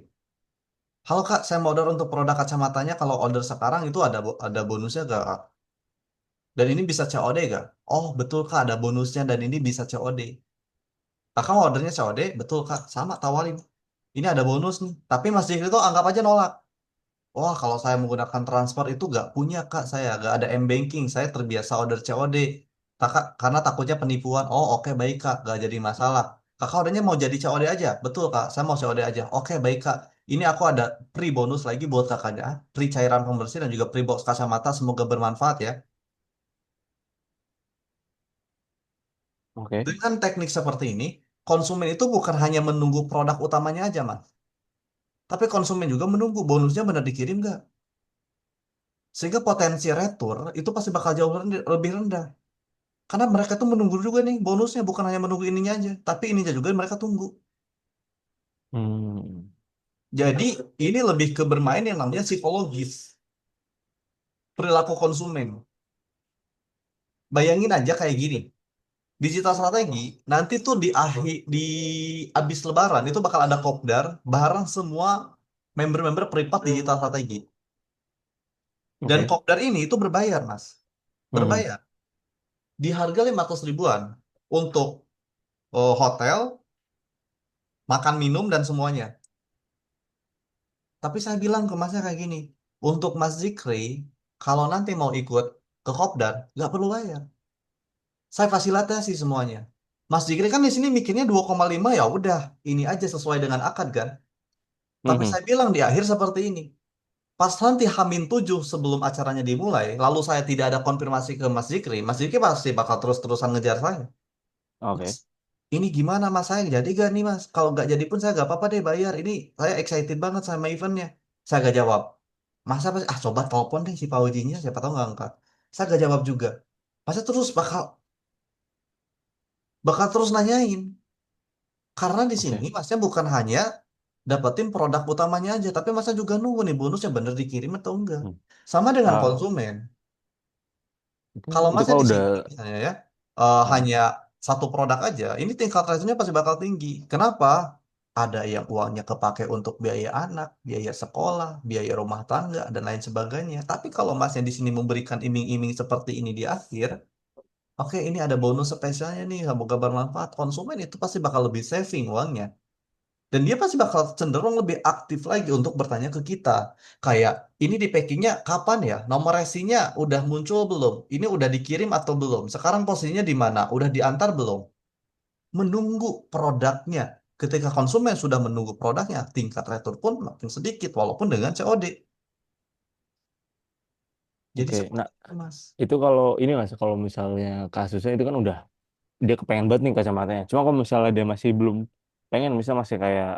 Halo Kak, saya mau order untuk produk kacamatanya. Kalau order sekarang itu ada bonusnya gak Kak? Dan ini bisa COD gak? Oh betul Kak, ada bonusnya dan ini bisa COD. Kakak mau ordernya COD? Betul Kak, sama tawarin. Ini ada bonus nih. Tapi Mas Jikri itu anggap aja nolak. Wah kalau saya menggunakan transfer itu gak punya Kak saya. Gak ada M-Banking. Saya terbiasa order COD. Kakak, karena takutnya penipuan. Oh oke baik Kak, gak jadi masalah. Kakak ordernya mau jadi COD aja? Betul Kak, saya mau COD aja. Oke baik Kak. Ini aku ada free bonus lagi buat kakaknya. Free cairan pembersih dan juga free box kacamata. Semoga bermanfaat ya. Oke. Dengan teknik seperti ini, konsumen itu bukan hanya menunggu produk utamanya aja, Mas. Tapi konsumen juga menunggu bonusnya benar dikirim nggak. Sehingga potensi retur itu pasti bakal jauh lebih rendah. Karena mereka tuh menunggu juga nih bonusnya, bukan hanya menunggu ininya aja. Tapi ininya juga mereka tunggu. Hmm. Jadi ini lebih ke bermain yang namanya psikologis, perilaku konsumen. Bayangin aja kayak gini. Digital strategi nanti tuh di abis lebaran itu bakal ada kopdar bareng semua member-member peripat digital strategi. Dan Oke. kopdar ini itu berbayar, Mas. Mhm. Berbayar. Di harga 500 ribuan untuk hotel, makan minum dan semuanya. Tapi saya bilang ke masnya kayak gini, untuk Mas Zikri, kalau nanti mau ikut ke Kopdar, nggak perlu bayar. Saya fasilitasi semuanya. Mas Zikri kan di sini mikirnya 2,5 ya udah, ini aja sesuai dengan akad kan. Tapi Mhm. saya bilang di akhir seperti ini. Pas nanti Hamin 7 sebelum acaranya dimulai, lalu saya tidak ada konfirmasi ke Mas Zikri pasti bakal terus-terusan ngejar saya. Mas, Oke. ini gimana Mas saya jadi gak nih Mas? Kalau nggak jadi pun saya gak apa-apa deh bayar. Ini saya excited banget sama eventnya. Saya gak jawab. Masa apa? Ah coba telepon deh si Pak Ujinya, siapa tahu nggak angkat. Saya gak jawab juga. Masa terus bakal terus nanyain. Karena di sini Oke. Masnya bukan hanya dapetin produk utamanya aja, tapi Masnya juga nunggu nih bonusnya bener dikirim atau enggak. Hmm. Sama dengan Ah, konsumen. itu, Kalau itu masnya kalau di udah sini misalnya ya ah, hanya satu produk aja, ini tingkat resikonya pasti bakal tinggi. Kenapa? Ada yang uangnya kepake untuk biaya anak, biaya sekolah, biaya rumah tangga, dan lain sebagainya. Tapi kalau masnya di sini memberikan iming-iming seperti ini di akhir, oke ini ada bonus spesialnya nih, semoga bermanfaat. Konsumen itu pasti bakal lebih saving uangnya. Dan dia pasti bakal cenderung lebih aktif lagi untuk bertanya ke kita. Kayak, ini di packingnya kapan ya? Nomor resinya udah muncul belum? Ini udah dikirim atau belum? Sekarang posisinya di mana? Udah diantar belum? Menunggu produknya. Ketika konsumen sudah menunggu produknya, tingkat retur pun makin sedikit, walaupun dengan COD. Jadi oke. Nah, seperti itu, Mas. itu kalau ini Mas, kalau misalnya kasusnya itu kan udah dia kepengen banget nih kacamatanya. Cuma kalau misalnya dia masih belum pengen, misal masih kayak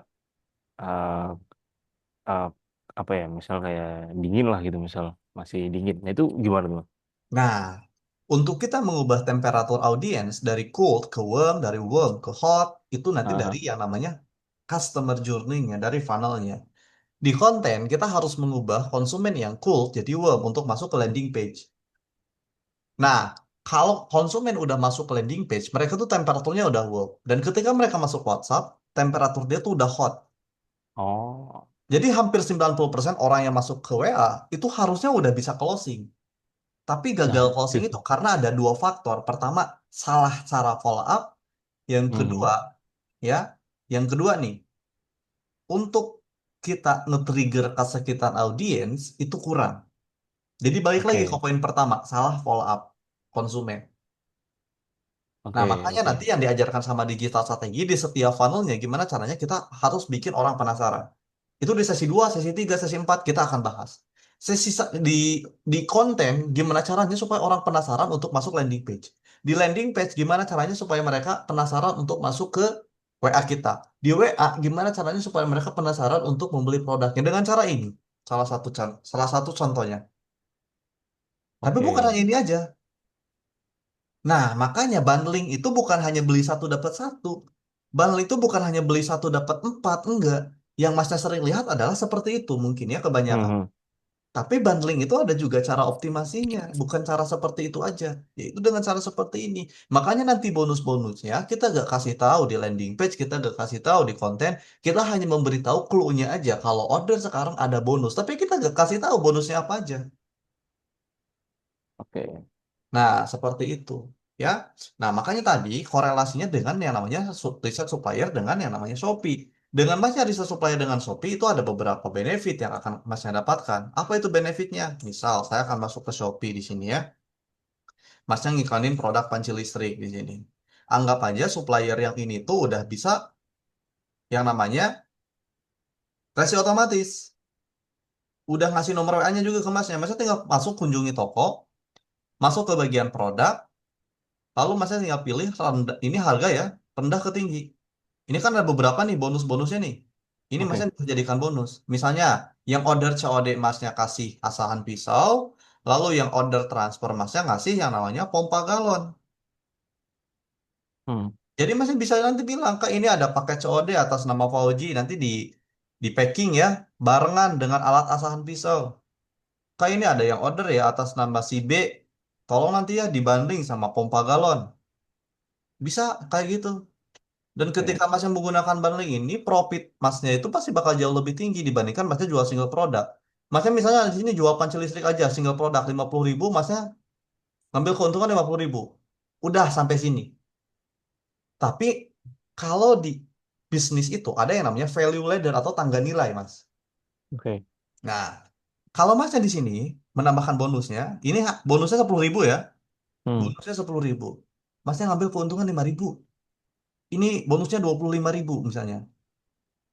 uh, uh, apa ya, misal kayak dingin lah gitu, misal masih dingin. Nah, itu gimana tuh? Nah, untuk kita mengubah temperatur audiens dari cold ke warm, dari warm ke hot, itu nanti dari Aha. yang namanya customer journey-nya, dari funnelnya. Di konten, kita harus mengubah konsumen yang cold jadi warm untuk masuk ke landing page. Nah, kalau konsumen udah masuk ke landing page, mereka tuh temperaturnya udah warm. Dan ketika mereka masuk WhatsApp, temperatur dia tuh udah hot. Oh, Jadi hampir 90% orang yang masuk ke WA itu harusnya udah bisa closing. Tapi nah gagal itu. closing itu karena ada dua faktor. Pertama, salah cara follow up. Yang kedua, Mhm. ya, yang kedua nih, untuk kita nge-trigger kesakitan audiens itu kurang. Jadi balik lagi ke Oke, poin pertama, salah follow up konsumen. Nah, oke, makanya oke, nanti yang diajarkan sama digital strategi di setiap funnelnya, gimana caranya kita harus bikin orang penasaran. Itu di sesi 2, sesi 3, sesi 4 kita akan bahas. Di konten, gimana caranya supaya orang penasaran untuk masuk landing page. Di landing page, gimana caranya supaya mereka penasaran untuk masuk ke WA kita. Di WA, gimana caranya supaya mereka penasaran untuk membeli produknya. Dengan cara ini, salah satu contohnya. Tapi bukan oke. hanya ini aja. Nah, makanya bundling itu bukan hanya beli satu dapat satu. Bundling itu bukan hanya beli satu dapat empat, enggak. Yang Masnya sering lihat adalah seperti itu mungkin ya kebanyakan. Mhm. Tapi bundling itu ada juga cara optimasinya, bukan cara seperti itu aja. Yaitu dengan cara seperti ini. Makanya nanti bonus-bonusnya kita gak kasih tahu di landing page, kita gak kasih tahu di konten, kita hanya memberitahu clue-nya aja. Kalau order sekarang ada bonus, tapi kita gak kasih tahu bonusnya apa aja. Oke. Nah, seperti itu. Ya. Nah, makanya tadi korelasinya dengan yang namanya riset supplier dengan yang namanya Shopee. Dengan masnya riset supplier dengan Shopee itu ada beberapa benefit yang akan masnya dapatkan. Apa itu benefitnya? Misal, saya akan masuk ke Shopee di sini ya. Masnya ngikanin produk panci listrik di sini. Anggap aja supplier yang ini tuh udah bisa yang namanya resi otomatis. Udah ngasih nomor WA-nya juga ke masnya. Masnya tinggal masuk kunjungi toko, masuk ke bagian produk, lalu masnya tinggal pilih ini harga ya, rendah ke tinggi. Ini kan ada beberapa nih bonus-bonusnya nih. Ini masnya Oke. bisa jadikan bonus. Misalnya, yang order COD masnya kasih asahan pisau, lalu yang order transfer masnya ngasih yang namanya pompa galon. Hmm. Jadi masnya bisa nanti bilang, Kak ini ada paket COD atas nama Fauji, nanti di packing ya, barengan dengan alat asahan pisau. Kak ini ada yang order ya atas nama si B, tolong nanti ya dibanding sama pompa galon. Bisa kayak gitu. Dan Oke. ketika masnya menggunakan bundling ini, profit masnya itu pasti bakal jauh lebih tinggi dibandingkan masnya jual single produk. Masnya misalnya di sini jual panci listrik aja, single produk 50.000, masnya ngambil keuntungan 50.000. Udah sampai sini. Tapi kalau di bisnis itu ada yang namanya value ladder atau tangga nilai, Mas. Oke. Nah, kalau masnya di sini menambahkan bonusnya, ini bonusnya 10.000 ya, Hmm. bonusnya 10.000. Masnya ngambil keuntungan 5.000. Ini bonusnya 25.000 misalnya.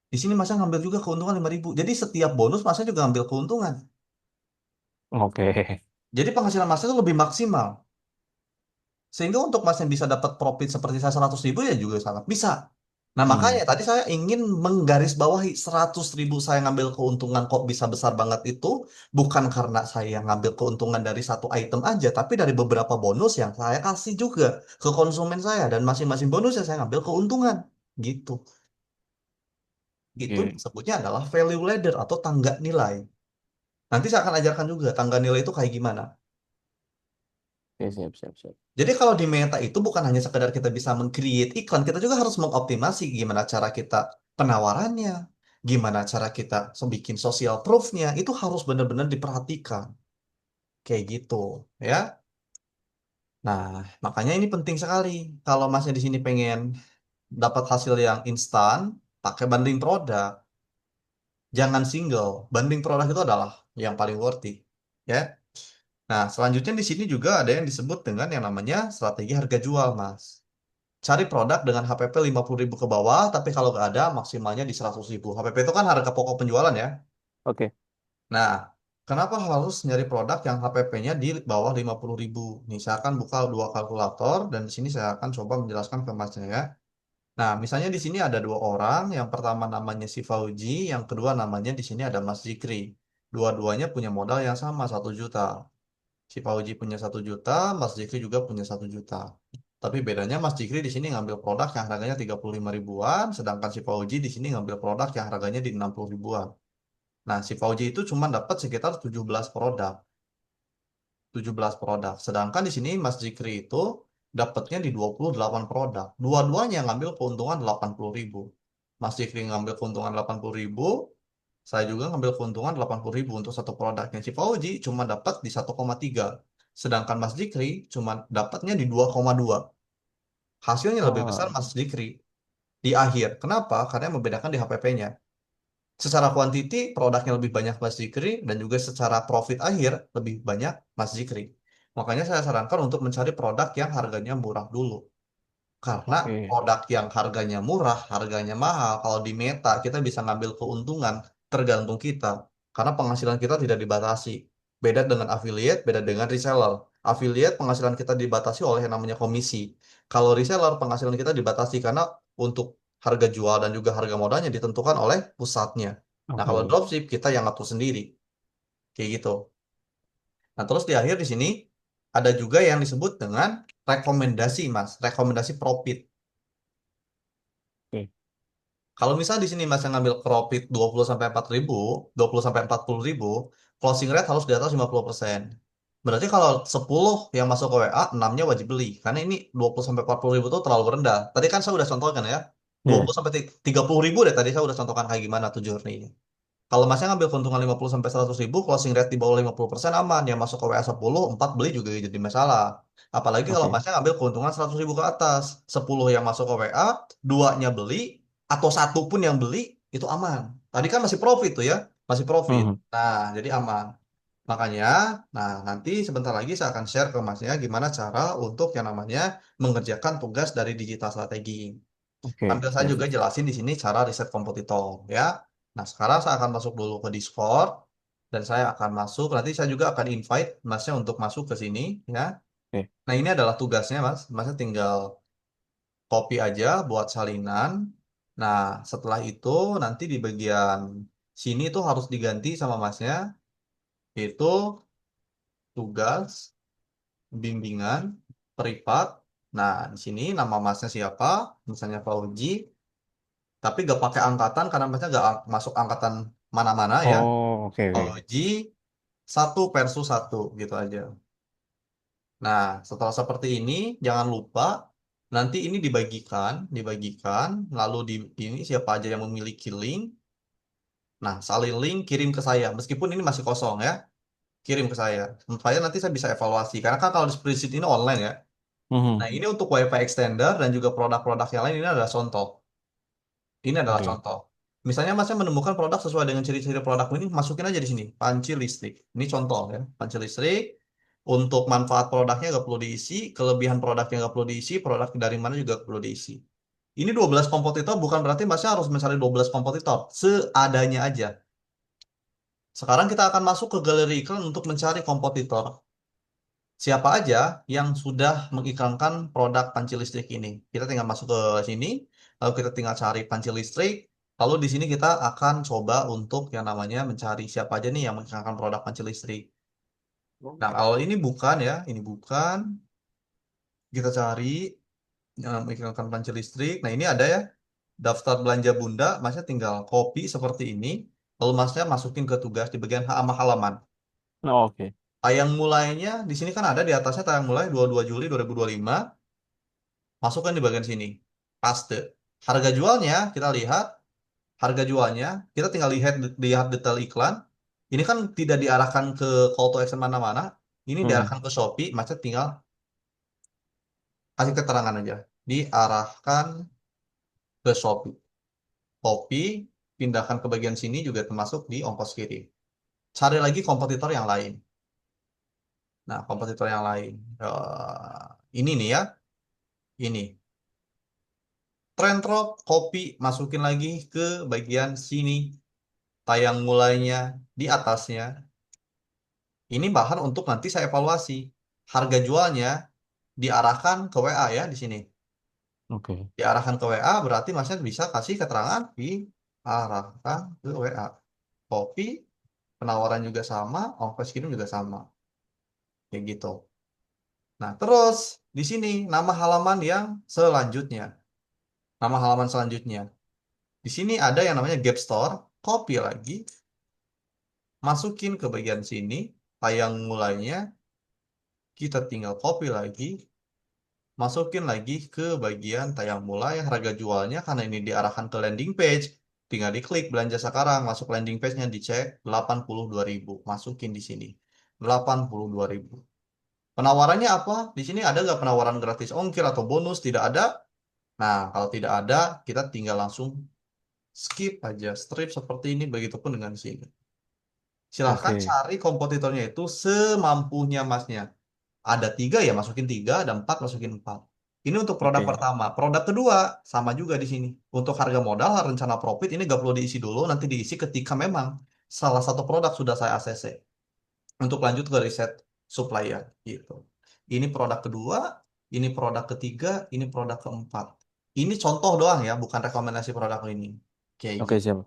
Di sini masnya ngambil juga keuntungan 5.000. Jadi setiap bonus masnya juga ngambil keuntungan. Oke. Jadi penghasilan masnya itu lebih maksimal. Sehingga untuk masnya bisa dapat profit seperti saya 100.000 ya juga sangat bisa. Nah Hmm. makanya tadi saya ingin menggarisbawahi 100.000 saya ngambil keuntungan kok bisa besar banget itu bukan karena saya ngambil keuntungan dari satu item aja, tapi dari beberapa bonus yang saya kasih juga ke konsumen saya dan masing-masing bonus ya saya ngambil keuntungan gitu. Itu Oke. disebutnya adalah value ladder atau tangga nilai. Nanti saya akan ajarkan juga tangga nilai itu kayak gimana. Oke, siap, siap, siap. Jadi kalau di Meta itu bukan hanya sekedar kita bisa meng-create iklan, kita juga harus mengoptimasi gimana cara kita penawarannya, gimana cara kita bikin social proof-nya, itu harus benar-benar diperhatikan. Kayak gitu, ya. Nah, makanya ini penting sekali. Kalau masnya di sini pengen dapat hasil yang instan, pakai banding produk, jangan single. Banding produk itu adalah yang paling worthy, ya. Nah, selanjutnya di sini juga ada yang disebut dengan yang namanya strategi harga jual, Mas. Cari produk dengan HPP 50.000 ke bawah, tapi kalau nggak ada maksimalnya di 100.000. HPP itu kan harga pokok penjualan ya. Oke. Nah, kenapa harus nyari produk yang HPP-nya di bawah 50.000? Nih, saya akan buka dua kalkulator dan di sini saya akan coba menjelaskan ke masnya ya. Nah, misalnya di sini ada dua orang, yang pertama namanya si Fauji, yang kedua namanya di sini ada Mas Zikri. Dua-duanya punya modal yang sama, 1 juta. Si Fauji punya 1 juta, Mas Jikri juga punya 1 juta. Tapi bedanya Mas Jikri di sini ngambil produk yang harganya 35 ribuan, sedangkan si Fauji di sini ngambil produk yang harganya di 60 ribuan. Nah, si Fauji itu cuma dapat sekitar 17 produk. 17 produk. Sedangkan di sini Mas Jikri itu dapatnya di 28 produk. Dua-duanya ngambil keuntungan 80.000. Mas Jikri ngambil keuntungan 80.000, saya juga ngambil keuntungan 80.000 untuk satu produknya. Si Fauji cuma dapat di 1,3. Sedangkan Mas Jikri cuma dapatnya di 2,2. Hasilnya lebih besar Ah, Mas Jikri di akhir. Kenapa? Karena yang membedakan di HPP-nya. Secara kuantiti produknya lebih banyak Mas Jikri dan juga secara profit akhir lebih banyak Mas Jikri. Makanya saya sarankan untuk mencari produk yang harganya murah dulu. Karena oke. produk yang harganya murah, harganya mahal, kalau di Meta kita bisa ngambil keuntungan tergantung kita. Karena penghasilan kita tidak dibatasi. Beda dengan affiliate, beda dengan reseller. Affiliate penghasilan kita dibatasi oleh yang namanya komisi. Kalau reseller penghasilan kita dibatasi karena untuk harga jual dan juga harga modalnya ditentukan oleh pusatnya. Nah, kalau Oke. dropship kita yang ngatur sendiri. Kayak gitu. Nah, terus di akhir di sini ada juga yang disebut dengan rekomendasi, Mas. Rekomendasi profit. Oke. Kalau misal di sini Mas yang ngambil profit 20 sampai 4.000, 20 sampai 40.000, closing rate harus di atas 50%. Berarti kalau 10 yang masuk ke WA, 6-nya wajib beli. Karena ini 20 sampai 40.000 itu terlalu rendah. Tadi kan saya udah contohkan ya. dua Iya. puluh sampai 30.000 deh tadi saya udah contohkan kayak gimana tuh journey-nya. Kalau masnya ngambil keuntungan 50 sampai 100.000, closing rate di bawah 50% aman. Yang masuk ke WA 10, 4 beli juga jadi masalah. Apalagi kalau Oke. masnya ngambil keuntungan 100.000 ke atas. 10 yang masuk ke WA, 2-nya beli, atau satu pun yang beli, itu aman. Tadi kan masih profit tuh ya. Masih profit. Mhm. Nah, jadi aman. Makanya, nah nanti sebentar lagi saya akan share ke masnya gimana cara untuk yang namanya mengerjakan tugas dari digital strategi. Oke. Sambil saya Siap, juga siap. jelasin di sini cara riset kompetitor ya. Nah, sekarang saya akan masuk dulu ke Discord dan saya akan masuk. Nanti saya juga akan invite Masnya untuk masuk ke sini ya. Oke. Nah, ini adalah tugasnya, Mas. Masnya tinggal copy aja buat salinan. Nah, setelah itu nanti di bagian sini tuh harus diganti sama Masnya, yaitu tugas, bimbingan, privat. Nah, di sini nama Masnya siapa? Misalnya Fauji. Tapi gak pakai angkatan karena mereka gak masuk angkatan mana-mana ya. Oh, oke, oke. Uji 1 versus 1 gitu aja. Nah, setelah seperti ini jangan lupa nanti ini dibagikan, lalu di ini siapa aja yang memiliki link. Nah, salin link kirim ke saya meskipun ini masih kosong ya. Kirim ke saya supaya nanti saya bisa evaluasi karena kan kalau di spreadsheet ini online ya. Mhm. Nah, ini untuk WiFi extender dan juga produk-produk yang lain ini adalah contoh. Ini adalah Oke. contoh. Misalnya Masnya menemukan produk sesuai dengan ciri-ciri produk ini, masukin aja di sini, panci listrik. Ini contoh ya, panci listrik. Untuk manfaat produknya nggak perlu diisi, kelebihan produknya nggak perlu diisi, produk dari mana juga nggak perlu diisi. Ini 12 kompetitor bukan berarti masnya harus mencari 12 kompetitor. Seadanya aja. Sekarang kita akan masuk ke galeri iklan untuk mencari kompetitor. Siapa aja yang sudah mengiklankan produk panci listrik ini? Kita tinggal masuk ke sini, lalu kita tinggal cari panci listrik. Lalu di sini kita akan coba untuk yang namanya mencari siapa aja nih yang mengiklankan produk panci listrik. Nah, kalau ini bukan ya, ini bukan. Kita cari yang mengiklankan panci listrik. Nah, ini ada ya, daftar belanja Bunda. Masnya tinggal copy seperti ini. Lalu masnya masukin ke tugas di bagian halaman halaman. Oh, oke. Tayang mulainya di sini kan ada di atasnya tayang mulai 22 Juli 2025. Masukkan di bagian sini. Paste. Harga jualnya kita lihat, harga jualnya kita tinggal lihat detail iklan. Ini kan tidak diarahkan ke call to action mana-mana. Ini Hmm, diarahkan ke Shopee, macam tinggal kasih keterangan aja. Diarahkan ke Shopee. Shopee pindahkan ke bagian sini juga termasuk di ongkos kirim. Cari lagi kompetitor yang lain. Nah, kompetitor yang lain. Ini nih ya, ini. Trendrop, kopi, masukin lagi ke bagian sini. Tayang mulainya di atasnya. Ini bahan untuk nanti saya evaluasi. Harga jualnya diarahkan ke WA ya di sini. oke. Diarahkan ke WA berarti masnya bisa kasih keterangan diarahkan ke WA. Kopi, penawaran juga sama, ongkos kirim juga sama. Kayak gitu. Nah, terus di sini nama halaman yang selanjutnya. Nama halaman selanjutnya. Di sini ada yang namanya Gap Store. Copy lagi, masukin ke bagian sini, tayang mulainya, kita tinggal copy lagi, masukin lagi ke bagian tayang mulai, harga jualnya karena ini diarahkan ke landing page, tinggal diklik belanja sekarang, masuk landing page-nya dicek 82.000, masukin di sini 82.000. Penawarannya apa? Di sini ada nggak penawaran gratis ongkir atau bonus? Tidak ada. Nah, kalau tidak ada, kita tinggal langsung skip aja, strip seperti ini, begitupun dengan sini. Silahkan Oke. cari kompetitornya itu semampunya masnya. Ada tiga ya masukin tiga, ada empat masukin empat. Ini untuk produk Oke. pertama. Produk kedua sama juga di sini. Untuk harga modal, rencana profit ini gak perlu diisi dulu, nanti diisi ketika memang salah satu produk sudah saya ACC. Untuk lanjut ke riset supplier gitu. Ini produk kedua, ini produk ketiga, ini produk keempat. Ini contoh doang ya, bukan rekomendasi produk ini. Kayak Oke, gitu, siap.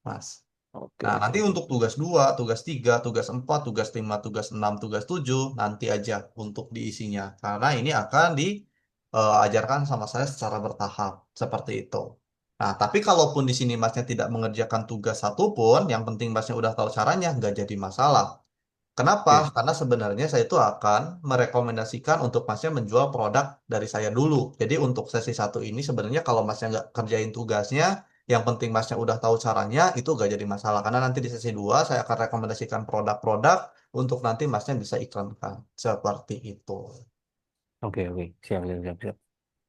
Mas. Oke, Nah, oke, nanti oke. untuk tugas 2, tugas 3, tugas 4, tugas 5, tugas 6, tugas 7, nanti aja untuk diisinya. Karena ini akan diajarkan sama saya secara bertahap, seperti itu. Nah, tapi kalaupun di sini masnya tidak mengerjakan tugas satupun, yang penting masnya udah tahu caranya, nggak jadi masalah. Kenapa? Oke. Karena sebenarnya saya itu akan merekomendasikan untuk masnya menjual produk dari saya dulu. Jadi untuk sesi satu ini sebenarnya kalau masnya nggak kerjain tugasnya, yang penting masnya udah tahu caranya, itu nggak jadi masalah. Karena nanti di sesi 2 saya akan rekomendasikan produk-produk untuk nanti masnya bisa iklankan. Seperti itu. Oke, oke. Siap, siap, siap, siap.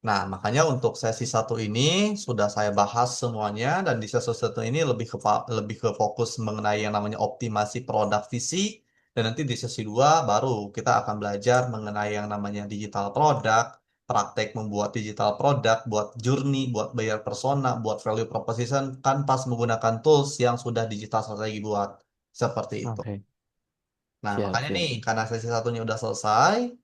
Nah, makanya untuk sesi satu ini sudah saya bahas semuanya dan di sesi satu ini lebih ke fokus mengenai yang namanya optimasi produk fisik dan nanti di sesi 2 baru kita akan belajar mengenai yang namanya digital produk, praktek membuat digital produk, buat journey, buat bayar persona, buat value proposition kan pas menggunakan tools yang sudah digital strategi buat seperti itu. Oke. Nah, Siap, makanya nih siap. karena sesi satunya udah selesai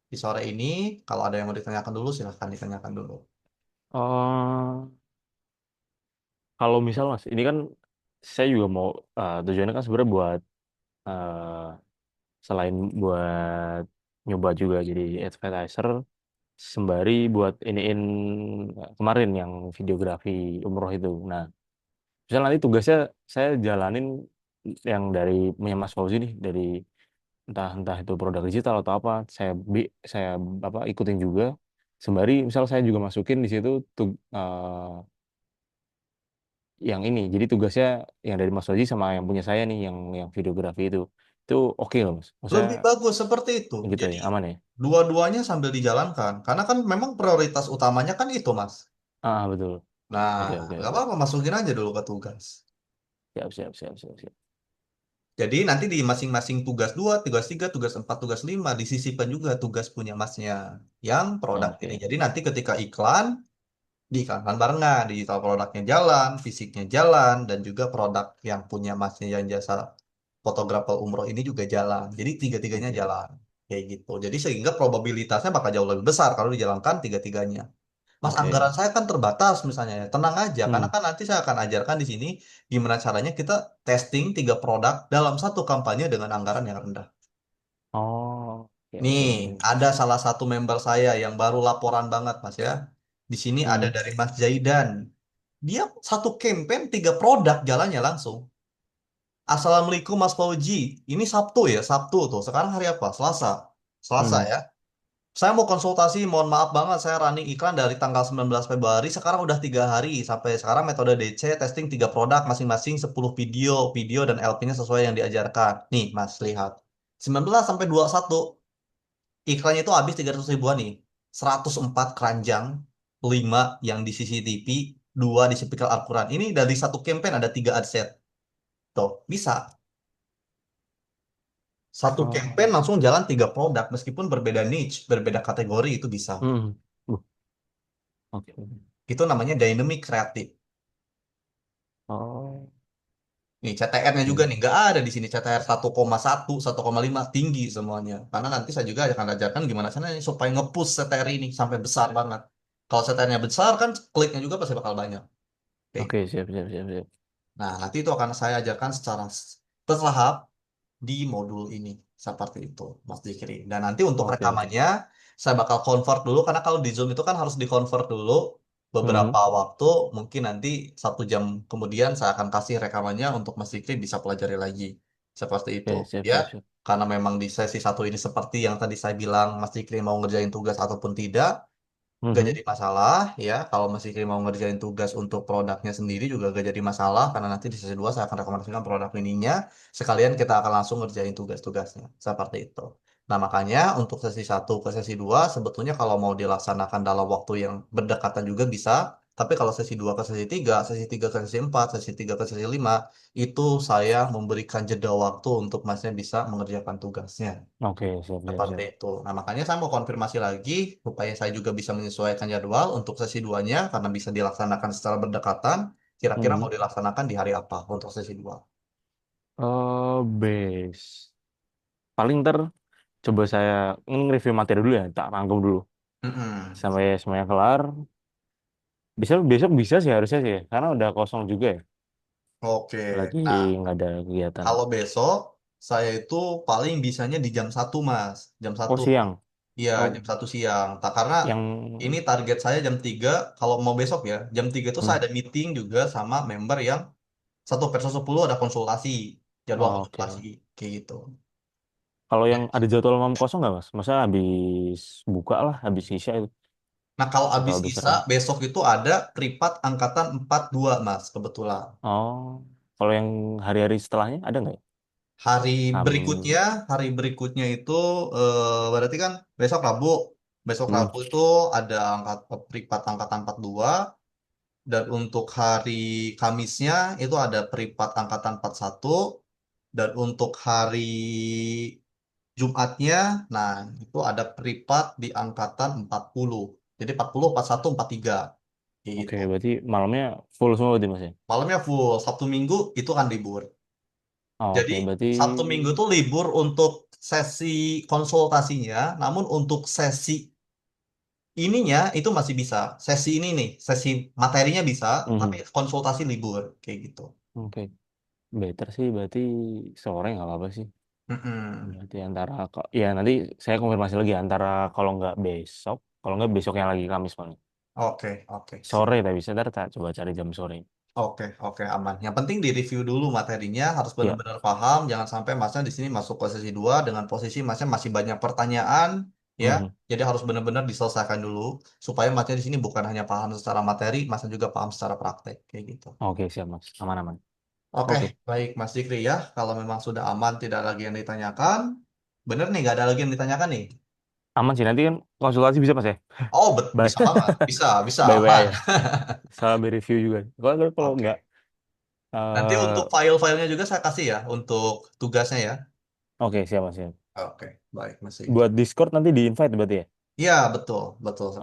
di sore ini kalau ada yang mau ditanyakan dulu silahkan ditanyakan dulu. Oh, kalau misal Mas, ini kan saya juga mau tujuannya kan sebenarnya buat selain buat nyoba juga jadi advertiser, sembari buat iniin kemarin yang videografi umroh itu. Nah, misal nanti tugasnya saya jalanin yang dari punya Mas Fauzi nih, dari entah entah itu produk digital atau apa, saya apa ikutin juga. Sembari misal saya juga masukin di situ tuh yang ini. Jadi tugasnya yang dari Mas Fauzi sama yang punya saya nih, yang videografi itu oke loh Mas. Maksudnya Lebih bagus seperti itu. gitu Jadi ya, aman ya. dua-duanya sambil dijalankan. Karena kan memang prioritas utamanya kan itu, Mas. Betul. Nah, Oke, oke, nggak oke. apa-apa masukin aja dulu ke tugas. Siap, siap, siap, siap, siap. Jadi nanti di masing-masing tugas 2, tugas 3, tugas 4, tugas 5 disisipkan juga tugas punya Masnya yang produk ini. Oke. Jadi nanti ketika iklan diiklankan barengan, digital produknya jalan, fisiknya jalan, dan juga produk yang punya masnya yang jasa fotografer umroh ini juga jalan. Jadi tiga-tiganya Oke. jalan. Kayak gitu. Jadi sehingga probabilitasnya bakal jauh lebih besar kalau dijalankan tiga-tiganya. Mas, Oke. anggaran saya kan terbatas misalnya ya. Tenang aja, karena Hmm. kan nanti saya akan ajarkan di sini gimana caranya kita testing tiga produk dalam satu kampanye dengan anggaran yang rendah. Oh, oke, Nih, oke, oke. ada salah satu member saya yang baru laporan banget, Mas ya. Di sini ada Hmm. dari Mas Zaidan. Dia satu campaign tiga produk jalannya langsung. Assalamualaikum Mas Fauji. Ini Sabtu ya, Sabtu tuh. Sekarang hari apa? Selasa. Selasa Hmm. ya. Saya mau konsultasi, mohon maaf banget saya running iklan dari tanggal 19 Februari, sekarang udah 3 hari. Sampai sekarang metode DC, testing 3 produk, masing-masing 10 video, video dan LP-nya sesuai yang diajarkan. Nih Mas, lihat. 19 sampai 21, iklannya itu habis 300 ribuan nih. 104 keranjang, 5 yang di CCTV, 2 di speaker Al-Quran. Ini dari satu campaign ada 3 ad set. Tuh, bisa. Satu campaign Oh. langsung jalan 3 produk, meskipun berbeda niche, berbeda kategori itu bisa. Hmm. Oke. Itu namanya dynamic kreatif. Oh. Nih, CTR-nya juga Oke. nih, nggak ada di sini CTR 1,1, 1,5 tinggi semuanya. Karena nanti saya juga akan ajarkan gimana caranya supaya nge-push CTR ini sampai besar banget. Kalau CTR-nya besar kan kliknya juga pasti bakal banyak. Oke. Oke, siap, siap, siap, siap. Nah, nanti itu akan saya ajarkan secara bertahap di modul ini. Seperti itu, Mas Dikri. Dan nanti untuk Oke, oke. rekamannya, saya bakal convert dulu, karena kalau di Zoom itu kan harus di-convert dulu Hmm. beberapa waktu. Mungkin nanti 1 jam kemudian saya akan kasih rekamannya untuk Mas Dikri bisa pelajari lagi. Seperti itu. Oke, siap, Ya, siap, siap. karena memang di sesi satu ini seperti yang tadi saya bilang, Mas Dikri mau ngerjain tugas ataupun tidak, gak Hmm. jadi masalah ya. Kalau masih mau ngerjain tugas untuk produknya sendiri juga gak jadi masalah, karena nanti di sesi 2 saya akan rekomendasikan produk ininya, sekalian kita akan langsung ngerjain tugas-tugasnya seperti itu. Nah, makanya untuk sesi satu ke sesi 2 sebetulnya kalau mau dilaksanakan dalam waktu yang berdekatan juga bisa, tapi kalau sesi 2 ke sesi 3, sesi 3 ke sesi 4, sesi 3 ke sesi 5, itu saya memberikan jeda waktu untuk masnya bisa mengerjakan tugasnya. Oke, siap, siap, Seperti siap. itu. Nah, makanya saya mau konfirmasi lagi supaya saya juga bisa menyesuaikan jadwal untuk sesi duanya karena bisa dilaksanakan secara berdekatan. Kira-kira Hmm. mau dilaksanakan di hari apa untuk sesi 2? Base. Paling ntar coba saya nge-review materi dulu ya, tak rangkum dulu. Mm-mm. Sampai semuanya kelar. Besok besok bisa sih harusnya sih ya, karena udah kosong juga ya. Oke. Lagi Nah, nggak ada kegiatan. kalau besok saya itu paling bisanya di jam 1, Mas. Jam Oh, satu. siang. Iya, Oh, jam 1 siang. Tak, karena yang ini target saya jam 3. Kalau mau besok ya, jam 3 itu saya hmm. ada meeting juga sama member yang 1/10 ada konsultasi. Jadwal konsultasi. Oke. Kayak gitu. Kalau yang ada jadwal malam kosong nggak Mas? Masa habis buka lah, habis isya itu Nah, kalau atau habis habis Isa, rehat? besok itu ada Pripat Angkatan 42, Mas, kebetulan. Oh, kalau yang hari-hari setelahnya ada nggak ya? Hari Ham, berikutnya, hari berikutnya itu berarti kan besok Rabu. Besok hmm, Rabu itu ada Pripat Angkatan 42, dan untuk hari Kamisnya itu ada Pripat Angkatan 41, dan untuk hari Jumatnya, nah itu ada Pripat di Angkatan 40. Jadi 40, 41, 43. Kayak oke, gitu. berarti malamnya full semua berarti Mas ya? Malamnya full, Sabtu Minggu itu kan libur. Oh, Jadi oke, berarti Sabtu Minggu tuh libur untuk sesi konsultasinya, namun untuk sesi ininya itu masih bisa. Sesi ini nih, sesi materinya bisa, tapi mhm, konsultasi libur kayak gitu. oke, better sih berarti sore nggak apa-apa sih. Mm-mm. Berarti antara ya nanti saya konfirmasi lagi antara kalau nggak besok, kalau nggak besoknya lagi Kamis paling. Oke, oke, siap. Sore tapi bisa ntar tak coba cari jam sore. Oke, oke, aman. Yang penting di review dulu materinya, harus Ya. benar-benar paham. Jangan sampai masnya di sini masuk ke sesi 2 dengan posisi masnya masih banyak pertanyaan, ya. Mhm. Jadi harus benar-benar diselesaikan dulu supaya masnya di sini bukan hanya paham secara materi, masnya juga paham secara praktek, kayak gitu. Oke, siap Mas. Aman-aman. Oke, Oke. baik Mas Dikri ya. Kalau memang sudah aman, tidak lagi yang ditanyakan. Bener nih, nggak ada lagi yang ditanyakan nih. Aman sih nanti kan konsultasi bisa Mas ya. Oh, By bisa banget. Bisa, bisa by WA aman. ya. Salah review juga. Kalau nggak Oke. Nanti eh untuk file-filenya juga saya kasih ya, untuk tugasnya ya. oke, siap Mas. Siap. Oke, baik Mas Dikri. Buat Discord nanti di invite berarti ya. Iya, betul, betul.